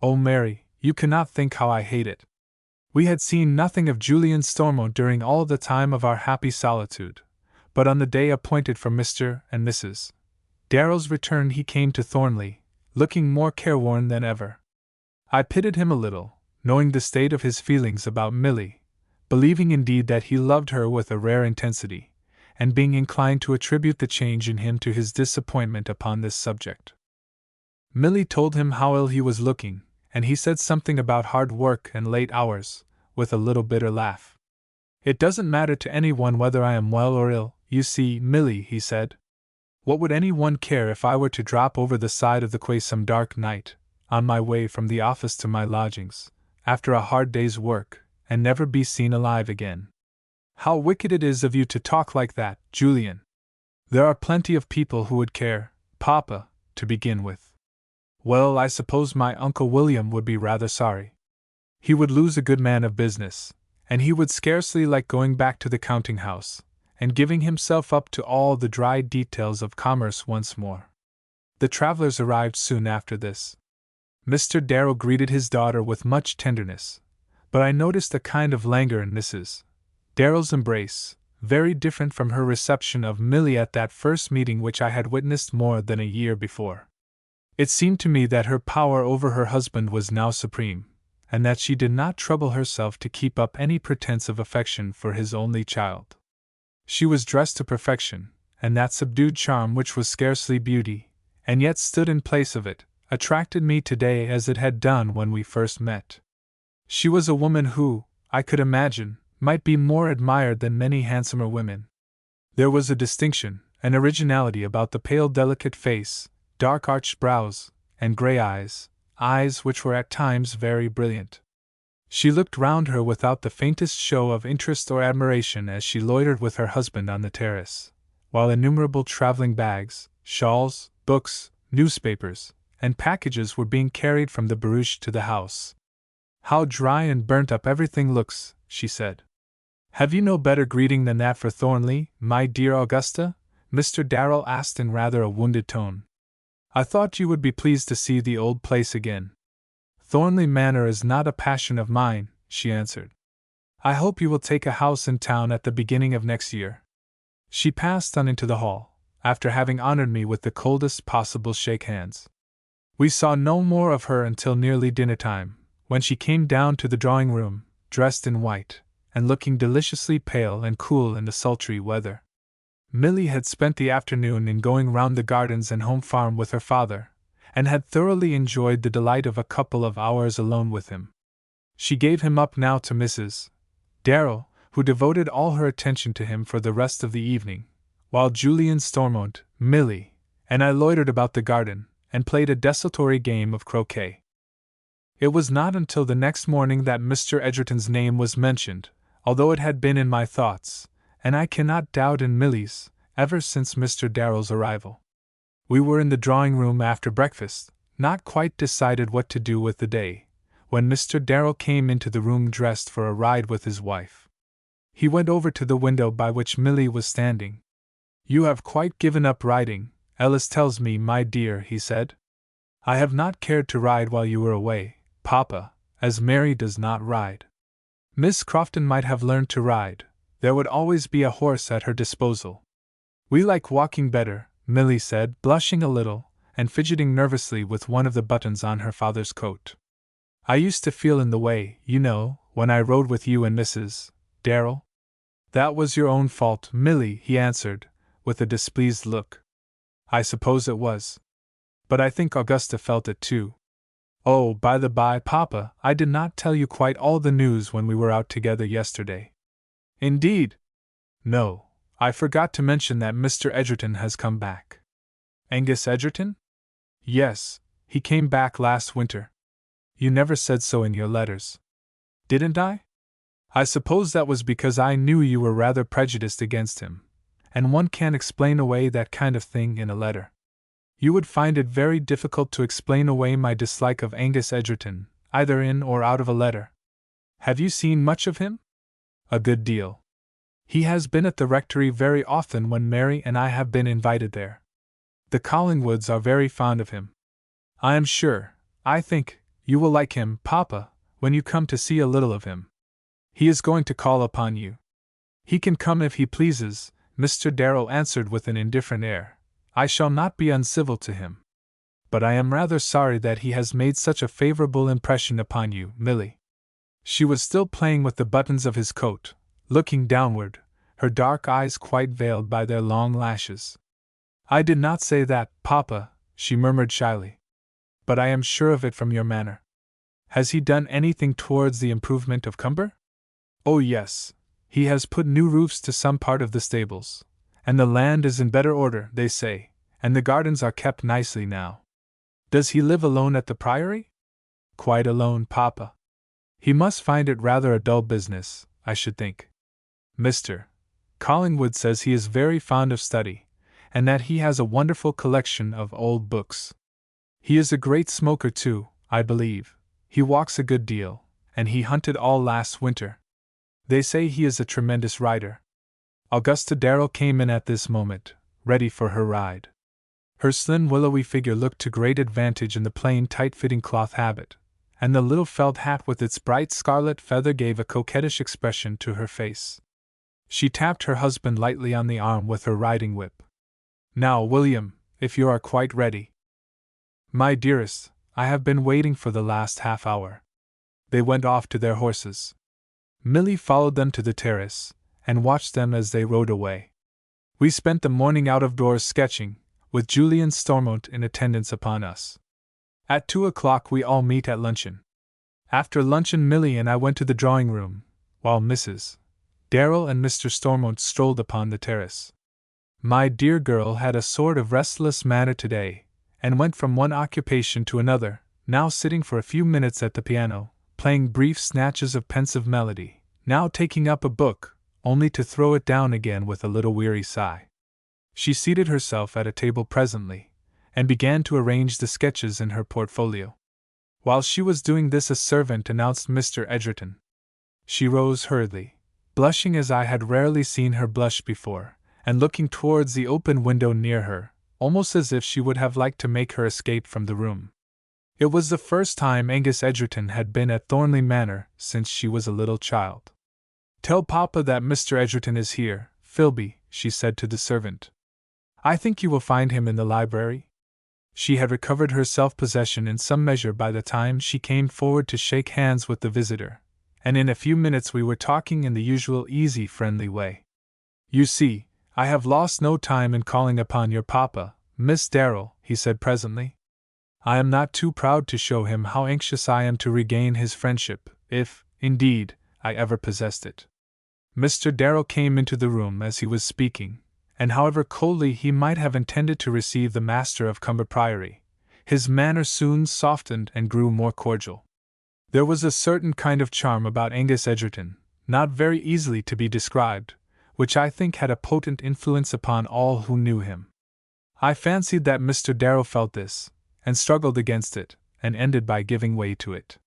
Oh, Mary, you cannot think how I hate it. We had seen nothing of Julian Stormont during all the time of our happy solitude, but on the day appointed for Mr. and Mrs. Darrell's return he came to Thornley, looking more careworn than ever. I pitied him a little, knowing the state of his feelings about Milly, believing indeed that he loved her with a rare intensity, and being inclined to attribute the change in him to his disappointment upon this subject. Milly told him how ill he was looking, and he said something about hard work and late hours, with a little bitter laugh. It doesn't matter to anyone whether I am well or ill, you see, Milly, he said. What would anyone care if I were to drop over the side of the quay some dark night, on my way from the office to my lodgings, after a hard day's work, and never be seen alive again? How wicked it is of you to talk like that, Julian. There are plenty of people who would care, Papa, to begin with. Well, I suppose my Uncle William would be rather sorry. He would lose a good man of business, and he would scarcely like going back to the counting-house, and giving himself up to all the dry details of commerce once more. The travelers arrived soon after this. Mr. Darrell greeted his daughter with much tenderness, but I noticed a kind of languor in Mrs. Darrell's embrace, very different from her reception of Milly at that first meeting which I had witnessed more than a year before. It seemed to me that her power over her husband was now supreme, and that she did not trouble herself to keep up any pretense of affection for his only child. She was dressed to perfection, and that subdued charm which was scarcely beauty, and yet stood in place of it, attracted me today as it had done when we first met. She was a woman who, I could imagine, might be more admired than many handsomer women. There was a distinction, an originality about the pale delicate face, dark arched brows, and grey eyes which were at times very brilliant. She looked round her without the faintest show of interest or admiration as she loitered with her husband on the terrace, while innumerable travelling bags, shawls, books, newspapers, and packages were being carried from the barouche to the house. How dry and burnt up everything looks, she said. Have you no better greeting than that for Thornley, my dear Augusta? Mr. Darrell asked in rather a wounded tone. I thought you would be pleased to see the old place again. Thornley Manor is not a passion of mine, she answered. I hope you will take a house in town at the beginning of next year. She passed on into the hall, after having honored me with the coldest possible shake hands. We saw no more of her until nearly dinner time, when she came down to the drawing-room, dressed in white, and looking deliciously pale and cool in the sultry weather. Milly had spent the afternoon in going round the gardens and home farm with her father, and had thoroughly enjoyed the delight of a couple of hours alone with him. She gave him up now to Mrs. Darrell, who devoted all her attention to him for the rest of the evening, while Julian Stormont, Milly, and I loitered about the garden, and played a desultory game of croquet. It was not until the next morning that Mr. Edgerton's name was mentioned, although it had been in my thoughts, and I cannot doubt in Milly's, ever since Mr. Darrell's arrival. We were in the drawing-room after breakfast, not quite decided what to do with the day, when Mr. Darrell came into the room dressed for a ride with his wife. He went over to the window by which Milly was standing. You have quite given up riding, Ellis tells me, my dear, he said. I have not cared to ride while you were away, Papa, as Mary does not ride. Miss Crofton might have learned to ride. There would always be a horse at her disposal. We like walking better, Milly said, blushing a little, and fidgeting nervously with one of the buttons on her father's coat. I used to feel in the way, you know, when I rode with you and Mrs. Darrell. That was your own fault, Milly, he answered, with a displeased look. I suppose it was. But I think Augusta felt it too. Oh, by the by, Papa, I did not tell you quite all the news when we were out together yesterday. Indeed? No, I forgot to mention that Mr. Edgerton has come back. Angus Edgerton? Yes, he came back last winter. You never said so in your letters. Didn't I? I suppose that was because I knew you were rather prejudiced against him, and one can't explain away that kind of thing in a letter. You would find it very difficult to explain away my dislike of Angus Edgerton, either in or out of a letter. Have you seen much of him? A good deal. He has been at the rectory very often when Mary and I have been invited there. The Collingwoods are very fond of him. I am sure, I think, you will like him, Papa, when you come to see a little of him. He is going to call upon you. He can come if he pleases, Mr. Darrell answered with an indifferent air. I shall not be uncivil to him. But I am rather sorry that he has made such a favorable impression upon you, Milly. She was still playing with the buttons of his coat, looking downward, her dark eyes quite veiled by their long lashes. I did not say that, Papa, she murmured shyly. But I am sure of it from your manner. Has he done anything towards the improvement of Cumber? Oh yes, he has put new roofs to some part of the stables, and the land is in better order, they say, and the gardens are kept nicely now. Does he live alone at the Priory? Quite alone, Papa. He must find it rather a dull business, I should think. Mr. Collingwood says he is very fond of study, and that he has a wonderful collection of old books. He is a great smoker too, I believe. He walks a good deal, and he hunted all last winter. They say he is a tremendous rider. Augusta Darrell came in at this moment, ready for her ride. Her slim willowy figure looked to great advantage in the plain tight-fitting cloth habit, and the little felt hat with its bright scarlet feather gave a coquettish expression to her face. She tapped her husband lightly on the arm with her riding whip. Now, William, if you are quite ready. My dearest, I have been waiting for the last half hour. They went off to their horses. Milly followed them to the terrace, and watched them as they rode away. We spent the morning out of doors sketching, with Julian Stormont in attendance upon us. At 2 o'clock we all meet at luncheon. After luncheon Milly and I went to the drawing-room, while Mrs. Darrell and Mr. Stormont strolled upon the terrace. My dear girl had a sort of restless manner today, and went from one occupation to another, now sitting for a few minutes at the piano, playing brief snatches of pensive melody, now taking up a book, only to throw it down again with a little weary sigh. She seated herself at a table presently, and began to arrange the sketches in her portfolio. While she was doing this a servant announced Mr. Edgerton. She rose hurriedly, blushing as I had rarely seen her blush before, and looking towards the open window near her, almost as if she would have liked to make her escape from the room. It was the first time Angus Edgerton had been at Thornley Manor since she was a little child. Tell Papa that Mr. Edgerton is here, Philby, she said to the servant. I think you will find him in the library. She had recovered her self-possession in some measure by the time she came forward to shake hands with the visitor, and in a few minutes we were talking in the usual easy, friendly way. You see, I have lost no time in calling upon your papa, Miss Darrell, he said presently. I am not too proud to show him how anxious I am to regain his friendship, if, indeed, I ever possessed it. Mr. Darrell came into the room as he was speaking, and however coldly he might have intended to receive the master of Cumber Priory, his manner soon softened and grew more cordial. There was a certain kind of charm about Angus Edgerton, not very easily to be described, which I think had a potent influence upon all who knew him. I fancied that Mr. Darrell felt this, and struggled against it, and ended by giving way to it.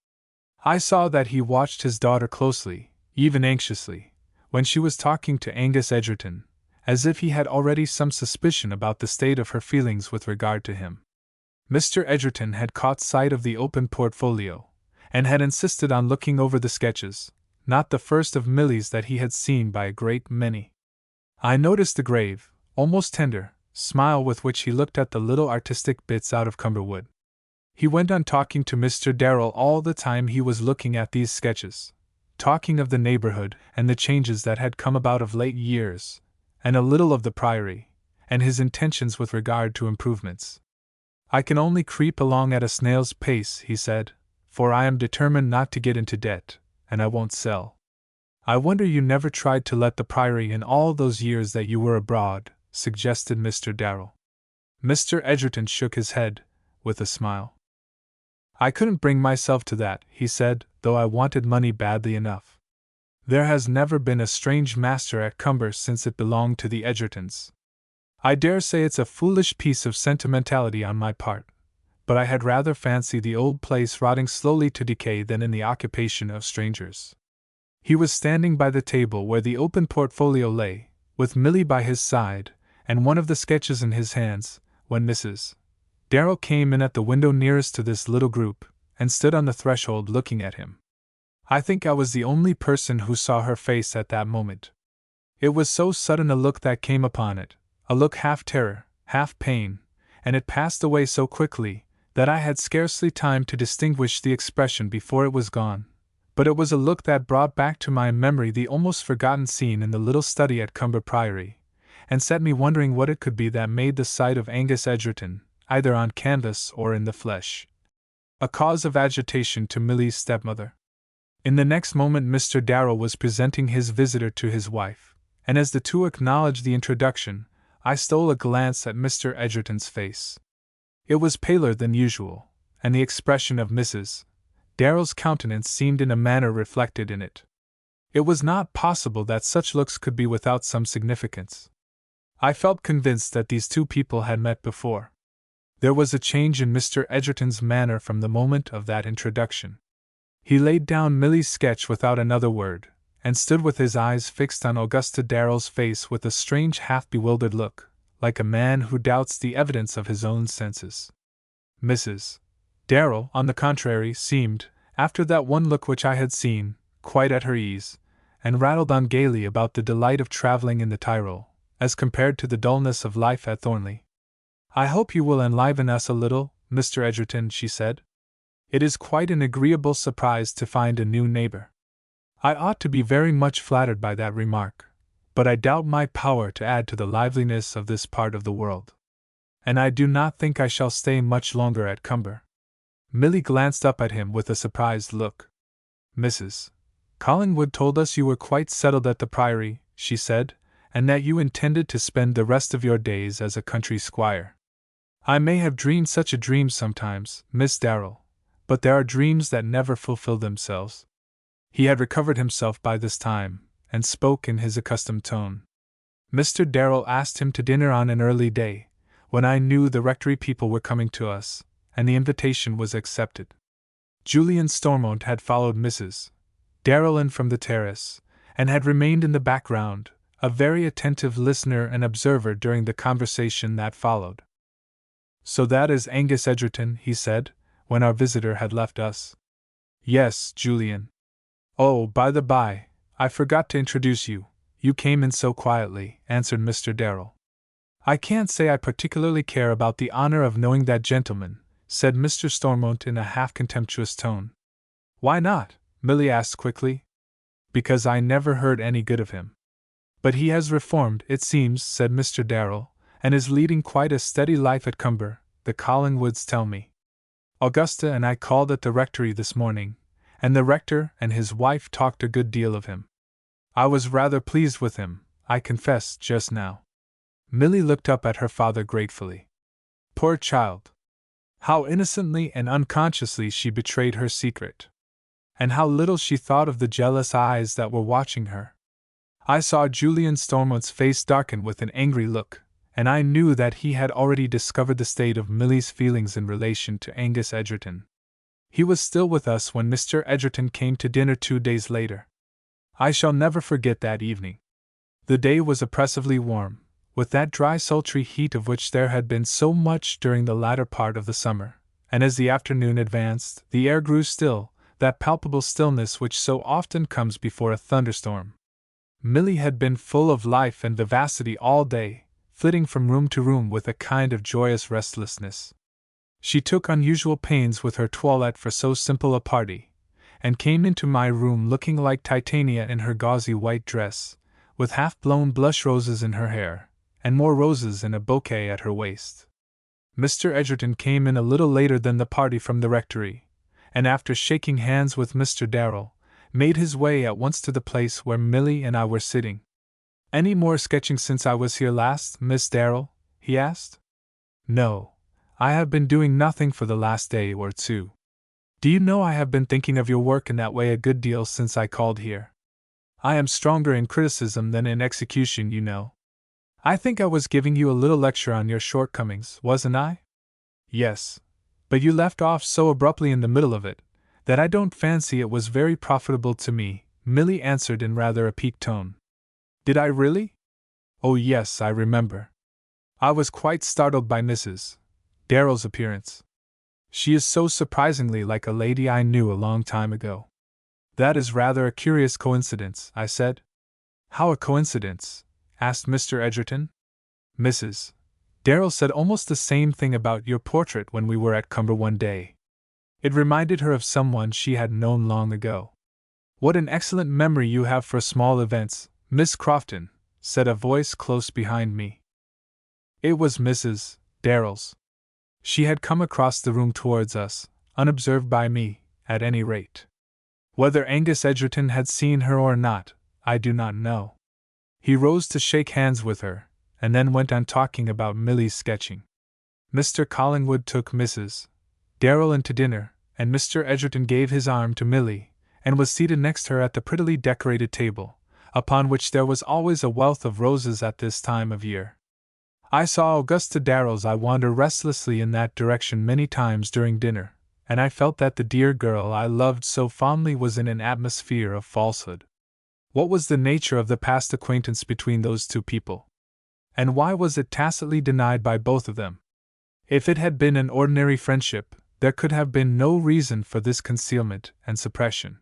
I saw that he watched his daughter closely, even anxiously, when she was talking to Angus Edgerton, as if he had already some suspicion about the state of her feelings with regard to him. Mr. Edgerton had caught sight of the open portfolio, and had insisted on looking over the sketches, not the first of Milly's that he had seen by a great many. I noticed the grave, almost tender, smile with which he looked at the little artistic bits out of Cumberwood. He went on talking to Mr. Darrell all the time he was looking at these sketches, talking of the neighborhood and the changes that had come about of late years, and a little of the Priory, and his intentions with regard to improvements. I can only creep along at a snail's pace, he said, for I am determined not to get into debt, and I won't sell. I wonder you never tried to let the Priory in all those years that you were abroad, suggested Mr. Darrell. Mr. Edgerton shook his head, with a smile. I couldn't bring myself to that, he said, though I wanted money badly enough. There has never been a strange master at Cumber since it belonged to the Edgertons. I dare say it's a foolish piece of sentimentality on my part, but I had rather fancy the old place rotting slowly to decay than in the occupation of strangers. He was standing by the table where the open portfolio lay, with Milly by his side, and one of the sketches in his hands, when Mrs. Darrell came in at the window nearest to this little group, and stood on the threshold looking at him. I think I was the only person who saw her face at that moment. It was so sudden a look that came upon it, a look half terror, half pain, and it passed away so quickly that I had scarcely time to distinguish the expression before it was gone. But it was a look that brought back to my memory the almost forgotten scene in the little study at Cumber Priory, and set me wondering what it could be that made the sight of Angus Edgerton, either on canvas or in the flesh, a cause of agitation to Milly's stepmother. In the next moment Mr. Darrell was presenting his visitor to his wife, and as the two acknowledged the introduction, I stole a glance at Mr. Edgerton's face. It was paler than usual, and the expression of Mrs. Darrell's countenance seemed in a manner reflected in it. It was not possible that such looks could be without some significance. I felt convinced that these two people had met before. There was a change in Mr. Edgerton's manner from the moment of that introduction. He laid down Milly's sketch without another word, and stood with his eyes fixed on Augusta Darrell's face with a strange half-bewildered look, like a man who doubts the evidence of his own senses. Mrs. Darrell, on the contrary, seemed, after that one look which I had seen, quite at her ease, and rattled on gaily about the delight of traveling in the Tyrol, as compared to the dullness of life at Thornley. "I hope you will enliven us a little, Mr. Edgerton," she said. "It is quite an agreeable surprise to find a new neighbor." I ought to be very much flattered by that remark, but I doubt my power to add to the liveliness of this part of the world. And I do not think I shall stay much longer at Cumber. Milly glanced up at him with a surprised look. "Mrs. Collingwood told us you were quite settled at the Priory," she said, "and that you intended to spend the rest of your days as a country squire. I may have dreamed such a dream sometimes, Miss Darrell, but there are dreams that never fulfill themselves." He had recovered himself by this time, and spoke in his accustomed tone. "Mr. Darrell asked him to dinner on an early day, when I knew the rectory people were coming to us, and the invitation was accepted. Julian Stormont had followed Mrs. Darrell in from the terrace, and had remained in the background, a very attentive listener and observer during the conversation that followed. "So that is Angus Edgerton," he said, when our visitor had left us. "Yes, Julian. Oh, by the by, I forgot to introduce you. You came in so quietly," answered Mr. Darrell. "I can't say I particularly care about the honor of knowing that gentleman," said Mr. Stormont in a half-contemptuous tone. "Why not?" Milly asked quickly. "Because I never heard any good of him." "But he has reformed, it seems," said Mr. Darrell, "and is leading quite a steady life at Cumber, the Collingwoods tell me. Augusta and I called at the rectory this morning, and the rector and his wife talked a good deal of him. I was rather pleased with him, I confess, just now." Milly looked up at her father gratefully. Poor child! How innocently and unconsciously she betrayed her secret! And how little she thought of the jealous eyes that were watching her! I saw Julian Stormont's face darken with an angry look, and I knew that he had already discovered the state of Milly's feelings in relation to Angus Edgerton. He was still with us when Mr. Edgerton came to dinner 2 days later. I shall never forget that evening. The day was oppressively warm, with that dry sultry heat of which there had been so much during the latter part of the summer, and as the afternoon advanced, the air grew still, that palpable stillness which so often comes before a thunderstorm. Milly had been full of life and vivacity all day, flitting from room to room with a kind of joyous restlessness. She took unusual pains with her toilette for so simple a party, and came into my room looking like Titania in her gauzy white dress, with half-blown blush roses in her hair, and more roses in a bouquet at her waist. Mr. Edgerton came in a little later than the party from the rectory, and after shaking hands with Mr. Darrell, made his way at once to the place where Milly and I were sitting. "Any more sketching since I was here last, Miss Darrell?" he asked. "No, I have been doing nothing for the last day or two. Do you know I have been thinking of your work in that way a good deal since I called here? I am stronger in criticism than in execution, you know. I think I was giving you a little lecture on your shortcomings, wasn't I?" "Yes, but you left off so abruptly in the middle of it, that I don't fancy it was very profitable to me," Milly answered in rather a piqued tone. "Did I really? Oh yes, I remember. I was quite startled by Mrs. Darrell's appearance. She is so surprisingly like a lady I knew a long time ago." "That is rather a curious coincidence," I said. "How a coincidence?" asked Mr. Edgerton. "Mrs. Darrell said almost the same thing about your portrait when we were at Cumber one day. It reminded her of someone she had known long ago." "What an excellent memory you have for small events, Miss Crofton," said a voice close behind me. It was Mrs. Darrell's. She had come across the room towards us, unobserved by me, at any rate. Whether Angus Edgerton had seen her or not, I do not know. He rose to shake hands with her, and then went on talking about Milly's sketching. Mr. Collingwood took Mrs. Darrell in to dinner, and Mr. Edgerton gave his arm to Milly, and was seated next her at the prettily decorated table, upon which there was always a wealth of roses at this time of year. I saw Augusta Darrell's eye wander restlessly in that direction many times during dinner, and I felt that the dear girl I loved so fondly was in an atmosphere of falsehood. What was the nature of the past acquaintance between those two people? And why was it tacitly denied by both of them? If it had been an ordinary friendship, there could have been no reason for this concealment and suppression.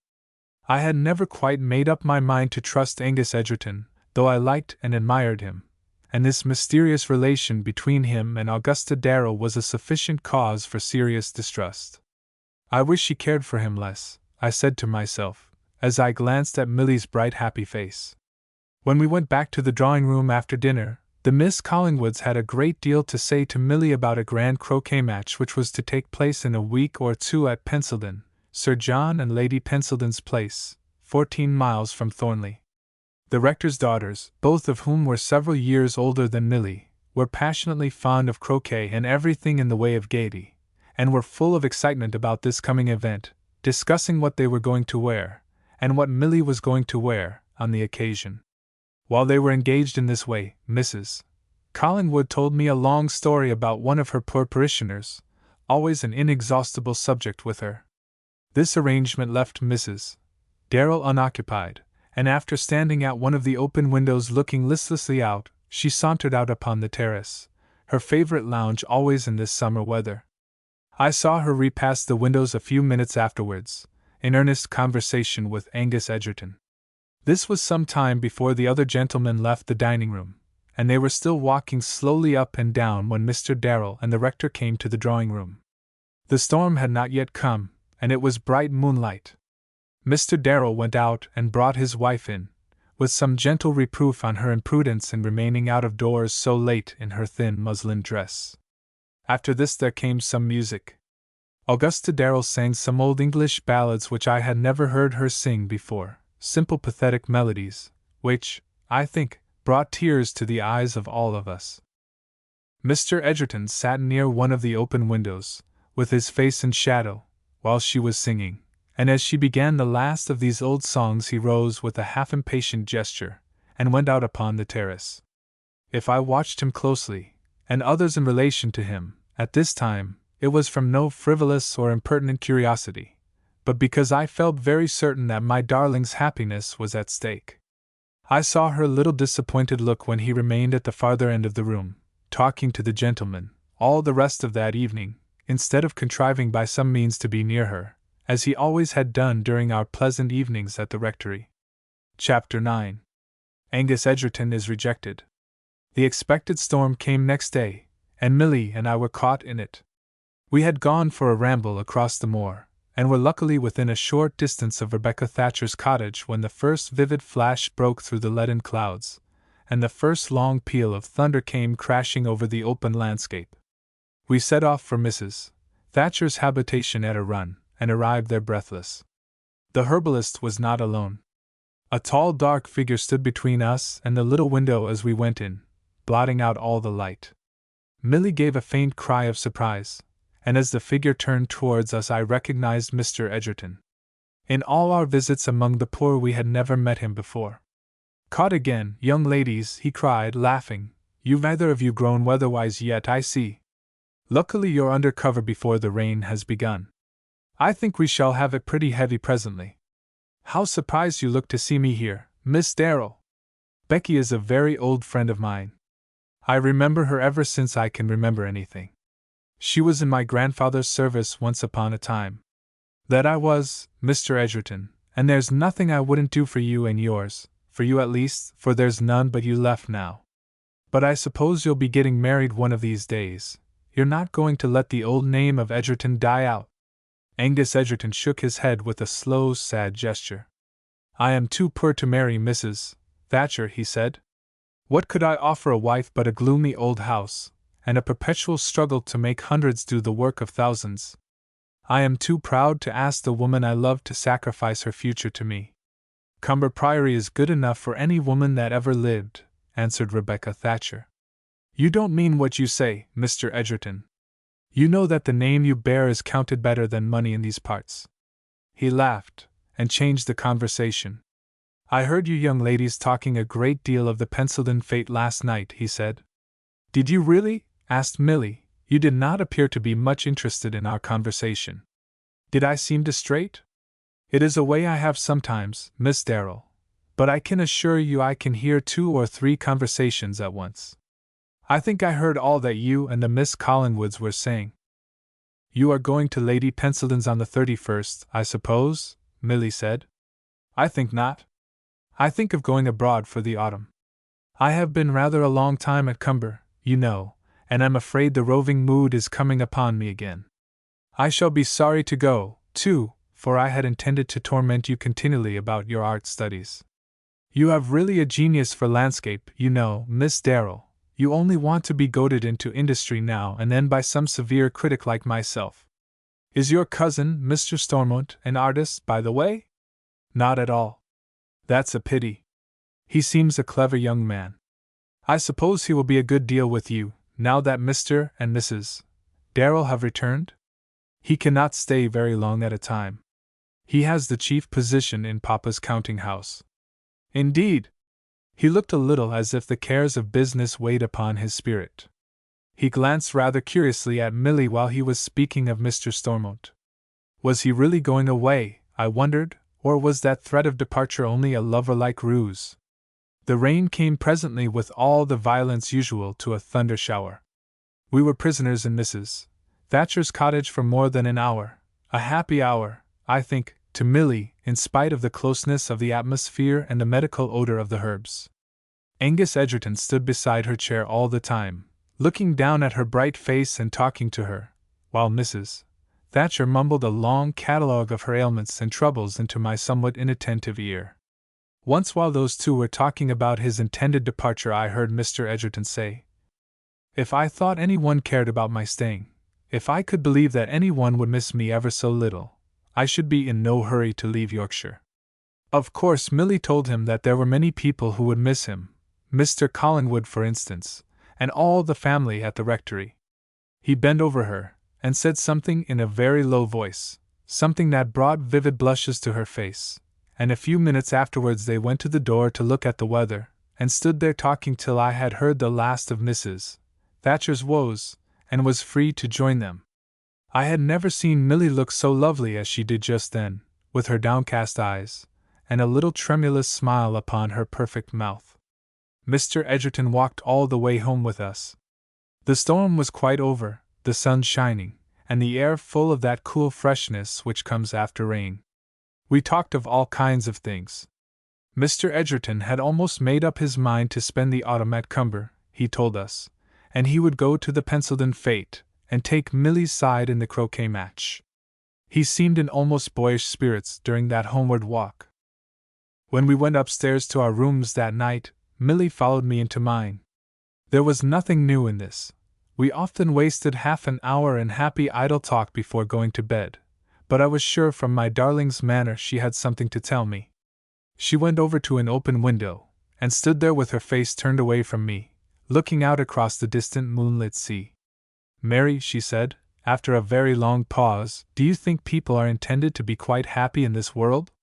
I had never quite made up my mind to trust Angus Edgerton, though I liked and admired him, and this mysterious relation between him and Augusta Darrell was a sufficient cause for serious distrust. "I wish she cared for him less," I said to myself, as I glanced at Milly's bright happy face. When we went back to the drawing-room after dinner, the Miss Collingwoods had a great deal to say to Milly about a grand croquet match which was to take place in a week or two at Pensilden, Sir John and Lady Pensilden's place, 14 miles from Thornley. The rector's daughters, both of whom were several years older than Milly, were passionately fond of croquet and everything in the way of gaiety, and were full of excitement about this coming event, discussing what they were going to wear, and what Milly was going to wear, on the occasion. While they were engaged in this way, Mrs. Collingwood told me a long story about one of her poor parishioners, always an inexhaustible subject with her. This arrangement left Mrs. Darrell unoccupied, and after standing at one of the open windows looking listlessly out, she sauntered out upon the terrace, her favorite lounge always in this summer weather. I saw her repass the windows a few minutes afterwards, in earnest conversation with Angus Edgerton. This was some time before the other gentlemen left the dining-room, and they were still walking slowly up and down when Mr. Darrell and the rector came to the drawing-room. The storm had not yet come, and it was bright moonlight. Mr. Darrell went out and brought his wife in, with some gentle reproof on her imprudence in remaining out of doors so late in her thin muslin dress. After this there came some music. Augusta Darrell sang some old English ballads which I had never heard her sing before, simple pathetic melodies, which, I think, brought tears to the eyes of all of us. Mr. Edgerton sat near one of the open windows, with his face in shadow, while she was singing, and as she began the last of these old songs he rose with a half-impatient gesture, and went out upon the terrace. If I watched him closely, and others in relation to him, at this time, it was from no frivolous or impertinent curiosity, but because I felt very certain that my darling's happiness was at stake. I saw her little disappointed look when he remained at the farther end of the room, talking to the gentleman, all the rest of that evening, instead of contriving by some means to be near her, as he always had done during our pleasant evenings at the rectory. Chapter 9. Angus Edgerton is rejected. The expected storm came next day, and Milly and I were caught in it. We had gone for a ramble across the moor, and were luckily within a short distance of Rebecca Thatcher's cottage when the first vivid flash broke through the leaden clouds, and the first long peal of thunder came crashing over the open landscape. We set off for Mrs. Thatcher's habitation at a run, and arrived there breathless. The herbalist was not alone. A tall, dark figure stood between us and the little window as we went in, blotting out all the light. Milly gave a faint cry of surprise, and as the figure turned towards us I recognized Mr. Edgerton. In all our visits among the poor we had never met him before. "Caught again, young ladies," he cried, laughing. "You've neither of you grown weatherwise yet, I see. Luckily you're under cover before the rain has begun. I think we shall have it pretty heavy presently. How surprised you look to see me here, Miss Darrell. Becky is a very old friend of mine. I remember her ever since I can remember anything. She was in my grandfather's service once upon a time." "That I was, Mr. Edgerton, and there's nothing I wouldn't do for you and yours, for you at least, for there's none but you left now. But I suppose you'll be getting married one of these days. You're not going to let the old name of Edgerton die out?" Angus Edgerton shook his head with a slow, sad gesture. "I am too poor to marry Mrs. Thatcher," he said. "What could I offer a wife but a gloomy old house, and a perpetual struggle to make hundreds do the work of thousands? I am too proud to ask the woman I love to sacrifice her future to me." "Cumber Priory is good enough for any woman that ever lived," answered Rebecca Thatcher. "You don't mean what you say, Mr. Edgerton. You know that the name you bear is counted better than money in these parts." He laughed, and changed the conversation. "I heard you young ladies talking a great deal of the Pensilden fate last night," he said. "Did you really?" asked Milly. "You did not appear to be much interested in our conversation. Did I seem distrait? It is a way I have sometimes, Miss Darrell, but I can assure you I can hear 2 or 3 conversations at once. I think I heard all that you and the Miss Collingwoods were saying." "You are going to Lady Pensilden's on the 31st, I suppose?" Milly said. "I think not. I think of going abroad for the autumn. I have been rather a long time at Cumber, you know, and I'm afraid the roving mood is coming upon me again. I shall be sorry to go, too, for I had intended to torment you continually about your art studies. You have really a genius for landscape, you know, Miss Darrell. You only want to be goaded into industry now and then by some severe critic like myself. Is your cousin, Mr. Stormont, an artist, by the way?" "Not at all." "That's a pity. He seems a clever young man. I suppose he will be a good deal with you, now that Mr. and Mrs. Darrell have returned?" "He cannot stay very long at a time. He has the chief position in Papa's counting house." "Indeed?" He looked a little as if the cares of business weighed upon his spirit. He glanced rather curiously at Milly while he was speaking of Mr. Stormont. Was he really going away, I wondered, or was that threat of departure only a lover-like ruse? The rain came presently with all the violence usual to a thunder shower. We were prisoners in Mrs. Thatcher's cottage for more than an hour, a happy hour, I think, to Milly, in spite of the closeness of the atmosphere and the medical odor of the herbs. Angus Edgerton stood beside her chair all the time, looking down at her bright face and talking to her, while Mrs. Thatcher mumbled a long catalogue of her ailments and troubles into my somewhat inattentive ear. Once while those two were talking about his intended departure I heard Mr. Edgerton say, "If I thought anyone cared about my staying, if I could believe that anyone would miss me ever so little, I should be in no hurry to leave Yorkshire." Of course Milly told him that there were many people who would miss him, Mr. Collingwood for instance, and all the family at the rectory. He bent over her, and said something in a very low voice, something that brought vivid blushes to her face, and a few minutes afterwards they went to the door to look at the weather, and stood there talking till I had heard the last of Mrs. Thatcher's woes, and was free to join them. I had never seen Milly look so lovely as she did just then, with her downcast eyes, and a little tremulous smile upon her perfect mouth. Mr. Edgerton walked all the way home with us. The storm was quite over, the sun shining, and the air full of that cool freshness which comes after rain. We talked of all kinds of things. Mr. Edgerton had almost made up his mind to spend the autumn at Cumber, he told us, and he would go to the Pensilden fete, and take Milly's side in the croquet match. He seemed in almost boyish spirits during that homeward walk. When we went upstairs to our rooms that night, Milly followed me into mine. There was nothing new in this. We often wasted half an hour in happy idle talk before going to bed, but I was sure from my darling's manner she had something to tell me. She went over to an open window, and stood there with her face turned away from me, looking out across the distant moonlit sea. Mary, she said, after a very long pause, do you think people are intended to be quite happy in this world?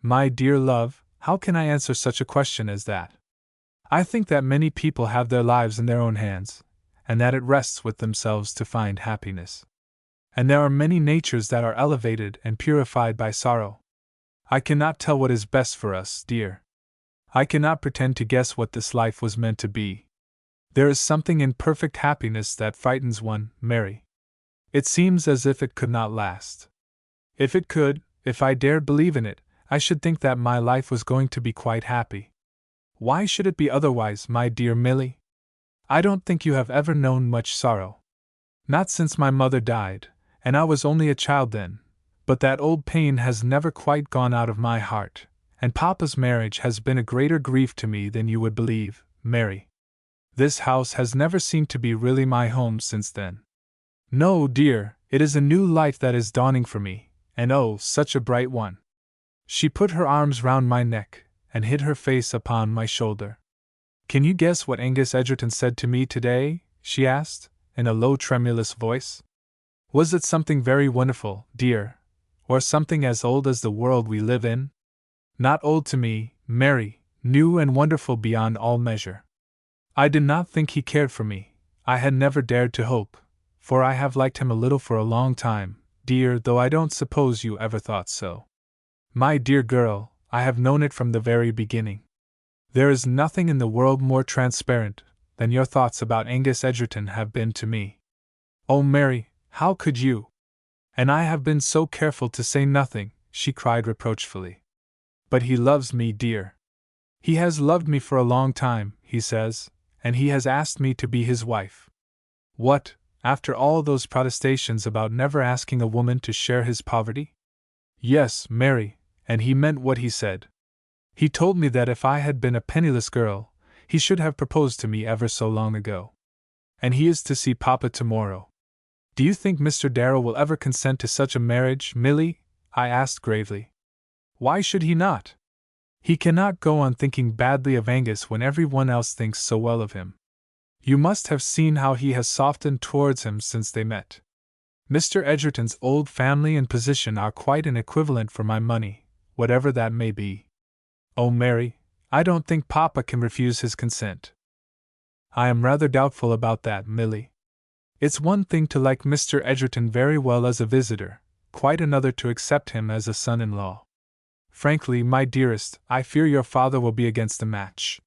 My dear love, how can I answer such a question as that? I think that many people have their lives in their own hands, and that it rests with themselves to find happiness. And there are many natures that are elevated and purified by sorrow. I cannot tell what is best for us, dear. I cannot pretend to guess what this life was meant to be. There is something in perfect happiness that frightens one, Mary. It seems as if it could not last. If it could, if I dared believe in it, I should think that my life was going to be quite happy. Why should it be otherwise, my dear Milly? I don't think you have ever known much sorrow. Not since my mother died, and I was only a child then, but that old pain has never quite gone out of my heart, and Papa's marriage has been a greater grief to me than you would believe, Mary. This house has never seemed to be really my home since then. No, dear, it is a new life that is dawning for me, and oh, such a bright one. She put her arms round my neck, and hid her face upon my shoulder. Can you guess what Angus Edgerton said to me today? She asked, in a low tremulous voice. Was it something very wonderful, dear, or something as old as the world we live in? Not old to me, Mary, new and wonderful beyond all measure. I did not think he cared for me, I had never dared to hope, for I have liked him a little for a long time, dear, though I don't suppose you ever thought so. My dear girl, I have known it from the very beginning. There is nothing in the world more transparent than your thoughts about Angus Edgerton have been to me. Oh, Mary, how could you? And I have been so careful to say nothing, she cried reproachfully. But he loves me, dear. He has loved me for a long time, he says, and he has asked me to be his wife. What, after all those protestations about never asking a woman to share his poverty? Yes, Mary, and he meant what he said. He told me that if I had been a penniless girl, he should have proposed to me ever so long ago. And he is to see Papa tomorrow. Do you think Mr. Darrell will ever consent to such a marriage, Milly? I asked gravely. Why should he not? He cannot go on thinking badly of Angus when everyone else thinks so well of him. You must have seen how he has softened towards him since they met. Mr. Edgerton's old family and position are quite an equivalent for my money, whatever that may be. Oh, Mary, I don't think Papa can refuse his consent. I am rather doubtful about that, Milly. It's one thing to like Mr. Edgerton very well as a visitor, quite another to accept him as a son-in-law. Frankly, my dearest, I fear your father will be against the match.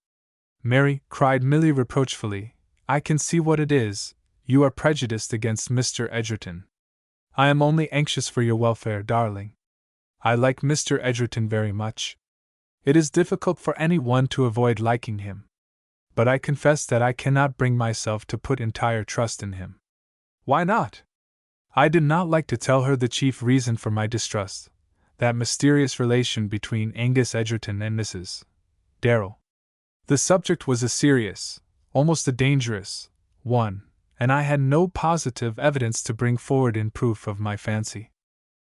Mary, cried Milly reproachfully, I can see what it is, you are prejudiced against Mr. Edgerton. I am only anxious for your welfare, darling. I like Mr. Edgerton very much. It is difficult for anyone to avoid liking him. But I confess that I cannot bring myself to put entire trust in him. Why not? I did not like to tell her the chief reason for my distrust, that mysterious relation between Angus Edgerton and Mrs. Darrell. The subject was a serious, almost a dangerous, one, and I had no positive evidence to bring forward in proof of my fancy.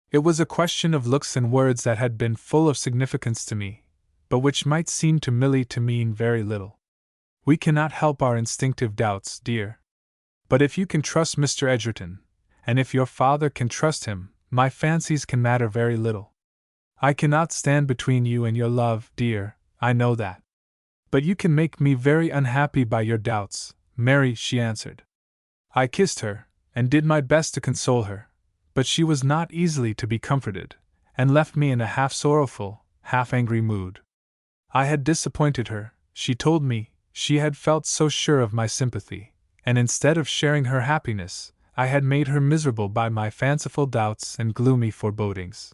It was a question of looks and words that had been full of significance to me, but which might seem to Milly to mean very little. We cannot help our instinctive doubts, dear. But if you can trust Mr. Edgerton, and if your father can trust him, my fancies can matter very little. I cannot stand between you and your love, dear, I know that. But you can make me very unhappy by your doubts, Mary, she answered. I kissed her, and did my best to console her, but she was not easily to be comforted, and left me in a half-sorrowful, half-angry mood. I had disappointed her, she told me, she had felt so sure of my sympathy, and instead of sharing her happiness, I had made her miserable by my fanciful doubts and gloomy forebodings.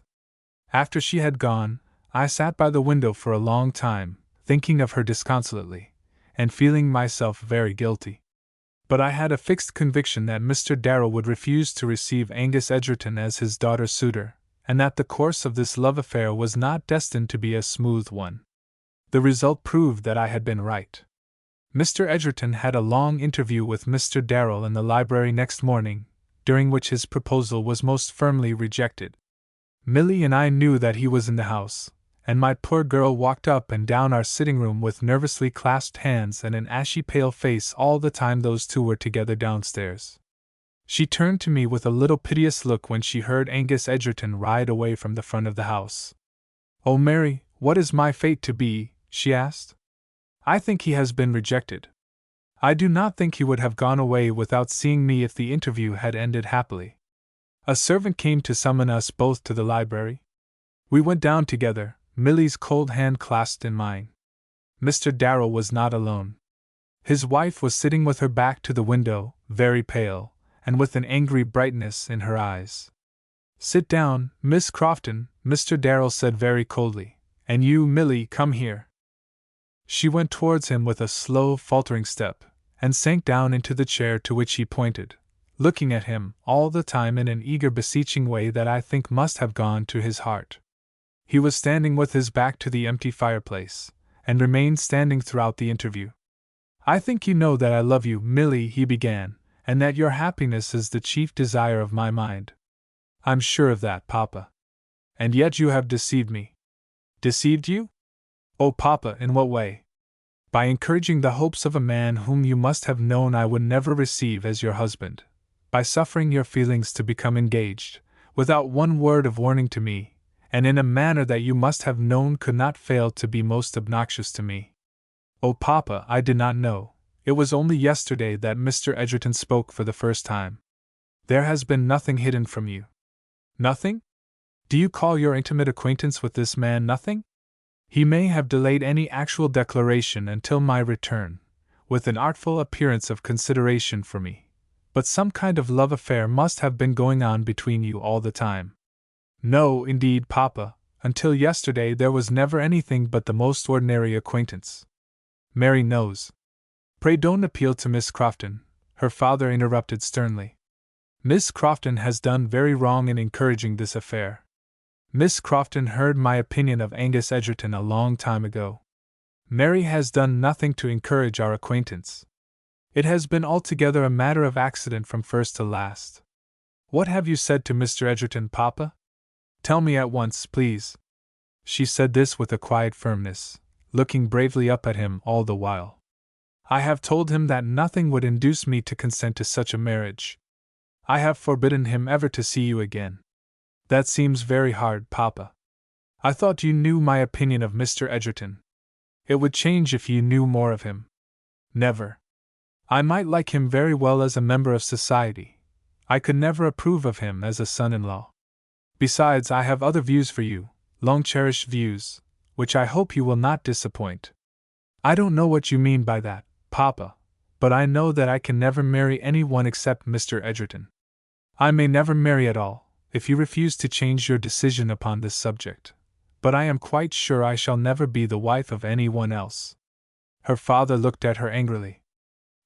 After she had gone, I sat by the window for a long time, thinking of her disconsolately, and feeling myself very guilty. But I had a fixed conviction that Mr. Darrell would refuse to receive Angus Edgerton as his daughter's suitor, and that the course of this love affair was not destined to be a smooth one. The result proved that I had been right. Mr. Edgerton had a long interview with Mr. Darrell in the library next morning, during which his proposal was most firmly rejected. Milly and I knew that he was in the house, and my poor girl walked up and down our sitting room with nervously clasped hands and an ashy pale face all the time those two were together downstairs. She turned to me with a little piteous look when she heard Angus Edgerton ride away from the front of the house. "Oh, Mary, what is my fate to be?" she asked. "I think he has been rejected. I do not think he would have gone away without seeing me if the interview had ended happily." A servant came to summon us both to the library. We went down together, Milly's cold hand clasped in mine. Mr. Darrell was not alone. His wife was sitting with her back to the window, very pale, and with an angry brightness in her eyes. "Sit down, Miss Crofton," Mr. Darrell said very coldly. "And you, Milly, come here." She went towards him with a slow, faltering step, and sank down into the chair to which he pointed, looking at him all the time in an eager, beseeching way that I think must have gone to his heart. He was standing with his back to the empty fireplace, and remained standing throughout the interview. "I think you know that I love you, Milly," he began, "and that your happiness is the chief desire of my mind." "I'm sure of that, Papa." "And yet you have deceived me." "Deceived you? Oh, Papa, in what way?" "By encouraging the hopes of a man whom you must have known I would never receive as your husband, by suffering your feelings to become engaged, without one word of warning to me, and in a manner that you must have known could not fail to be most obnoxious to me." "Oh, Papa, I did not know. It was only yesterday that Mr. Edgerton spoke for the first time. There has been nothing hidden from you." "Nothing? Do you call your intimate acquaintance with this man nothing? He may have delayed any actual declaration until my return, with an artful appearance of consideration for me, but some kind of love affair must have been going on between you all the time." "No, indeed, Papa, until yesterday there was never anything but the most ordinary acquaintance." "Mary knows." "Pray don't appeal to Miss Crofton," her father interrupted sternly. "Miss Crofton has done very wrong in encouraging this affair. Miss Crofton heard my opinion of Angus Edgerton a long time ago. Mary has done nothing to encourage our acquaintance. It has been altogether a matter of accident from first to last." "What have you said to Mr. Edgerton, Papa? Tell me at once, please." She said this with a quiet firmness, looking bravely up at him all the while. "I have told him that nothing would induce me to consent to such a marriage. I have forbidden him ever to see you again." "That seems very hard, Papa. I thought you knew my opinion of Mr. Edgerton. It would change if you knew more of him." "Never. I might like him very well as a member of society. I could never approve of him as a son-in-law. Besides, I have other views for you, long-cherished views, which I hope you will not disappoint." "I don't know what you mean by that, Papa, but I know that I can never marry anyone except Mr. Edgerton. I may never marry at all, if you refuse to change your decision upon this subject, but I am quite sure I shall never be the wife of anyone else." Her father looked at her angrily.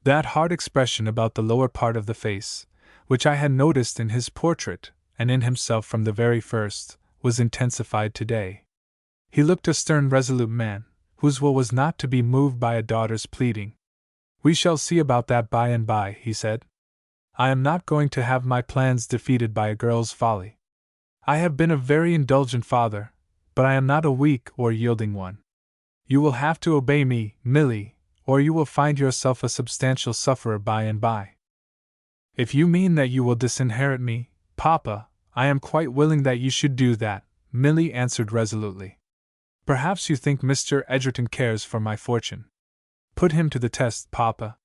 That hard expression about the lower part of the face, which I had noticed in his portrait, and in himself from the very first, was intensified today. He looked a stern, resolute man, whose will was not to be moved by a daughter's pleading. "We shall see about that by and by," he said. "I am not going to have my plans defeated by a girl's folly. I have been a very indulgent father, but I am not a weak or yielding one. You will have to obey me, Milly, or you will find yourself a substantial sufferer by and by." "If you mean that you will disinherit me, Papa, I am quite willing that you should do that," Milly answered resolutely. "Perhaps you think Mr. Edgerton cares for my fortune. Put him to the test, Papa.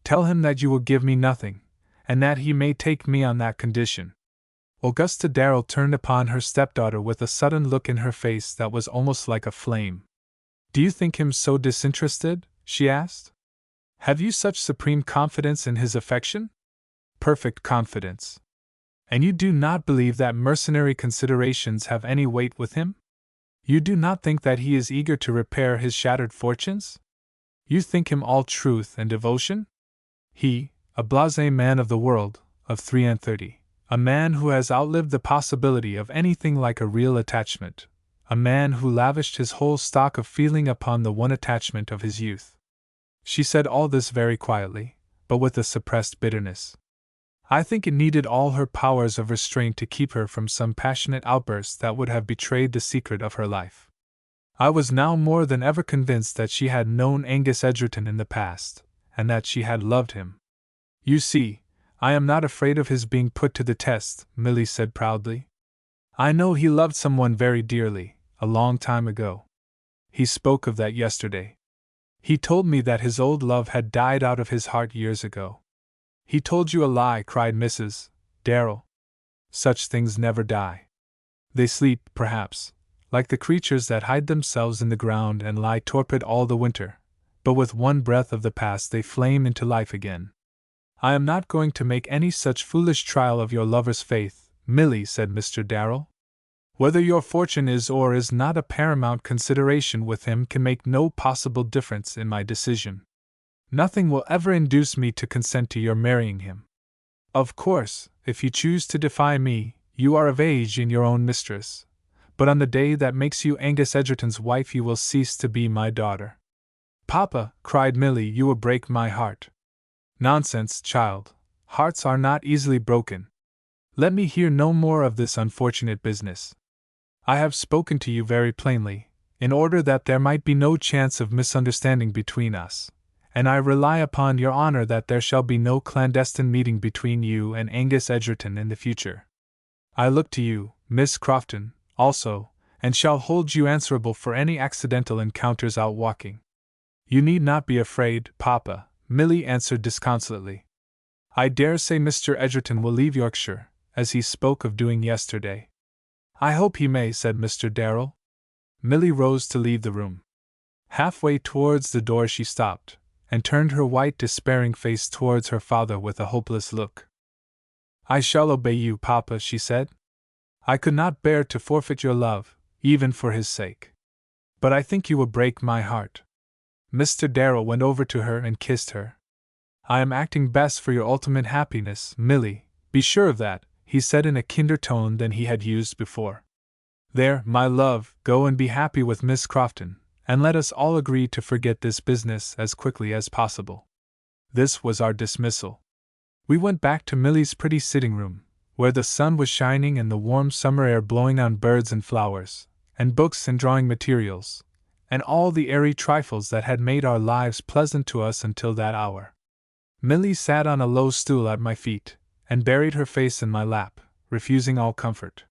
Tell him that you will give me nothing, and that he may take me on that condition." Augusta Darrell turned upon her stepdaughter with a sudden look in her face that was almost like a flame. "Do you think him so disinterested?" she asked. "Have you such supreme confidence in his affection?" "Perfect confidence." "And you do not believe that mercenary considerations have any weight with him? You do not think that he is eager to repair his shattered fortunes? You think him all truth and devotion? He, a blasé man of the world, of 33, a man who has outlived the possibility of anything like a real attachment, a man who lavished his whole stock of feeling upon the one attachment of his youth. She said all this very quietly, but with a suppressed bitterness. I think it needed all her powers of restraint to keep her from some passionate outburst that would have betrayed the secret of her life. I was now more than ever convinced that she had known Angus Edgerton in the past, and that she had loved him. You see, I am not afraid of his being put to the test, Milly said proudly. I know he loved someone very dearly, a long time ago. He spoke of that yesterday. He told me that his old love had died out of his heart years ago. He told you a lie, cried Mrs. Darrell. Such things never die. They sleep, perhaps, like the creatures that hide themselves in the ground and lie torpid all the winter, but with one breath of the past they flame into life again. I am not going to make any such foolish trial of your lover's faith, Milly, said Mr. Darrell. Whether your fortune is or is not a paramount consideration with him can make no possible difference in my decision. Nothing will ever induce me to consent to your marrying him. Of course, if you choose to defy me, you are of age and your own mistress, but on the day that makes you Angus Edgerton's wife you will cease to be my daughter. Papa, cried Milly, you will break my heart. Nonsense, child. Hearts are not easily broken. Let me hear no more of this unfortunate business. I have spoken to you very plainly, in order that there might be no chance of misunderstanding between us, and I rely upon your honor that there shall be no clandestine meeting between you and Angus Edgerton in the future. I look to you, Miss Crofton, also, and shall hold you answerable for any accidental encounters out walking. You need not be afraid, Papa, Milly answered disconsolately. I dare say Mr. Edgerton will leave Yorkshire, as he spoke of doing yesterday. I hope he may, said Mr. Darrell. Milly rose to leave the room. Halfway towards the door she stopped, and turned her white, despairing face towards her father with a hopeless look. I shall obey you, Papa, she said. I could not bear to forfeit your love, even for his sake. But I think you will break my heart. Mr. Darrell went over to her and kissed her. I am acting best for your ultimate happiness, Milly, be sure of that, he said in a kinder tone than he had used before. There, my love, go and be happy with Miss Crofton, and let us all agree to forget this business as quickly as possible. This was our dismissal. We went back to Milly's pretty sitting room, where the sun was shining and the warm summer air blowing on birds and flowers, and books and drawing materials, and all the airy trifles that had made our lives pleasant to us until that hour. Milly sat on a low stool at my feet, and buried her face in my lap, refusing all comfort.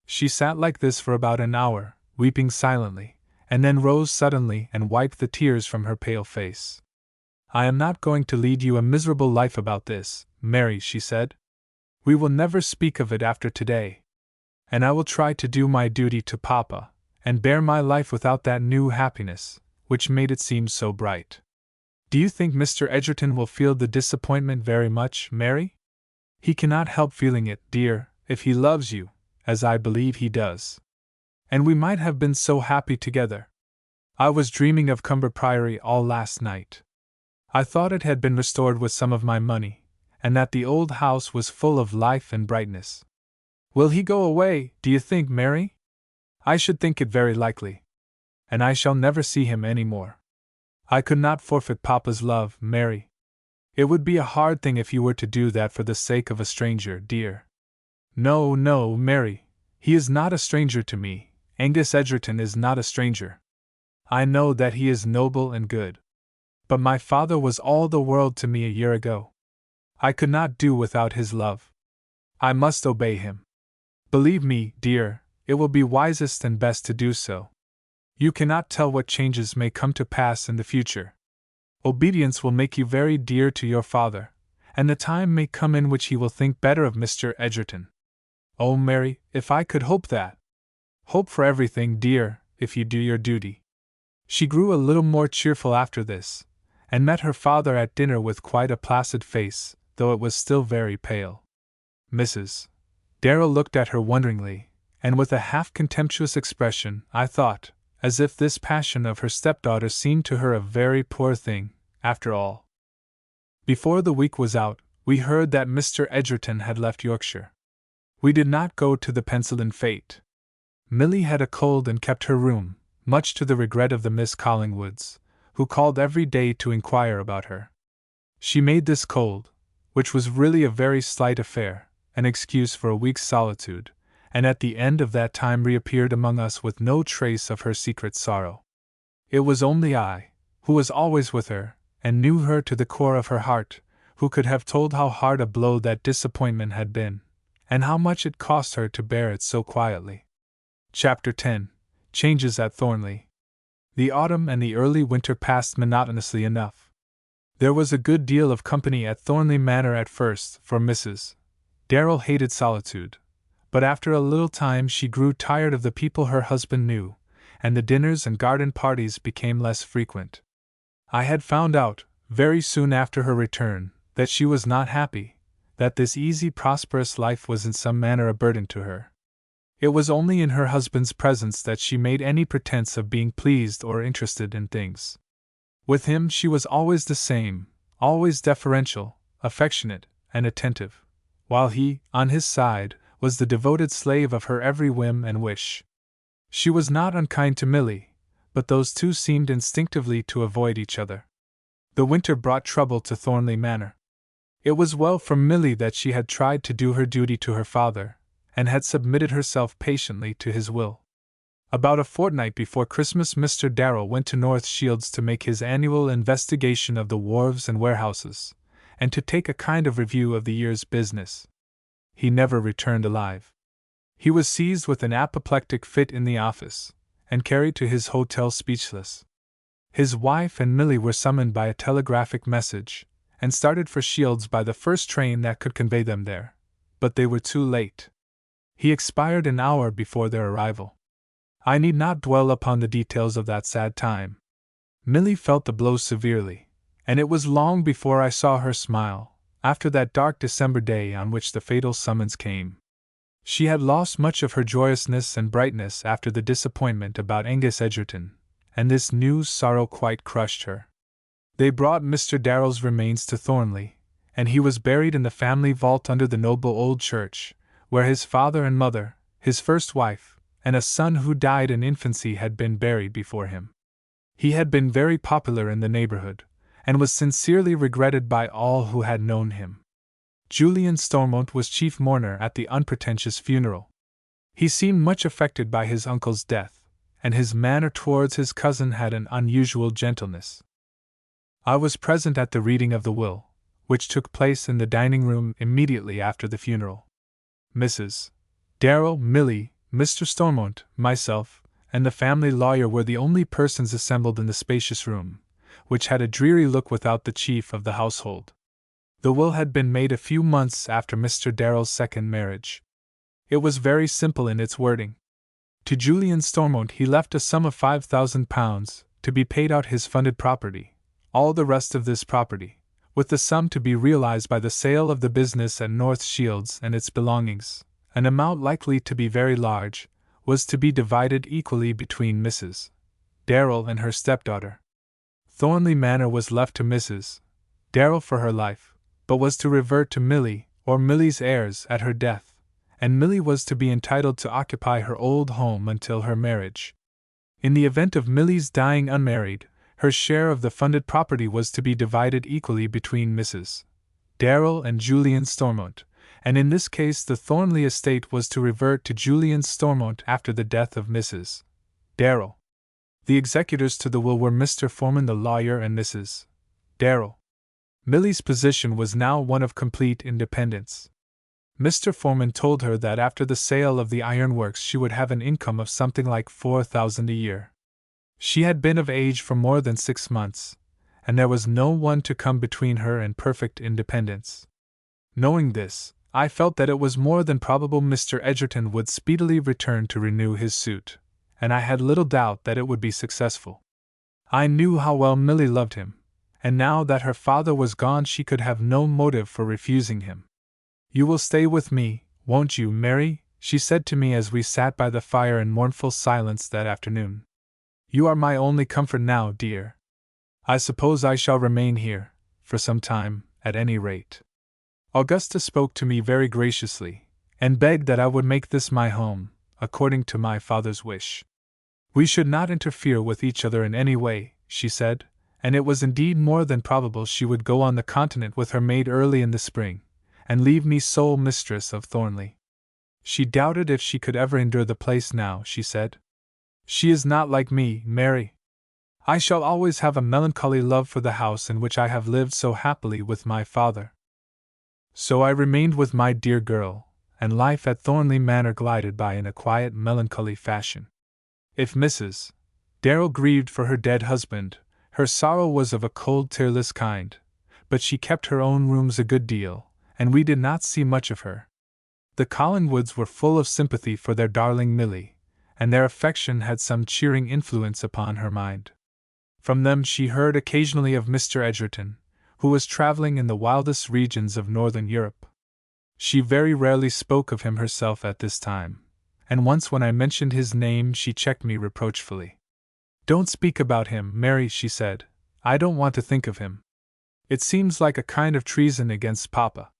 She sat like this for about an hour, weeping silently, and then rose suddenly and wiped the tears from her pale face. I am not going to lead you a miserable life about this, Mary, she said. We will never speak of it after today. And I will try to do my duty to Papa, and bear my life without that new happiness, which made it seem so bright. Do you think Mr. Edgerton will feel the disappointment very much, Mary? He cannot help feeling it, dear, if he loves you, as I believe he does. And we might have been so happy together. I was dreaming of Cumber Priory all last night. I thought it had been restored with some of my money, and that the old house was full of life and brightness. Will he go away, do you think, Mary? I should think it very likely. And I shall never see him any more. I could not forfeit Papa's love, Mary. It would be a hard thing if you were to do that for the sake of a stranger, dear. No, no, Mary, he is not a stranger to me. Angus Edgerton is not a stranger. I know that he is noble and good. But my father was all the world to me a year ago. I could not do without his love. I must obey him. Believe me, dear, it will be wisest and best to do so. You cannot tell what changes may come to pass in the future. Obedience will make you very dear to your father, and the time may come in which he will think better of Mr. Edgerton. Oh, Mary, if I could hope that! Hope for everything, dear, if you do your duty. She grew a little more cheerful after this, and met her father at dinner with quite a placid face, though it was still very pale. Mrs. Darrell looked at her wonderingly, and with a half-contemptuous expression, I thought, as if this passion of her stepdaughter seemed to her a very poor thing, after all. Before the week was out, we heard that Mr. Edgerton had left Yorkshire. We did not go to the Pencillin fete. Milly had a cold and kept her room, much to the regret of the Miss Collingwoods, who called every day to inquire about her. She made this cold, which was really a very slight affair, an excuse for a week's solitude, and at the end of that time reappeared among us with no trace of her secret sorrow. It was only I, who was always with her, and knew her to the core of her heart, who could have told how hard a blow that disappointment had been, and how much it cost her to bear it so quietly. Chapter 10. Changes at Thornley. The autumn and the early winter passed monotonously enough. There was a good deal of company at Thornley Manor at first, for Mrs. Darrell hated solitude, but after a little time she grew tired of the people her husband knew, and the dinners and garden parties became less frequent. I had found out, very soon after her return, that she was not happy, that this easy, prosperous life was in some manner a burden to her. It was only in her husband's presence that she made any pretense of being pleased or interested in things. With him she was always the same, always deferential, affectionate, and attentive, while he, on his side, was the devoted slave of her every whim and wish. She was not unkind to Milly, but those two seemed instinctively to avoid each other. The winter brought trouble to Thornley Manor. It was well for Milly that she had tried to do her duty to her father, and had submitted herself patiently to his will. About a fortnight before Christmas Mr. Darrell went to North Shields to make his annual investigation of the wharves and warehouses, and to take a kind of review of the year's business. He never returned alive. He was seized with an apoplectic fit in the office, and carried to his hotel speechless. His wife and Milly were summoned by a telegraphic message, and started for Shields by the first train that could convey them there, but they were too late. He expired an hour before their arrival. I need not dwell upon the details of that sad time. Milly felt the blow severely, and it was long before I saw her smile, after that dark December day on which the fatal summons came. She had lost much of her joyousness and brightness after the disappointment about Angus Edgerton, and this new sorrow quite crushed her. They brought Mr. Darrell's remains to Thornley, and he was buried in the family vault under the noble old church, where his father and mother, his first wife, and a son who died in infancy had been buried before him. He had been very popular in the neighborhood, and was sincerely regretted by all who had known him. Julian Stormont was chief mourner at the unpretentious funeral. He seemed much affected by his uncle's death, and his manner towards his cousin had an unusual gentleness. I was present at the reading of the will, which took place in the dining room immediately after the funeral. Mrs. Darrell, Milly, Mr. Stormont, myself, and the family lawyer were the only persons assembled in the spacious room, which had a dreary look without the chief of the household. The will had been made a few months after Mr. Darrell's second marriage. It was very simple in its wording. To Julian Stormont he left a sum of £5,000 to be paid out his funded property, all the rest of this property, with the sum to be realized by the sale of the business at North Shields and its belongings, an amount likely to be very large, was to be divided equally between Mrs. Darrell and her stepdaughter. Thornley Manor was left to Mrs. Darrell for her life, but was to revert to Milly, or Milly's heirs, at her death, and Milly was to be entitled to occupy her old home until her marriage. In the event of Milly's dying unmarried, her share of the funded property was to be divided equally between Mrs. Darrell and Julian Stormont, and in this case the Thornley estate was to revert to Julian Stormont after the death of Mrs. Darrell. The executors to the will were Mr. Forman the lawyer and Mrs. Darrell. Milly's position was now one of complete independence. Mr. Forman told her that after the sale of the ironworks she would have an income of something like £4,000 a year. She had been of age for more than 6 months, and there was no one to come between her and perfect independence. Knowing this, I felt that it was more than probable Mr. Edgerton would speedily return to renew his suit, and I had little doubt that it would be successful. I knew how well Milly loved him, and now that her father was gone she could have no motive for refusing him. "You will stay with me, won't you, Mary?" she said to me as we sat by the fire in mournful silence that afternoon. "You are my only comfort now, dear. I suppose I shall remain here, for some time, at any rate." Augusta spoke to me very graciously, and begged that I would make this my home, according to my father's wish. We should not interfere with each other in any way, she said, and it was indeed more than probable she would go on the continent with her maid early in the spring, and leave me sole mistress of Thornley. She doubted if she could ever endure the place now, she said. She is not like me, Mary. I shall always have a melancholy love for the house in which I have lived so happily with my father. So I remained with my dear girl, and life at Thornley Manor glided by in a quiet, melancholy fashion. If Mrs. Darrell grieved for her dead husband, her sorrow was of a cold, tearless kind, but she kept her own rooms a good deal, and we did not see much of her. The Collingwoods were full of sympathy for their darling Milly, and their affection had some cheering influence upon her mind. From them she heard occasionally of Mr. Edgerton, who was traveling in the wildest regions of northern Europe. She very rarely spoke of him herself at this time, and once when I mentioned his name she checked me reproachfully. "Don't speak about him, Mary," she said. "I don't want to think of him. It seems like a kind of treason against Papa.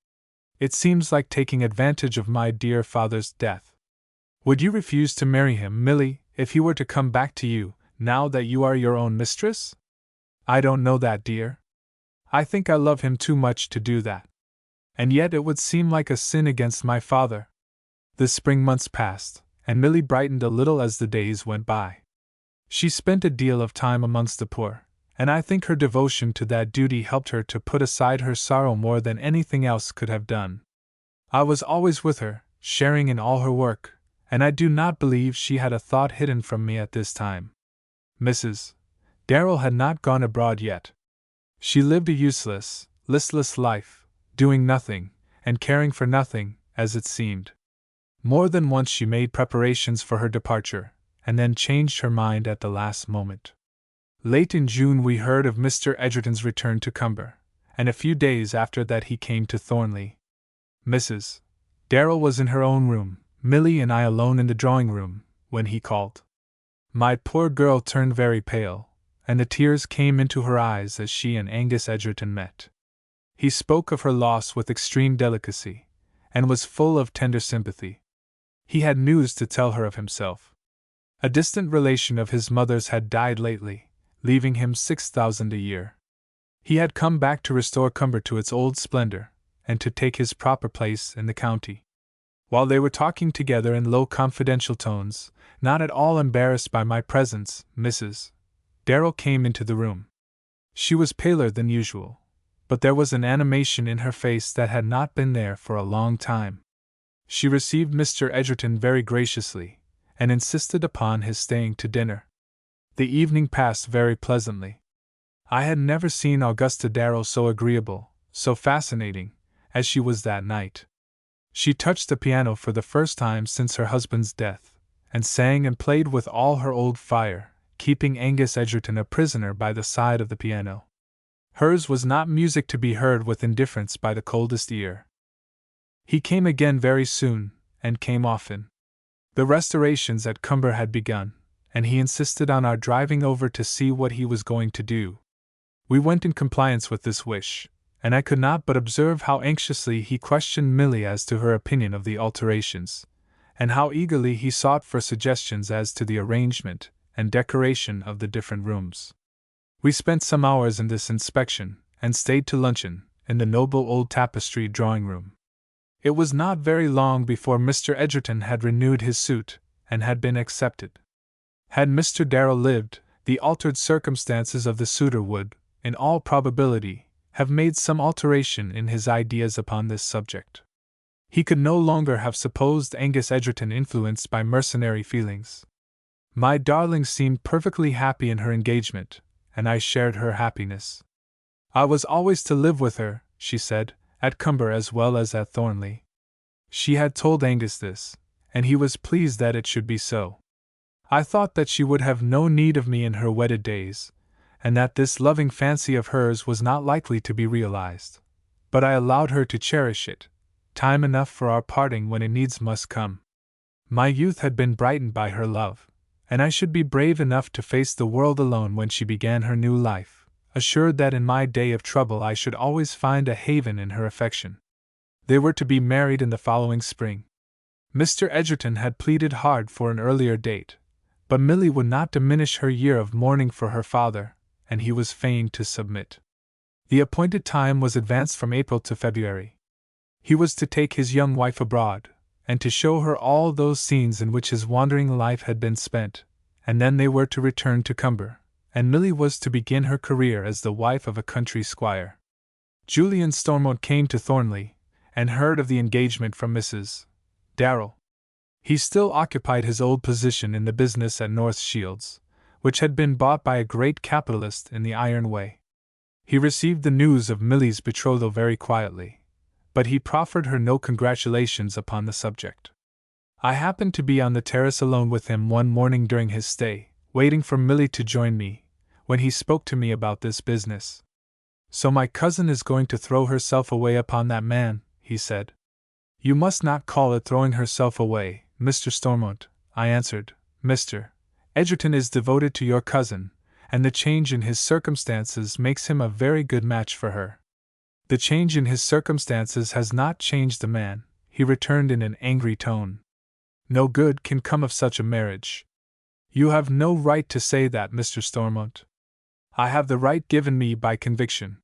It seems like taking advantage of my dear father's death. Would you refuse to marry him, Milly, if he were to come back to you, now that you are your own mistress?" "I don't know that, dear. I think I love him too much to do that. And yet it would seem like a sin against my father." The spring months passed, and Milly brightened a little as the days went by. She spent a deal of time amongst the poor, and I think her devotion to that duty helped her to put aside her sorrow more than anything else could have done. I was always with her, sharing in all her work, and I do not believe she had a thought hidden from me at this time. Mrs. Darrell had not gone abroad yet. She lived a useless, listless life, doing nothing, and caring for nothing, as it seemed. More than once she made preparations for her departure, and then changed her mind at the last moment. Late in June we heard of Mr. Edgerton's return to Cumber, and a few days after that he came to Thornley. Mrs. Darrell was in her own room, Milly and I alone in the drawing-room, when he called. My poor girl turned very pale, and the tears came into her eyes as she and Angus Edgerton met. He spoke of her loss with extreme delicacy, and was full of tender sympathy. He had news to tell her of himself. A distant relation of his mother's had died lately, leaving him 6,000 a year. He had come back to restore Cumber to its old splendor, and to take his proper place in the county. While they were talking together in low confidential tones, not at all embarrassed by my presence, Mrs. Darrell came into the room. She was paler than usual, but there was an animation in her face that had not been there for a long time. She received Mr. Edgerton very graciously, and insisted upon his staying to dinner. The evening passed very pleasantly. I had never seen Augusta Darrell so agreeable, so fascinating, as she was that night. She touched the piano for the first time since her husband's death, and sang and played with all her old fire, keeping Angus Edgerton a prisoner by the side of the piano. Hers was not music to be heard with indifference by the coldest ear. He came again very soon, and came often. The restorations at Cumber had begun, and he insisted on our driving over to see what he was going to do. We went in compliance with this wish, and I could not but observe how anxiously he questioned Milly as to her opinion of the alterations, and how eagerly he sought for suggestions as to the arrangement and decoration of the different rooms. We spent some hours in this inspection, and stayed to luncheon, in the noble old tapestried drawing-room. It was not very long before Mr. Edgerton had renewed his suit, and had been accepted. Had Mr. Darrell lived, the altered circumstances of the suitor would, in all probability, have made some alteration in his ideas upon this subject. He could no longer have supposed Angus Edgerton influenced by mercenary feelings. My darling seemed perfectly happy in her engagement, and I shared her happiness. I was always to live with her, she said, at Cumber as well as at Thornley. She had told Angus this, and he was pleased that it should be so. I thought that she would have no need of me in her wedded days, and that this loving fancy of hers was not likely to be realized. But I allowed her to cherish it, time enough for our parting when it needs must come. My youth had been brightened by her love, and I should be brave enough to face the world alone when she began her new life, assured that in my day of trouble I should always find a haven in her affection. They were to be married in the following spring. Mr. Edgerton had pleaded hard for an earlier date, but Milly would not diminish her year of mourning for her father, and he was fain to submit. The appointed time was advanced from April to February. He was to take his young wife abroad, and to show her all those scenes in which his wandering life had been spent, and then they were to return to Cumber, and Milly was to begin her career as the wife of a country squire. Julian Stormont came to Thornley, and heard of the engagement from Mrs. Darrell. He still occupied his old position in the business at North Shields, which had been bought by a great capitalist in the iron way. He received the news of Milly's betrothal very quietly, but he proffered her no congratulations upon the subject. I happened to be on the terrace alone with him one morning during his stay, waiting for Milly to join me, when he spoke to me about this business. "So my cousin is going to throw herself away upon that man," he said. "You must not call it throwing herself away, Mr. Stormont," I answered. "Mr. Edgerton is devoted to your cousin, and the change in his circumstances makes him a very good match for her." "The change in his circumstances has not changed the man," he returned in an angry tone. "No good can come of such a marriage." "You have no right to say that, Mr. Stormont." "I have the right given me by conviction."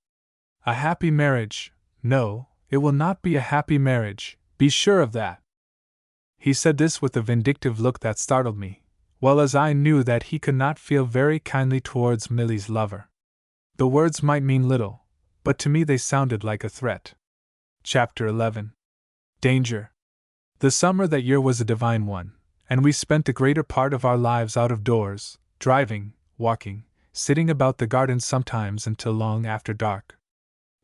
"A happy marriage? No, it will not be a happy marriage, be sure of that." He said this with a vindictive look that startled me, well as I knew that he could not feel very kindly towards Milly's lover. The words might mean little, but to me they sounded like a threat. Chapter 11. Danger. The summer that year was a divine one, and we spent the greater part of our lives out of doors, driving, walking, sitting about the garden sometimes until long after dark.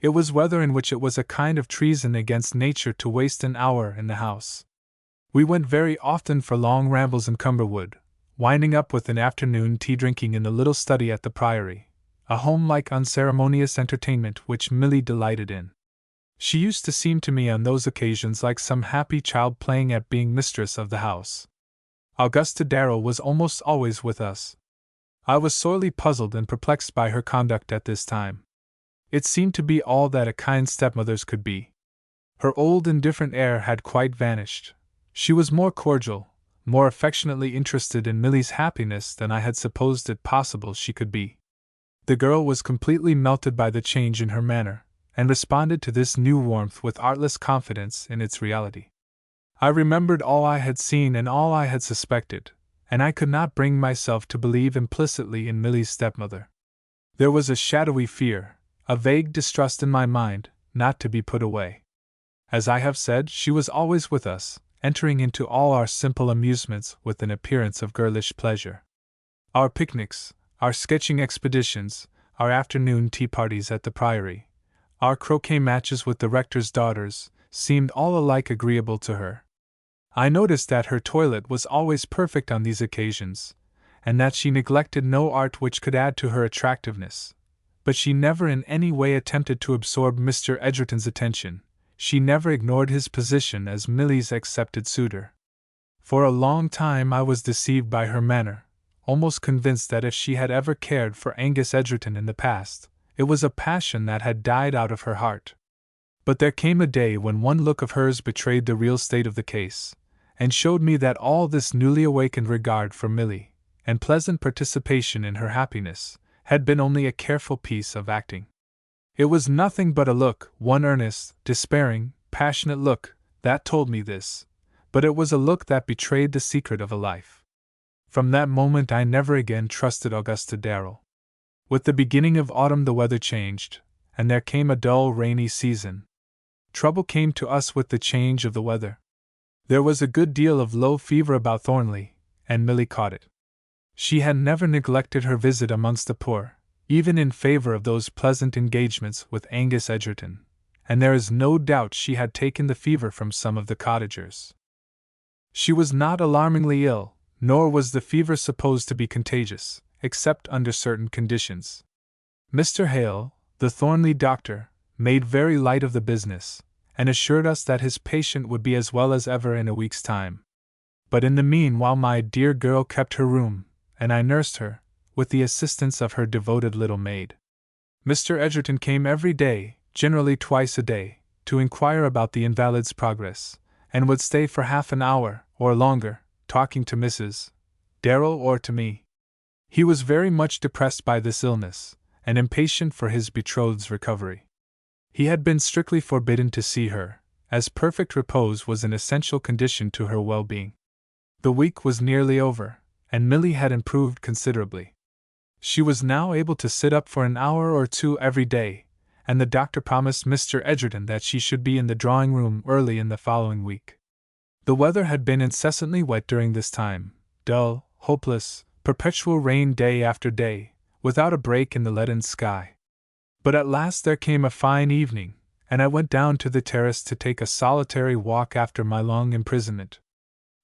It was weather in which it was a kind of treason against nature to waste an hour in the house. We went very often for long rambles in Cumberwood, winding up with an afternoon tea drinking in the little study at the Priory, a home-like unceremonious entertainment which Milly delighted in. She used to seem to me on those occasions like some happy child playing at being mistress of the house. Augusta Darrell was almost always with us. I was sorely puzzled and perplexed by her conduct at this time. It seemed to be all that a kind stepmother's could be. Her old indifferent air had quite vanished. She was more cordial, more affectionately interested in Milly's happiness than I had supposed it possible she could be. The girl was completely melted by the change in her manner, and responded to this new warmth with artless confidence in its reality. I remembered all I had seen and all I had suspected, and I could not bring myself to believe implicitly in Milly's stepmother. There was a shadowy fear, a vague distrust in my mind, not to be put away. As I have said, she was always with us, entering into all our simple amusements with an appearance of girlish pleasure. Our picnics, our sketching expeditions, our afternoon tea parties at the Priory, our croquet matches with the rector's daughters, seemed all alike agreeable to her. I noticed that her toilet was always perfect on these occasions, and that she neglected no art which could add to her attractiveness. But she never in any way attempted to absorb Mr. Edgerton's attention. She never ignored his position as Milly's accepted suitor. For a long time I was deceived by her manner, almost convinced that if she had ever cared for Angus Edgerton in the past, it was a passion that had died out of her heart. But there came a day when one look of hers betrayed the real state of the case, and showed me that all this newly awakened regard for Milly, and pleasant participation in her happiness, had been only a careful piece of acting. It was nothing but a look, one earnest, despairing, passionate look, that told me this, but it was a look that betrayed the secret of a life. From that moment I never again trusted Augusta Darrell. With the beginning of autumn the weather changed, and there came a dull rainy season. Trouble came to us with the change of the weather. There was a good deal of low fever about Thornley, and Milly caught it. She had never neglected her visit amongst the poor, even in favor of those pleasant engagements with Angus Edgerton, and there is no doubt she had taken the fever from some of the cottagers. She was not alarmingly ill, nor was the fever supposed to be contagious, except under certain conditions. Mr. Hale, the Thornley doctor, made very light of the business, and assured us that his patient would be as well as ever in a week's time. But in the meanwhile my dear girl kept her room, and I nursed her, with the assistance of her devoted little maid. Mr. Edgerton came every day, generally twice a day, to inquire about the invalid's progress, and would stay for half an hour, or longer, talking to Mrs. Darrell or to me. He was very much depressed by this illness, and impatient for his betrothed's recovery. He had been strictly forbidden to see her, as perfect repose was an essential condition to her well-being. The week was nearly over, and Milly had improved considerably. She was now able to sit up for an hour or two every day, and the doctor promised Mr. Edgerton that she should be in the drawing-room early in the following week. The weather had been incessantly wet during this time, dull, hopeless, perpetual rain day after day, without a break in the leaden sky. But at last there came a fine evening, and I went down to the terrace to take a solitary walk after my long imprisonment.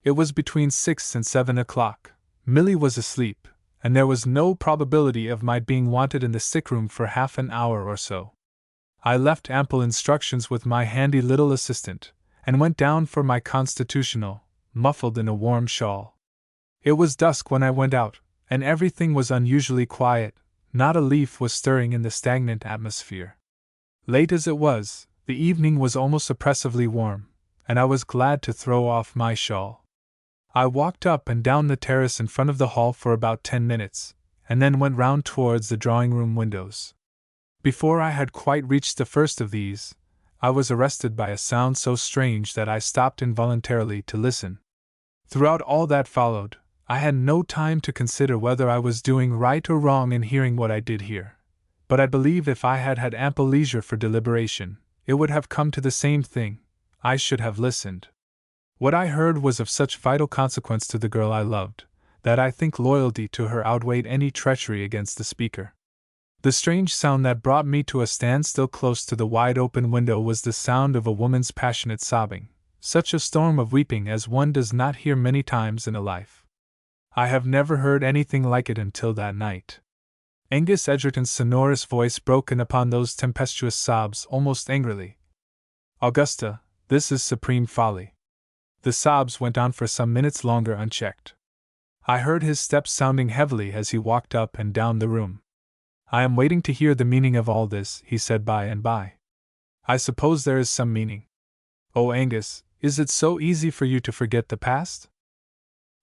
It was between 6 and 7 o'clock. Milly was asleep, and there was no probability of my being wanted in the sick-room for half an hour or so. I left ample instructions with my handy little assistant, and went down for my constitutional, muffled in a warm shawl. It was dusk when I went out, and everything was unusually quiet. Not a leaf was stirring in the stagnant atmosphere. Late as it was, the evening was almost oppressively warm, and I was glad to throw off my shawl. I walked up and down the terrace in front of the hall for about 10 minutes, and then went round towards the drawing-room windows. Before I had quite reached the first of these, I was arrested by a sound so strange that I stopped involuntarily to listen. Throughout all that followed, I had no time to consider whether I was doing right or wrong in hearing what I did hear. But I believe if I had had ample leisure for deliberation, it would have come to the same thing. I should have listened. What I heard was of such vital consequence to the girl I loved, that I think loyalty to her outweighed any treachery against the speaker. The strange sound that brought me to a standstill close to the wide-open window was the sound of a woman's passionate sobbing, such a storm of weeping as one does not hear many times in a life. I have never heard anything like it until that night. Angus Edgerton's sonorous voice broke in upon those tempestuous sobs almost angrily. "Augusta, this is supreme folly." The sobs went on for some minutes longer unchecked. I heard his steps sounding heavily as he walked up and down the room. "I am waiting to hear the meaning of all this," he said by and by. "I suppose there is some meaning. Oh, Angus, is it so easy for you to forget the past?"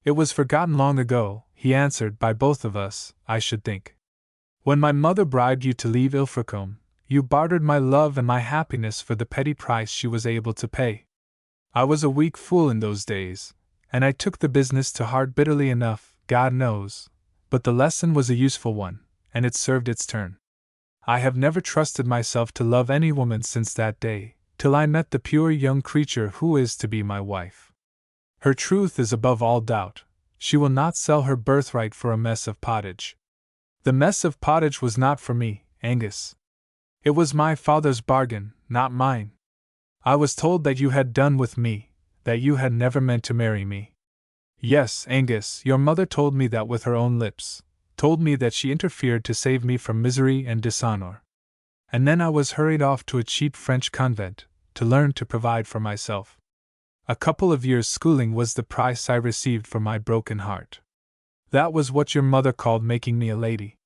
"It was forgotten long ago," he answered, "by both of us, I should think. When my mother bribed you to leave Ilfracombe, you bartered my love and my happiness for the petty price she was able to pay. I was a weak fool in those days, and I took the business to heart bitterly enough, God knows, but the lesson was a useful one, and it served its turn. I have never trusted myself to love any woman since that day, till I met the pure young creature who is to be my wife. Her truth is above all doubt. She will not sell her birthright for a mess of pottage. The mess of pottage was not for me, Angus. It was my father's bargain, not mine. I was told that you had done with me, that you had never meant to marry me. Yes, Angus, your mother told me that with her own lips, told me that she interfered to save me from misery and dishonor. And then I was hurried off to a cheap French convent, to learn to provide for myself. A couple of years' schooling was the price I received for my broken heart. That was what your mother called making me a lady.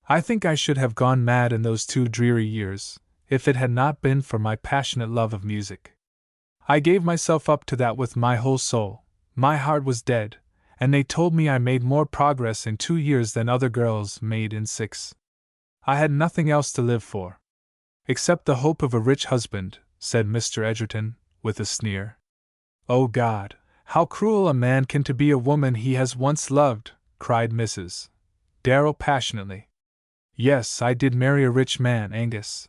I think I should have gone mad in those 2 dreary years, if it had not been for my passionate love of music. I gave myself up to that with my whole soul. My heart was dead, and they told me I made more progress in 2 years than other girls made in 6. I had nothing else to live for. Except the hope of a rich husband, said Mr. Edgerton, with a sneer. Oh God, how cruel a man can be to a woman he has once loved, cried Mrs. Darrell passionately. Yes, I did marry a rich man, Angus,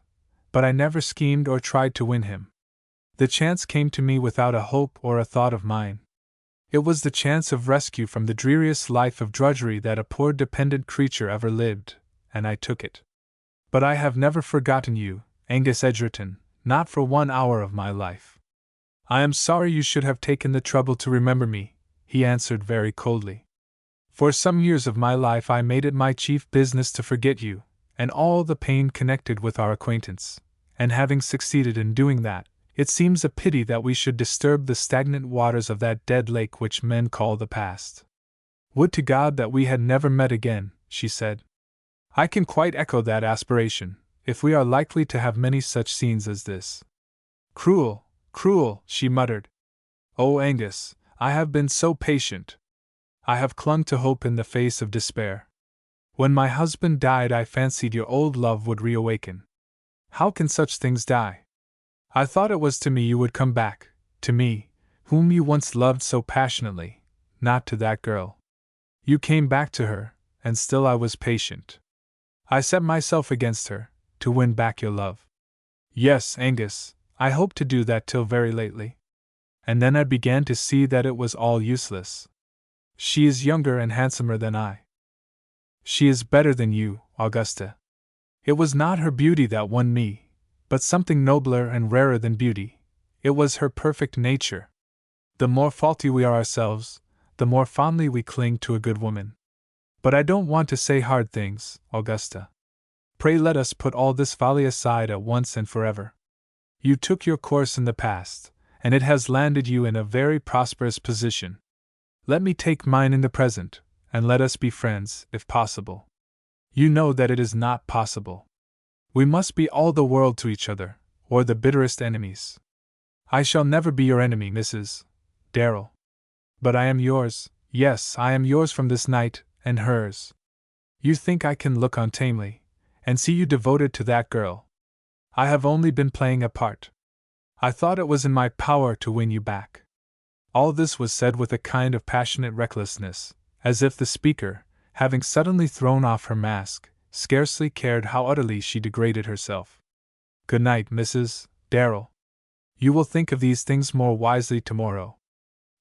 but I never schemed or tried to win him. The chance came to me without a hope or a thought of mine. It was the chance of rescue from the dreariest life of drudgery that a poor dependent creature ever lived, and I took it. But I have never forgotten you, Angus Edgerton, not for 1 hour of my life. I am sorry you should have taken the trouble to remember me, he answered very coldly. For some years of my life I made it my chief business to forget you, and all the pain connected with our acquaintance, and having succeeded in doing that, it seems a pity that we should disturb the stagnant waters of that dead lake which men call the past. Would to God that we had never met again, she said. I can quite echo that aspiration, if we are likely to have many such scenes as this. Cruel, cruel, she muttered. Oh, Angus, I have been so patient. I have clung to hope in the face of despair. When my husband died, I fancied your old love would reawaken. How can such things die? I thought it was to me you would come back, to me, whom you once loved so passionately, not to that girl. You came back to her, and still I was patient. I set myself against her, to win back your love. Yes, Angus, I hoped to do that till very lately. And then I began to see that it was all useless. She is younger and handsomer than I. She is better than you, Augusta. It was not her beauty that won me, but something nobler and rarer than beauty. It was her perfect nature. The more faulty we are ourselves, the more fondly we cling to a good woman. But I don't want to say hard things, Augusta. Pray let us put all this folly aside at once and forever. You took your course in the past, and it has landed you in a very prosperous position. Let me take mine in the present, and let us be friends, if possible. You know that it is not possible. We must be all the world to each other, or the bitterest enemies. I shall never be your enemy, Mrs. Darrell. But I am yours, yes, I am yours from this night, and hers. You think I can look on tamely, and see you devoted to that girl. I have only been playing a part. I thought it was in my power to win you back. All this was said with a kind of passionate recklessness, as if the speaker, having suddenly thrown off her mask, scarcely cared how utterly she degraded herself. Good night, Mrs. Darrell. You will think of these things more wisely tomorrow.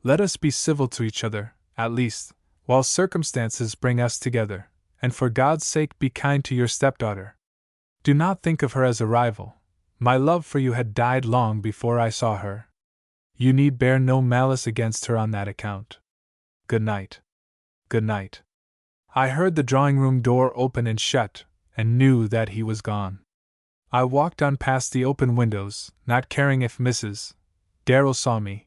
Let us be civil to each other, at least, while circumstances bring us together, and for God's sake be kind to your stepdaughter. Do not think of her as a rival. My love for you had died long before I saw her. You need bear no malice against her on that account. Good night. Good night. I heard the drawing-room door open and shut, and knew that he was gone. I walked on past the open windows, not caring if Mrs. Darrell saw me.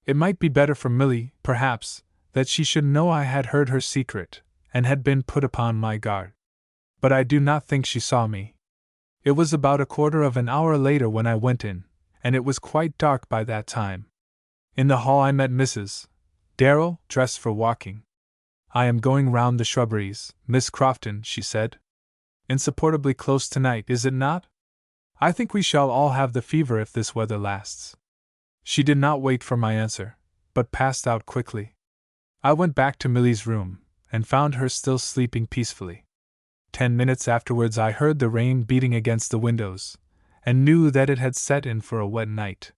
It might be better for Milly, perhaps, that she should know I had heard her secret, and had been put upon my guard. But I do not think she saw me. It was about a quarter of an hour later when I went in, and it was quite dark by that time. In the hall I met Mrs. Darrell, dressed for walking. I am going round the shrubberies, Miss Crofton, she said. Insupportably close tonight, is it not? I think we shall all have the fever if this weather lasts. She did not wait for my answer, but passed out quickly. I went back to Milly's room, and found her still sleeping peacefully. 10 minutes afterwards I heard the rain beating against the windows, and knew that it had set in for a wet night.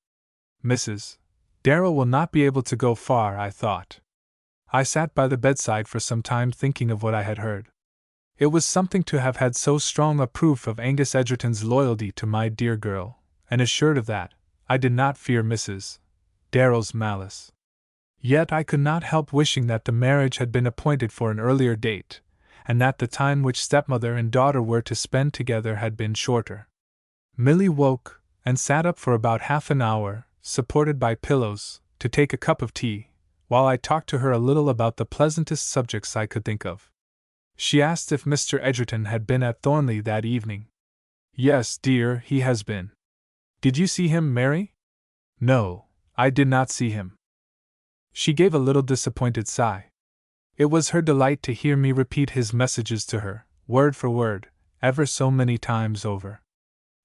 Mrs. Darrell will not be able to go far, I thought. I sat by the bedside for some time thinking of what I had heard. It was something to have had so strong a proof of Angus Egerton's loyalty to my dear girl, and assured of that, I did not fear Mrs. Darrell's malice. Yet I could not help wishing that the marriage had been appointed for an earlier date, and that the time which stepmother and daughter were to spend together had been shorter. Milly woke, and sat up for about half an hour, supported by pillows, to take a cup of tea, while I talked to her a little about the pleasantest subjects I could think of. She asked if Mr. Egerton had been at Thornley that evening. Yes, dear, he has been. Did you see him, Mary? No, I did not see him. She gave a little disappointed sigh. It was her delight to hear me repeat his messages to her, word for word, ever so many times over.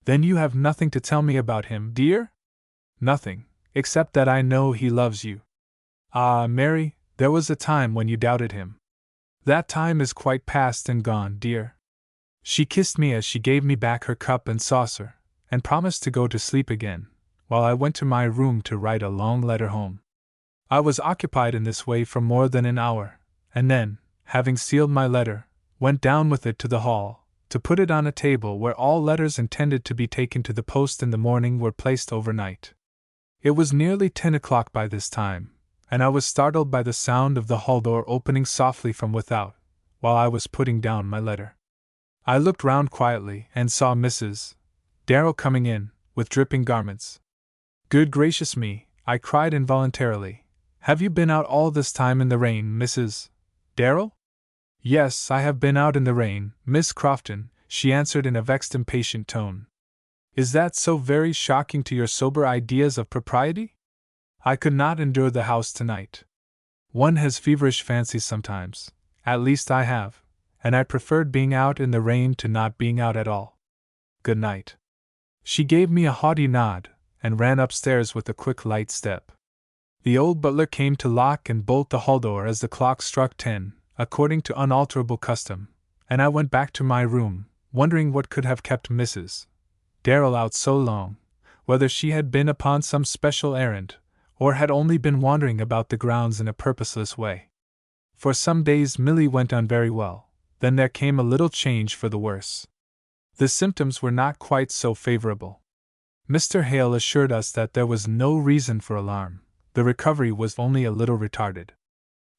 Then you have nothing to tell me about him, dear? Nothing, except that I know he loves you. Ah, Mary, there was a time when you doubted him. That time is quite past and gone, dear. She kissed me as she gave me back her cup and saucer, and promised to go to sleep again, while I went to my room to write a long letter home. I was occupied in this way for more than an hour, and then, having sealed my letter, went down with it to the hall, to put it on a table where all letters intended to be taken to the post in the morning were placed overnight. It was nearly 10 o'clock by this time, and I was startled by the sound of the hall door opening softly from without, while I was putting down my letter. I looked round quietly and saw Mrs. Darrell coming in, with dripping garments. Good gracious me, I cried involuntarily. Have you been out all this time in the rain, Mrs. Darrell? Yes, I have been out in the rain, Miss Crofton, she answered in a vexed, impatient tone. Is that so very shocking to your sober ideas of propriety? I could not endure the house tonight. One has feverish fancies sometimes, at least I have, and I preferred being out in the rain to not being out at all. Good night. She gave me a haughty nod, and ran upstairs with a quick light step. The old butler came to lock and bolt the hall door as the clock struck 10, according to unalterable custom, and I went back to my room, wondering what could have kept Mrs. Darrell out so long, whether she had been upon some special errand, or had only been wandering about the grounds in a purposeless way. For some days Milly went on very well, then there came a little change for the worse. The symptoms were not quite so favorable. Mr. Hale assured us that there was no reason for alarm, the recovery was only a little retarded.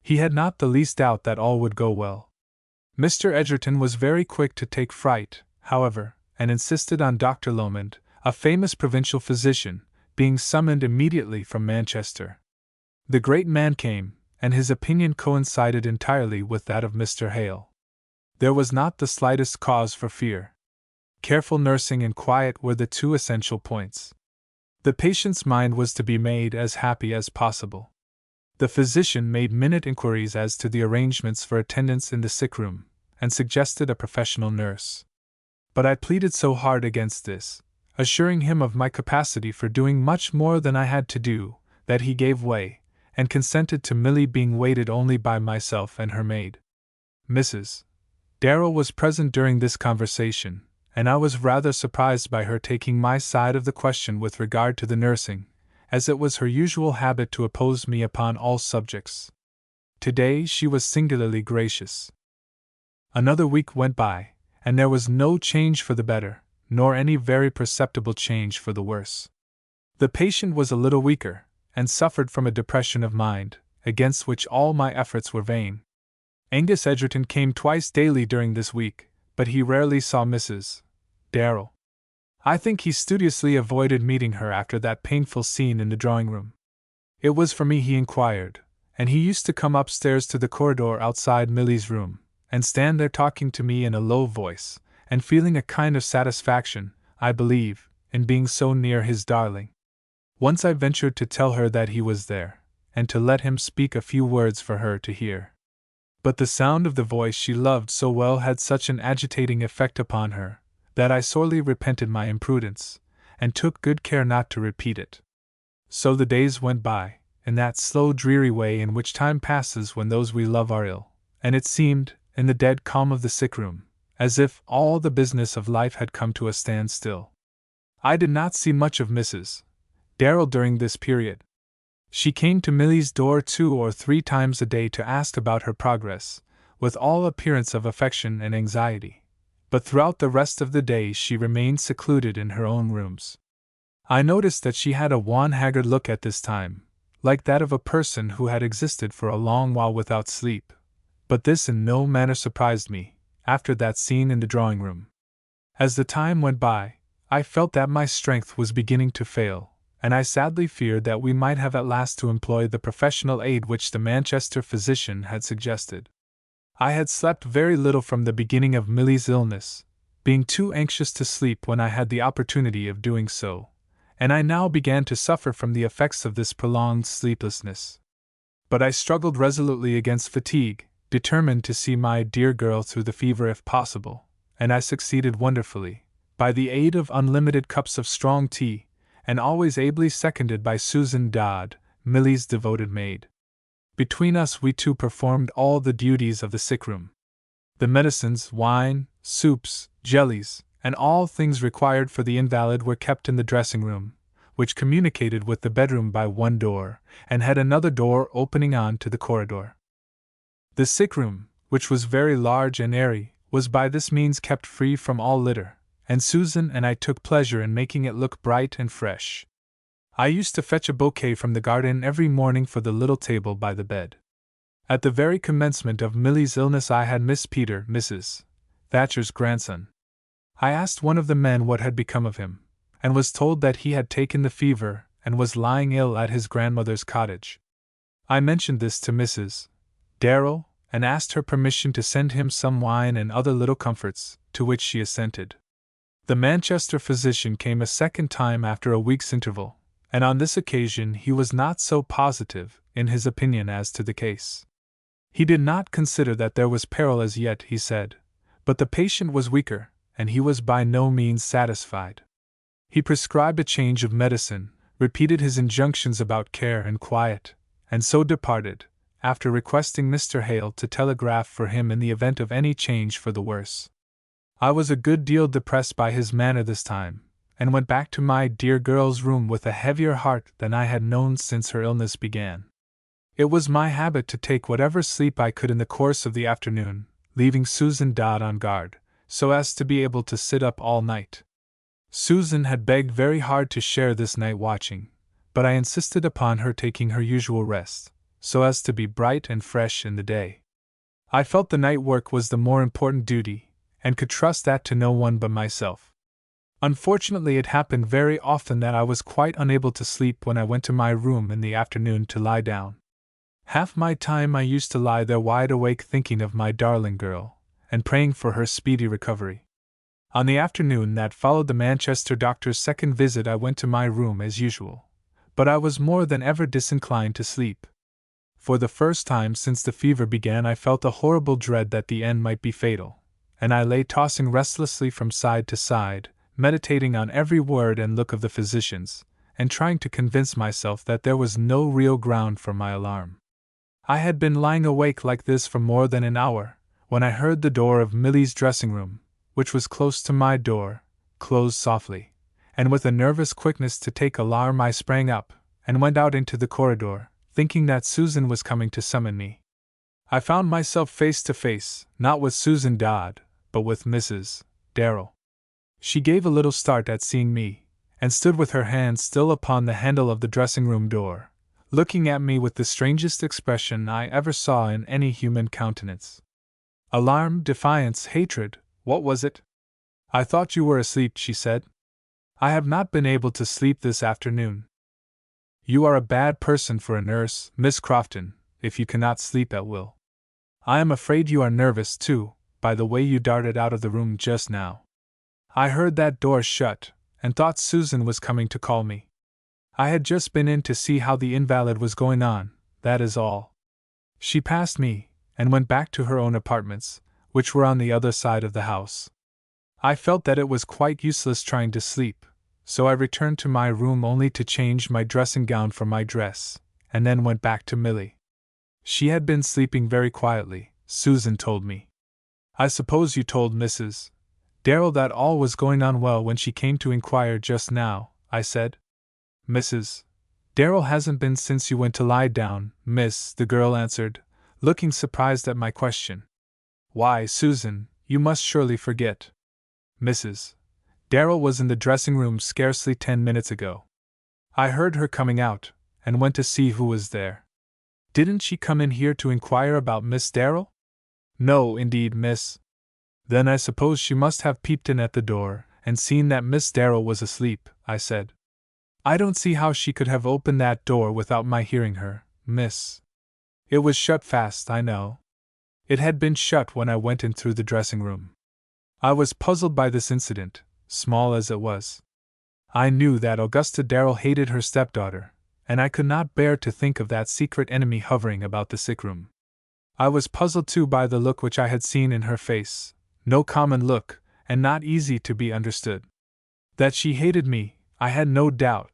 He had not the least doubt that all would go well. Mr. Edgerton was very quick to take fright, however, and insisted on Dr. Lomond, a famous provincial physician, being summoned immediately from Manchester. The great man came, and his opinion coincided entirely with that of Mr. Hale. There was not the slightest cause for fear. Careful nursing and quiet were the two essential points. The patient's mind was to be made as happy as possible. The physician made minute inquiries as to the arrangements for attendance in the sick room, and suggested a professional nurse. But I pleaded so hard against this, assuring him of my capacity for doing much more than I had to do, that he gave way, and consented to Milly being waited only by myself and her maid. Mrs. Darrell was present during this conversation, and I was rather surprised by her taking my side of the question with regard to the nursing, as it was her usual habit to oppose me upon all subjects. Today she was singularly gracious. Another week went by, and there was no change for the better, nor any very perceptible change for the worse. The patient was a little weaker, and suffered from a depression of mind, against which all my efforts were vain. Angus Edgerton came twice daily during this week, but he rarely saw Mrs. Darrell. I think he studiously avoided meeting her after that painful scene in the drawing-room. It was for me he inquired, and he used to come upstairs to the corridor outside Milly's room, and stand there talking to me in a low voice, and feeling a kind of satisfaction, I believe, in being so near his darling. Once I ventured to tell her that he was there, and to let him speak a few words for her to hear. But the sound of the voice she loved so well had such an agitating effect upon her, that I sorely repented my imprudence, and took good care not to repeat it. So the days went by, in that slow dreary way in which time passes when those we love are ill, and it seemed, in the dead calm of the sick-room, as if all the business of life had come to a standstill. I did not see much of Mrs. Darrell during this period. She came to Milly's door 2 or 3 times a day to ask about her progress, with all appearance of affection and anxiety, but throughout the rest of the day she remained secluded in her own rooms. I noticed that she had a wan, haggard look at this time, like that of a person who had existed for a long while without sleep, but this in no manner surprised me, after that scene in the drawing-room. As the time went by, I felt that my strength was beginning to fail, and I sadly feared that we might have at last to employ the professional aid which the Manchester physician had suggested. I had slept very little from the beginning of Milly's illness, being too anxious to sleep when I had the opportunity of doing so, and I now began to suffer from the effects of this prolonged sleeplessness. But I struggled resolutely against fatigue, determined to see my dear girl through the fever if possible, and I succeeded wonderfully, by the aid of unlimited cups of strong tea, and always ably seconded by Susan Dodd, Milly's devoted maid. Between us we two performed all the duties of the sick-room. The medicines, wine, soups, jellies, and all things required for the invalid were kept in the dressing-room, which communicated with the bedroom by one door, and had another door opening on to the corridor. The sick-room, which was very large and airy, was by this means kept free from all litter, and Susan and I took pleasure in making it look bright and fresh. I used to fetch a bouquet from the garden every morning for the little table by the bed. At the very commencement of Milly's illness I had Miss Peter, Mrs. Thatcher's grandson. I asked one of the men what had become of him, and was told that he had taken the fever and was lying ill at his grandmother's cottage. I mentioned this to Mrs. Darrell, and asked her permission to send him some wine and other little comforts, to which she assented. The Manchester physician came a second time after a week's interval, and on this occasion he was not so positive in his opinion as to the case. He did not consider that there was peril as yet, he said, but the patient was weaker, and he was by no means satisfied. He prescribed a change of medicine, repeated his injunctions about care and quiet, and so departed, after requesting Mr. Hale to telegraph for him in the event of any change for the worse. I was a good deal depressed by his manner this time, and went back to my dear girl's room with a heavier heart than I had known since her illness began. It was my habit to take whatever sleep I could in the course of the afternoon, leaving Susan Dodd on guard, so as to be able to sit up all night. Susan had begged very hard to share this night watching, but I insisted upon her taking her usual rest, so as to be bright and fresh in the day. I felt the night work was the more important duty, and could trust that to no one but myself. Unfortunately, it happened very often that I was quite unable to sleep when I went to my room in the afternoon to lie down. Half my time I used to lie there wide awake thinking of my darling girl, and praying for her speedy recovery. On the afternoon that followed the Manchester doctor's second visit I went to my room as usual, but I was more than ever disinclined to sleep. For the first time since the fever began I felt a horrible dread that the end might be fatal, and I lay tossing restlessly from side to side, meditating on every word and look of the physicians, and trying to convince myself that there was no real ground for my alarm. I had been lying awake like this for more than an hour, when I heard the door of Milly's dressing room, which was close to my door, close softly, and with a nervous quickness to take alarm I sprang up, and went out into the corridor, thinking that Susan was coming to summon me. I found myself face to face, not with Susan Dodd, but with Mrs. Darrell. She gave a little start at seeing me, and stood with her hand still upon the handle of the dressing-room door, looking at me with the strangest expression I ever saw in any human countenance. Alarm, defiance, hatred, what was it? I thought you were asleep, she said. I have not been able to sleep this afternoon. You are a bad person for a nurse, Miss Crofton, if you cannot sleep at will. I am afraid you are nervous, too, by the way you darted out of the room just now. I heard that door shut, and thought Susan was coming to call me. I had just been in to see how the invalid was going on, that is all. She passed me, and went back to her own apartments, which were on the other side of the house. I felt that it was quite useless trying to sleep, so I returned to my room only to change my dressing gown for my dress, and then went back to Milly. She had been sleeping very quietly, Susan told me. I suppose you told Mrs. Darrell that all was going on well when she came to inquire just now, I said. Mrs. Darrell hasn't been since you went to lie down, miss, the girl answered, looking surprised at my question. Why, Susan, you must surely forget. Mrs. Darrell was in the dressing-room scarcely 10 minutes ago. I heard her coming out, and went to see who was there. Didn't she come in here to inquire about Miss Darrell? No, indeed, miss. Then I suppose she must have peeped in at the door, and seen that Miss Darrell was asleep, I said. I don't see how she could have opened that door without my hearing her, miss. It was shut fast, I know. It had been shut when I went in through the dressing-room. I was puzzled by this incident, small as it was. I knew that Augusta Darrell hated her stepdaughter, and I could not bear to think of that secret enemy hovering about the sick-room. I was puzzled too by the look which I had seen in her face, no common look, and not easy to be understood. That she hated me, I had no doubt,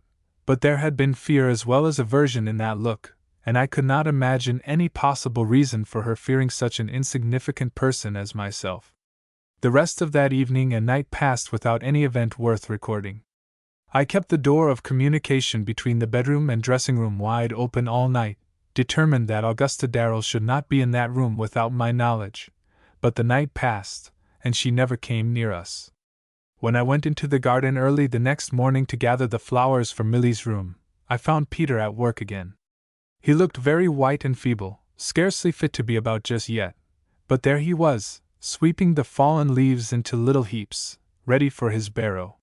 but there had been fear as well as aversion in that look, and I could not imagine any possible reason for her fearing such an insignificant person as myself. The rest of that evening and night passed without any event worth recording. I kept the door of communication between the bedroom and dressing-room wide open all night, determined that Augusta Darrell should not be in that room without my knowledge, but the night passed, and she never came near us. When I went into the garden early the next morning to gather the flowers for Milly's room, I found Peter at work again. He looked very white and feeble, scarcely fit to be about just yet, but there he was, sweeping the fallen leaves into little heaps, ready for his barrow.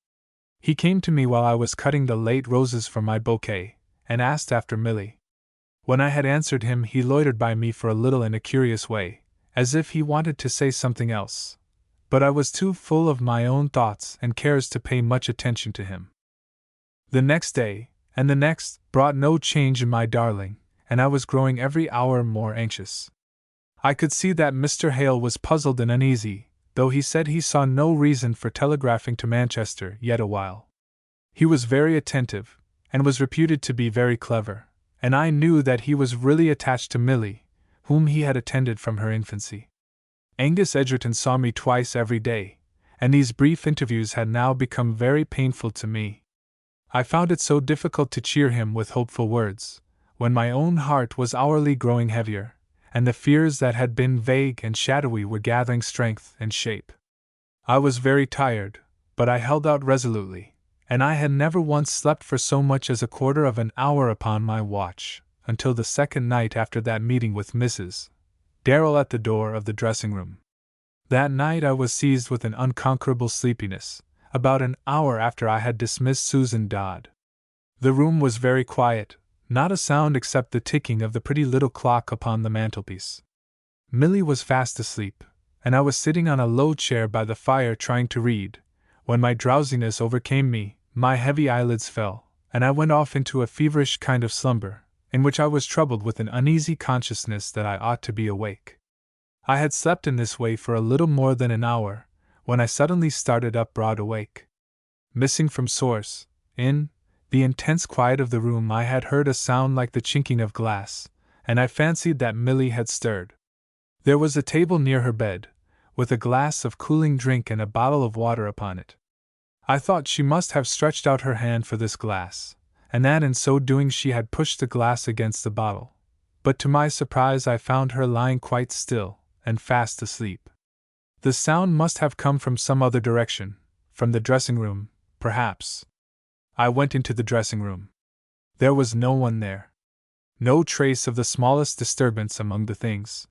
He came to me while I was cutting the late roses for my bouquet, and asked after Milly. When I had answered him, he loitered by me for a little in a curious way, as if he wanted to say something else, but I was too full of my own thoughts and cares to pay much attention to him. The next day, and the next, brought no change in my darling, and I was growing every hour more anxious. I could see that Mr. Hale was puzzled and uneasy, though he said he saw no reason for telegraphing to Manchester yet awhile. He was very attentive, and was reputed to be very clever, and I knew that he was really attached to Milly, whom he had attended from her infancy. Angus Edgerton saw me twice every day, and these brief interviews had now become very painful to me. I found it so difficult to cheer him with hopeful words, when my own heart was hourly growing heavier, and the fears that had been vague and shadowy were gathering strength and shape. I was very tired, but I held out resolutely, and I had never once slept for so much as a quarter of an hour upon my watch, until the second night after that meeting with Mrs. Darrell at the door of the dressing-room. That night I was seized with an unconquerable sleepiness, about an hour after I had dismissed Susan Dodd. The room was very quiet, not a sound except the ticking of the pretty little clock upon the mantelpiece. Milly was fast asleep, and I was sitting on a low chair by the fire trying to read, when my drowsiness overcame me, my heavy eyelids fell, and I went off into a feverish kind of slumber, in which I was troubled with an uneasy consciousness that I ought to be awake. I had slept in this way for a little more than an hour, when I suddenly started up broad awake. Missing from source, in the intense quiet of the room I had heard a sound like the chinking of glass, and I fancied that Milly had stirred. There was a table near her bed, with a glass of cooling drink and a bottle of water upon it. I thought she must have stretched out her hand for this glass, and that in so doing she had pushed the glass against the bottle, but to my surprise I found her lying quite still, and fast asleep. The sound must have come from some other direction, from the dressing-room, perhaps. I went into the dressing-room. There was no one there. No trace of the smallest disturbance among the things.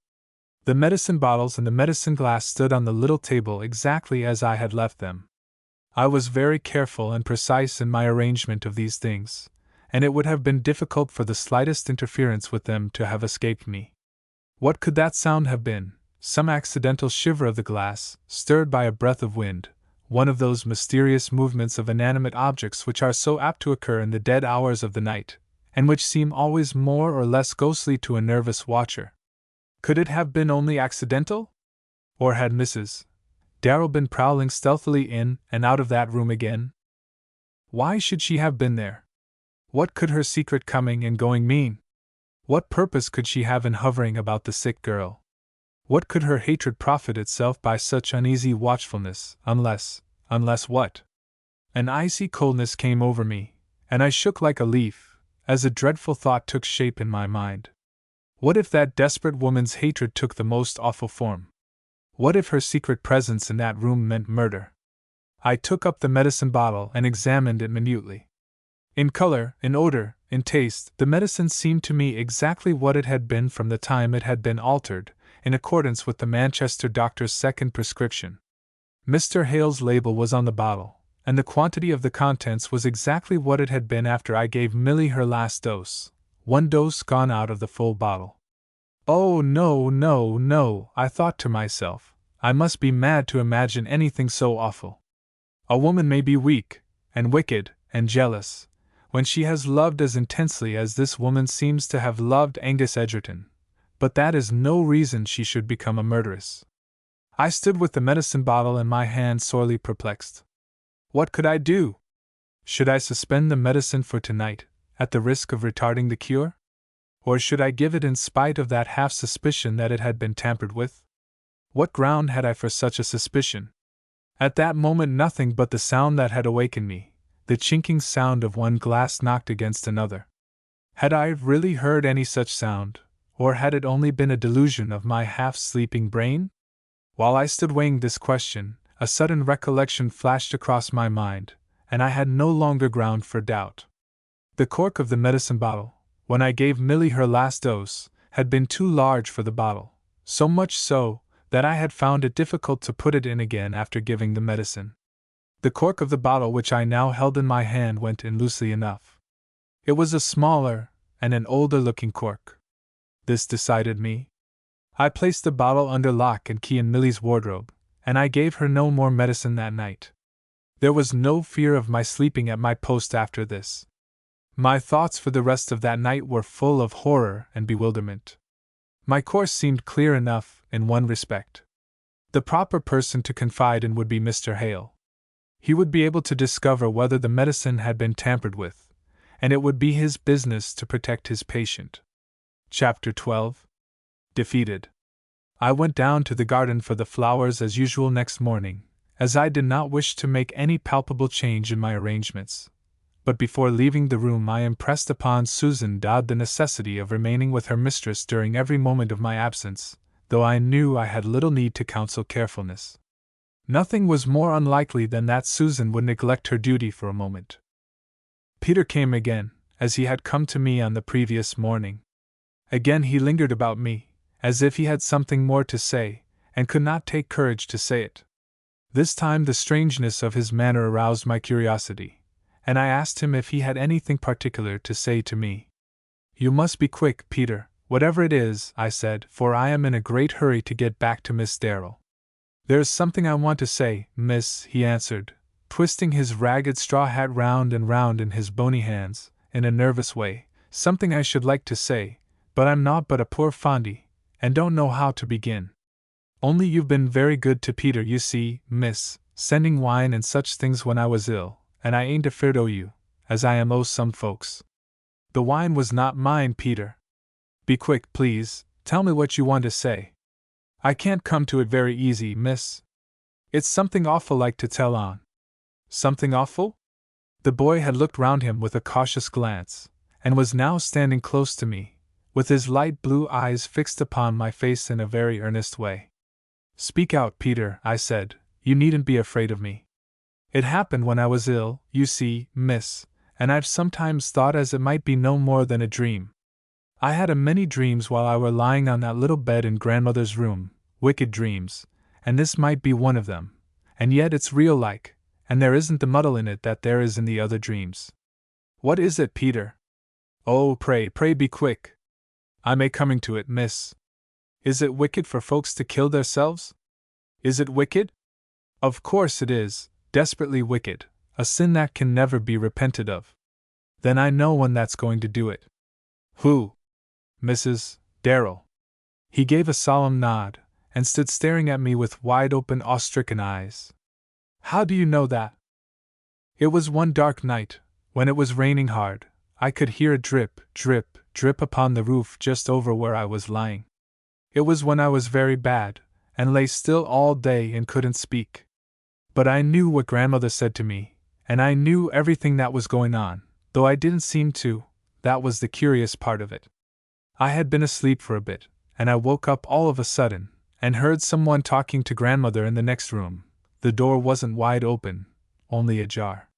The medicine bottles and the medicine glass stood on the little table exactly as I had left them. I was very careful and precise in my arrangement of these things, and it would have been difficult for the slightest interference with them to have escaped me. What could that sound have been? Some accidental shiver of the glass, stirred by a breath of wind, one of those mysterious movements of inanimate objects which are so apt to occur in the dead hours of the night, and which seem always more or less ghostly to a nervous watcher. Could it have been only accidental? Or had Mrs. Darrell been prowling stealthily in and out of that room again? Why should she have been there? What could her secret coming and going mean? What purpose could she have in hovering about the sick girl? What could her hatred profit itself by such uneasy watchfulness, unless what? An icy coldness came over me, and I shook like a leaf, as a dreadful thought took shape in my mind. What if that desperate woman's hatred took the most awful form? What if her secret presence in that room meant murder? I took up the medicine bottle and examined it minutely. In color, in odor, in taste, the medicine seemed to me exactly what it had been from the time it had been altered, in accordance with the Manchester doctor's second prescription. Mr. Hale's label was on the bottle, and the quantity of the contents was exactly what it had been after I gave Milly her last dose, one dose gone out of the full bottle. Oh, no, no, no, I thought to myself, I must be mad to imagine anything so awful. A woman may be weak, and wicked, and jealous, when she has loved as intensely as this woman seems to have loved Angus Edgerton, but that is no reason she should become a murderess. I stood with the medicine bottle in my hand, sorely perplexed. What could I do? Should I suspend the medicine for tonight, at the risk of retarding the cure? Or should I give it in spite of that half-suspicion that it had been tampered with? What ground had I for such a suspicion? At that moment nothing but the sound that had awakened me, the chinking sound of one glass knocked against another. Had I really heard any such sound, or had it only been a delusion of my half-sleeping brain? While I stood weighing this question, a sudden recollection flashed across my mind, and I had no longer ground for doubt. The cork of the medicine bottle, when I gave Milly her last dose, had been too large for the bottle, so much so that I had found it difficult to put it in again after giving the medicine. The cork of the bottle which I now held in my hand went in loosely enough. It was a smaller and an older-looking cork. This decided me. I placed the bottle under lock and key in Milly's wardrobe, and I gave her no more medicine that night. There was no fear of my sleeping at my post after this. My thoughts for the rest of that night were full of horror and bewilderment. My course seemed clear enough in one respect. The proper person to confide in would be Mr. Hale. He would be able to discover whether the medicine had been tampered with, and it would be his business to protect his patient. Chapter 12. Defeated. I went down to the garden for the flowers as usual next morning, as I did not wish to make any palpable change in my arrangements. But before leaving the room I impressed upon Susan Dodd the necessity of remaining with her mistress during every moment of my absence, though I knew I had little need to counsel carefulness. Nothing was more unlikely than that Susan would neglect her duty for a moment. Peter came again, as he had come to me on the previous morning. Again he lingered about me, as if he had something more to say, and could not take courage to say it. This time the strangeness of his manner aroused my curiosity, and I asked him if he had anything particular to say to me. "You must be quick, Peter, whatever it is," I said, "for I am in a great hurry to get back to Miss Darrell." "There is something I want to say, miss," he answered, twisting his ragged straw hat round and round in his bony hands, in a nervous way, "something I should like to say, but I'm naught but a poor fondy, and don't know how to begin. Only you've been very good to Peter, you see, miss, sending wine and such things when I was ill, and I ain't afeard o' you, as I am o' some folks." "The wine was not mine, Peter." "Be quick, please, tell me what you want to say." "I can't come to it very easy, miss. It's something awful like to tell on." "Something awful?" The boy had looked round him with a cautious glance, and was now standing close to me, with his light blue eyes fixed upon my face in a very earnest way. "Speak out, Peter," I said, "you needn't be afraid of me. It happened when I was ill, you see, miss, and I've sometimes thought as it might be no more than a dream. I had a many dreams while I were lying on that little bed in grandmother's room, wicked dreams, and this might be one of them, and yet it's real like, and there isn't the muddle in it that there is in the other dreams." "What is it, Peter?" "Oh, pray be quick." "I may coming to it, miss. Is it wicked for folks to kill theirselves?" "Is it wicked?" "Of course it is, desperately wicked, a sin that can never be repented of." "Then I know one that's going to do it." "Who?" "Mrs. Darrell." He gave a solemn nod, and stood staring at me with wide-open, awe-stricken eyes. "How do you know that?" "It was one dark night, when it was raining hard. I could hear a drip, drip, drip upon the roof just over where I was lying. It was when I was very bad, and lay still all day and couldn't speak. But I knew what grandmother said to me, and I knew everything that was going on, though I didn't seem to. That was the curious part of it. I had been asleep for a bit, and I woke up all of a sudden, and heard someone talking to grandmother in the next room. The door wasn't wide open, only ajar.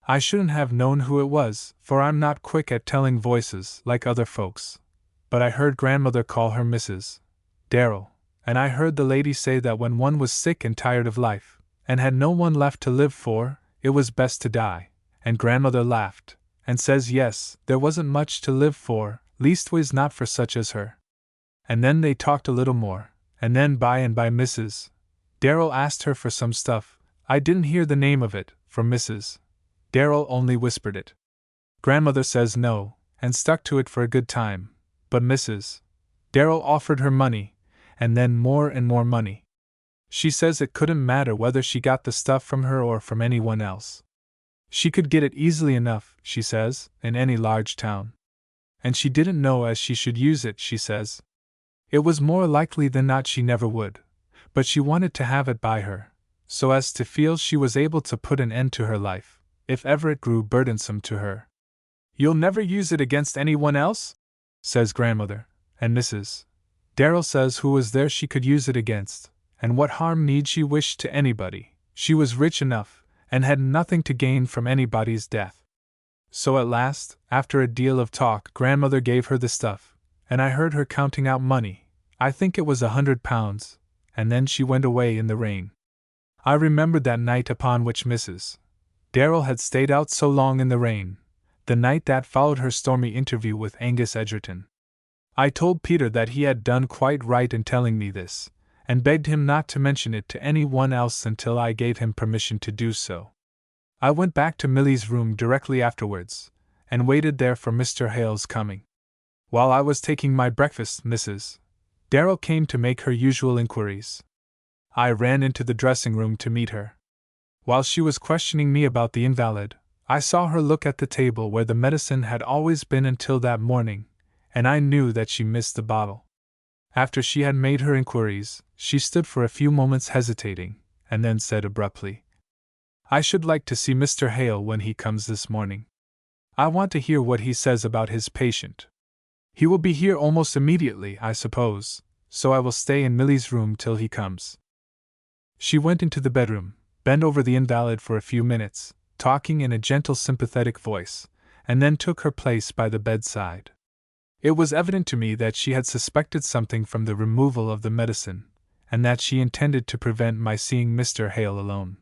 I shouldn't have known who it was, for I'm not quick at telling voices like other folks. But I heard grandmother call her Mrs. Darrell, and I heard the lady say that when one was sick and tired of life, and had no one left to live for, it was best to die, and grandmother laughed, and says yes, there wasn't much to live for, leastways not for such as her. And then they talked a little more, and then by and by Mrs. Darrell asked her for some stuff. I didn't hear the name of it, for Mrs. Darrell only whispered it. Grandmother says no, and stuck to it for a good time, but Mrs. Darrell offered her money, and then more and more money. She says it couldn't matter whether she got the stuff from her or from anyone else. She could get it easily enough, she says, in any large town. And she didn't know as she should use it, she says. It was more likely than not she never would, but she wanted to have it by her, so as to feel she was able to put an end to her life, if ever it grew burdensome to her. "You'll never use it against anyone else?" says grandmother, and Mrs. Darrell says who was there she could use it against, and what harm need she wish to anybody, she was rich enough, and had nothing to gain from anybody's death. So at last, after a deal of talk, grandmother gave her the stuff, and I heard her counting out money. I think it was £100, and then she went away in the rain. I remembered that night upon which Mrs. Darrell had stayed out so long in the rain, the night that followed her stormy interview with Angus Edgerton. I told Peter that he had done quite right in telling me this, and begged him not to mention it to any one else until I gave him permission to do so. I went back to Milly's room directly afterwards, and waited there for Mr. Hale's coming. While I was taking my breakfast, Mrs. Darrell came to make her usual inquiries. I ran into the dressing room to meet her. While she was questioning me about the invalid, I saw her look at the table where the medicine had always been until that morning, and I knew that she missed the bottle. After she had made her inquiries, she stood for a few moments hesitating, and then said abruptly, "I should like to see Mr. Hale when he comes this morning. I want to hear what he says about his patient. He will be here almost immediately, I suppose, so I will stay in Milly's room till he comes." She went into the bedroom, bent over the invalid for a few minutes, talking in a gentle, sympathetic voice, and then took her place by the bedside. It was evident to me that she had suspected something from the removal of the medicine, and that she intended to prevent my seeing Mr. Hale alone.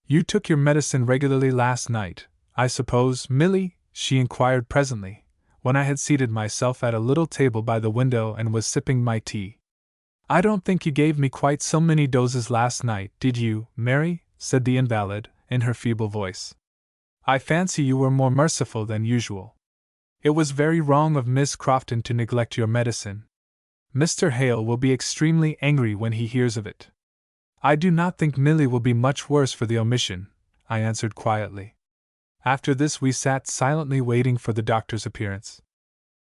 "You took your medicine regularly last night, I suppose, Milly?" she inquired presently, when I had seated myself at a little table by the window and was sipping my tea. "I don't think you gave me quite so many doses last night, did you, Mary?" said the invalid, in her feeble voice. "I fancy you were more merciful than usual. It was very wrong of Miss Crofton to neglect your medicine. Mr. Hale will be extremely angry when he hears of it." "I do not think Milly will be much worse for the omission," I answered quietly. After this we sat silently waiting for the doctor's appearance.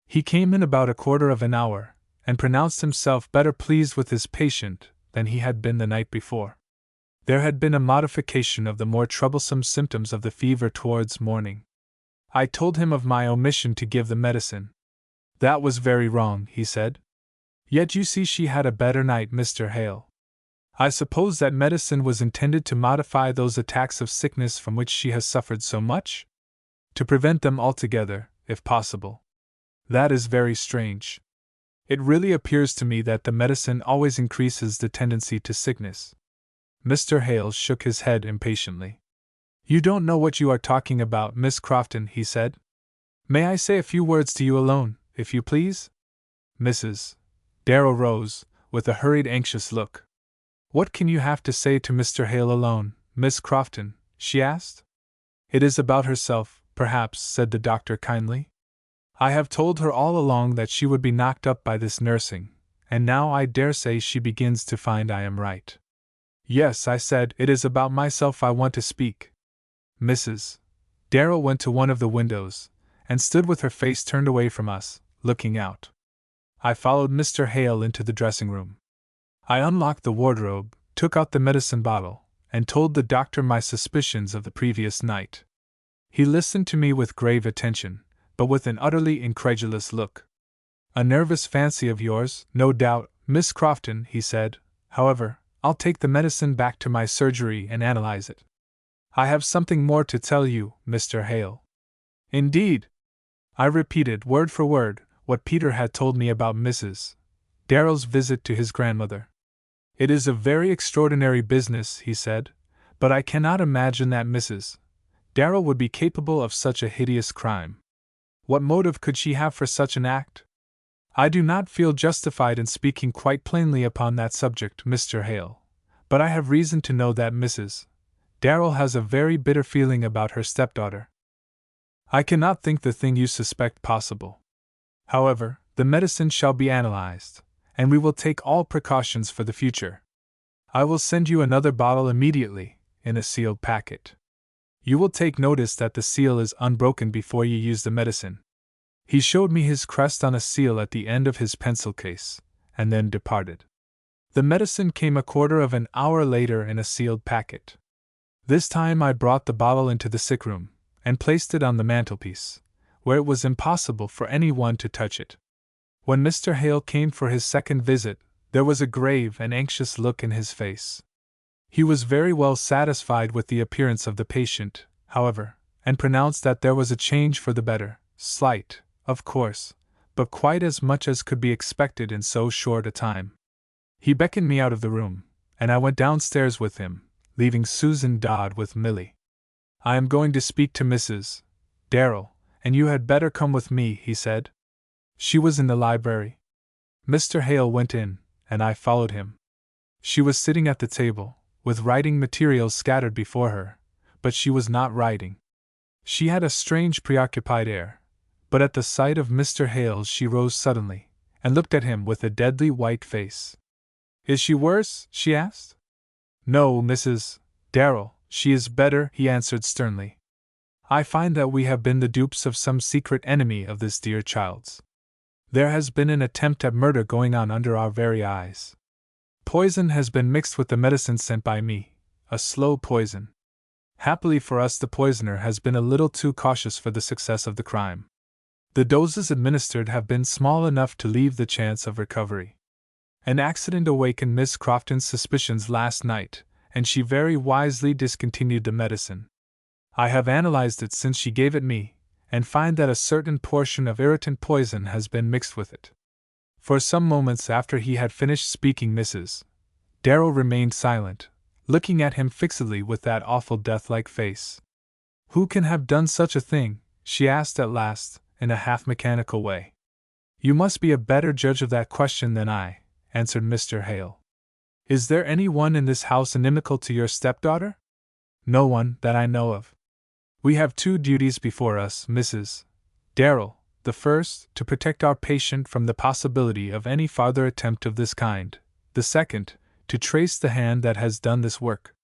He came in about a quarter of an hour, and pronounced himself better pleased with his patient than he had been the night before. There had been a modification of the more troublesome symptoms of the fever towards morning. I told him of my omission to give the medicine. "That was very wrong," he said. "Yet you see she had a better night, Mr. Hale. I suppose that medicine was intended to modify those attacks of sickness from which she has suffered so much? To prevent them altogether, if possible. That is very strange. It really appears to me that the medicine always increases the tendency to sickness." Mr. Hale shook his head impatiently. "You don't know what you are talking about, Miss Crofton," he said. "May I say a few words to you alone, if you please?" Mrs. Darrell rose, with a hurried, anxious look. "What can you have to say to Mr. Hale alone, Miss Crofton?" she asked. "It is about herself, perhaps," said the doctor kindly. "I have told her all along that she would be knocked up by this nursing, and now I dare say she begins to find I am right." "Yes," I said, "it is about myself I want to speak." Mrs. Darrell went to one of the windows, and stood with her face turned away from us, looking out. I followed Mr. Hale into the dressing room. I unlocked the wardrobe, took out the medicine bottle, and told the doctor my suspicions of the previous night. He listened to me with grave attention, but with an utterly incredulous look. "A nervous fancy of yours, no doubt, Miss Crofton," he said. "However, I'll take the medicine back to my surgery and analyze it. I have something more to tell you, Mr. Hale." "Indeed?" I repeated, word for word, what Peter had told me about Mrs. Darrell's visit to his grandmother. "It is a very extraordinary business," he said, "but I cannot imagine that Mrs. Darrell would be capable of such a hideous crime. What motive could she have for such an act? I do not feel justified in speaking quite plainly upon that subject, Mr. Hale, but I have reason to know that Mrs. Darrell has a very bitter feeling about her stepdaughter. I cannot think the thing you suspect possible. However, the medicine shall be analyzed, and we will take all precautions for the future. I will send you another bottle immediately, in a sealed packet. You will take notice that the seal is unbroken before you use the medicine." He showed me his crest on a seal at the end of his pencil case, and then departed. The medicine came a quarter of an hour later in a sealed packet. This time I brought the bottle into the sick room, and placed it on the mantelpiece, where it was impossible for anyone to touch it. When Mr. Hale came for his second visit, there was a grave and anxious look in his face. He was very well satisfied with the appearance of the patient, however, and pronounced that there was a change for the better, slight, of course, but quite as much as could be expected in so short a time. He beckoned me out of the room, and I went downstairs with him, leaving Susan Dodd with Milly. "I am going to speak to Mrs. Darrell, and you had better come with me," he said. She was in the library. Mr. Hale went in, and I followed him. She was sitting at the table, with writing materials scattered before her, but she was not writing. She had a strange preoccupied air, but at the sight of Mr. Hale she rose suddenly, and looked at him with a deadly white face. "Is she worse?" she asked. "No, Mrs. Darrell, she is better," he answered sternly. "I find that we have been the dupes of some secret enemy of this dear child's. There has been an attempt at murder going on under our very eyes. Poison has been mixed with the medicine sent by me, a slow poison. Happily for us, the poisoner has been a little too cautious for the success of the crime. The doses administered have been small enough to leave the chance of recovery. An accident awakened Miss Crofton's suspicions last night, and she very wisely discontinued the medicine. I have analyzed it since she gave it me, and find that a certain portion of irritant poison has been mixed with it." For some moments after he had finished speaking, Mrs. Darrell remained silent, looking at him fixedly with that awful death-like face. "Who can have done such a thing?" she asked at last, in a half-mechanical way. "You must be a better judge of that question than I," answered Mr. Hale. "Is there any one in this house inimical to your stepdaughter?" "No one, that I know of. We have two duties before us, Mrs. Darrell. The first, to protect our patient from the possibility of any farther attempt of this kind. The second, to trace the hand that has done this work.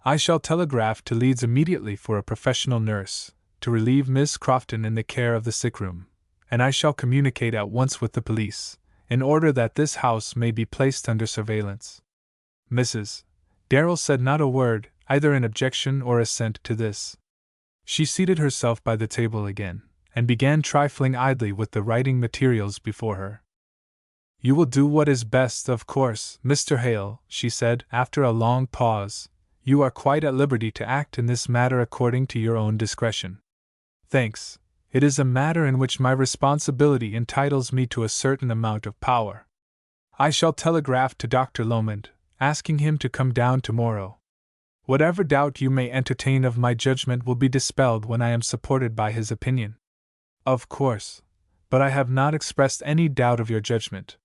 I shall telegraph to Leeds immediately for a professional nurse, to relieve Miss Crofton in the care of the sick room, and I shall communicate at once with the police, in order that this house may be placed under surveillance." Mrs. Darrell said not a word, either in objection or assent to this. She seated herself by the table again, and began trifling idly with the writing materials before her. "You will do what is best, of course, Mr. Hale," she said, after a long pause. "You are quite at liberty to act in this matter according to your own discretion." "Thanks. It is a matter in which my responsibility entitles me to a certain amount of power. I shall telegraph to Dr. Lomond, asking him to come down tomorrow. Whatever doubt you may entertain of my judgment will be dispelled when I am supported by his opinion." "Of course. But I have not expressed any doubt of your judgment."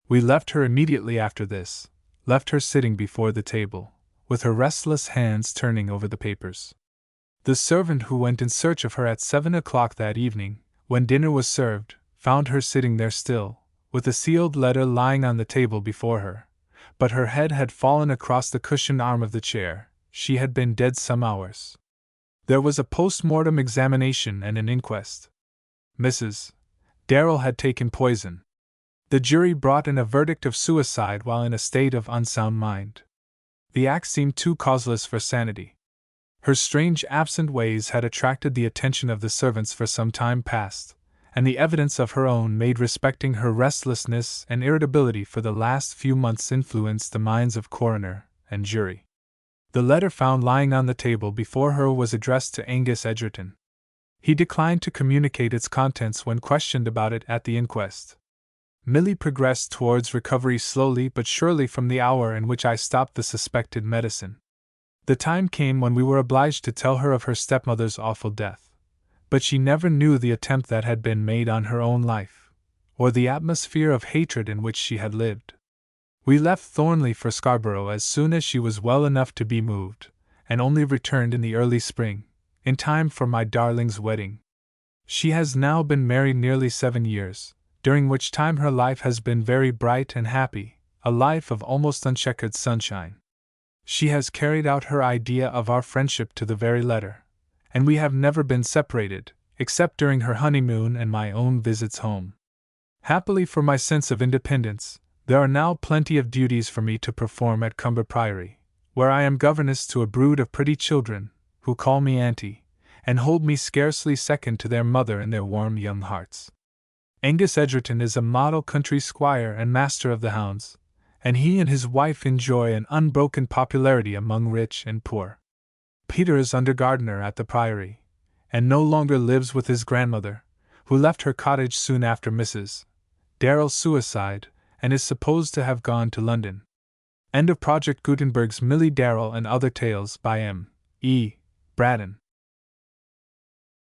We left her immediately after this, left her sitting before the table, with her restless hands turning over the papers. The servant who went in search of her at 7 o'clock that evening, when dinner was served, found her sitting there still, with a sealed letter lying on the table before her, but her head had fallen across the cushioned arm of the chair. She had been dead some hours. There was a post-mortem examination and an inquest. Mrs. Darrell had taken poison. The jury brought in a verdict of suicide while in a state of unsound mind. The act seemed too causeless for sanity. Her strange absent ways had attracted the attention of the servants for some time past, and the evidence of her own made respecting her restlessness and irritability for the last few months influenced the minds of coroner and jury. The letter found lying on the table before her was addressed to Angus Edgerton. He declined to communicate its contents when questioned about it at the inquest. Milly progressed towards recovery slowly but surely from the hour in which I stopped the suspected medicine. The time came when we were obliged to tell her of her stepmother's awful death, but she never knew the attempt that had been made on her own life, or the atmosphere of hatred in which she had lived. We left Thornley for Scarborough as soon as she was well enough to be moved, and only returned in the early spring, in time for my darling's wedding. She has now been married nearly 7 years, during which time her life has been very bright and happy, a life of almost uncheckered sunshine. She has carried out her idea of our friendship to the very letter, and we have never been separated, except during her honeymoon and my own visits home. Happily for my sense of independence, there are now plenty of duties for me to perform at Cumber Priory, where I am governess to a brood of pretty children, who call me auntie, and hold me scarcely second to their mother in their warm young hearts. Angus Edgerton is a model country squire and master of the hounds, and he and his wife enjoy an unbroken popularity among rich and poor. Peter is under gardener at the Priory, and no longer lives with his grandmother, who left her cottage soon after Mrs. Darrell's suicide, and is supposed to have gone to London. End of Project Gutenberg's Milly Darrell and Other Tales by M. E. Braddon.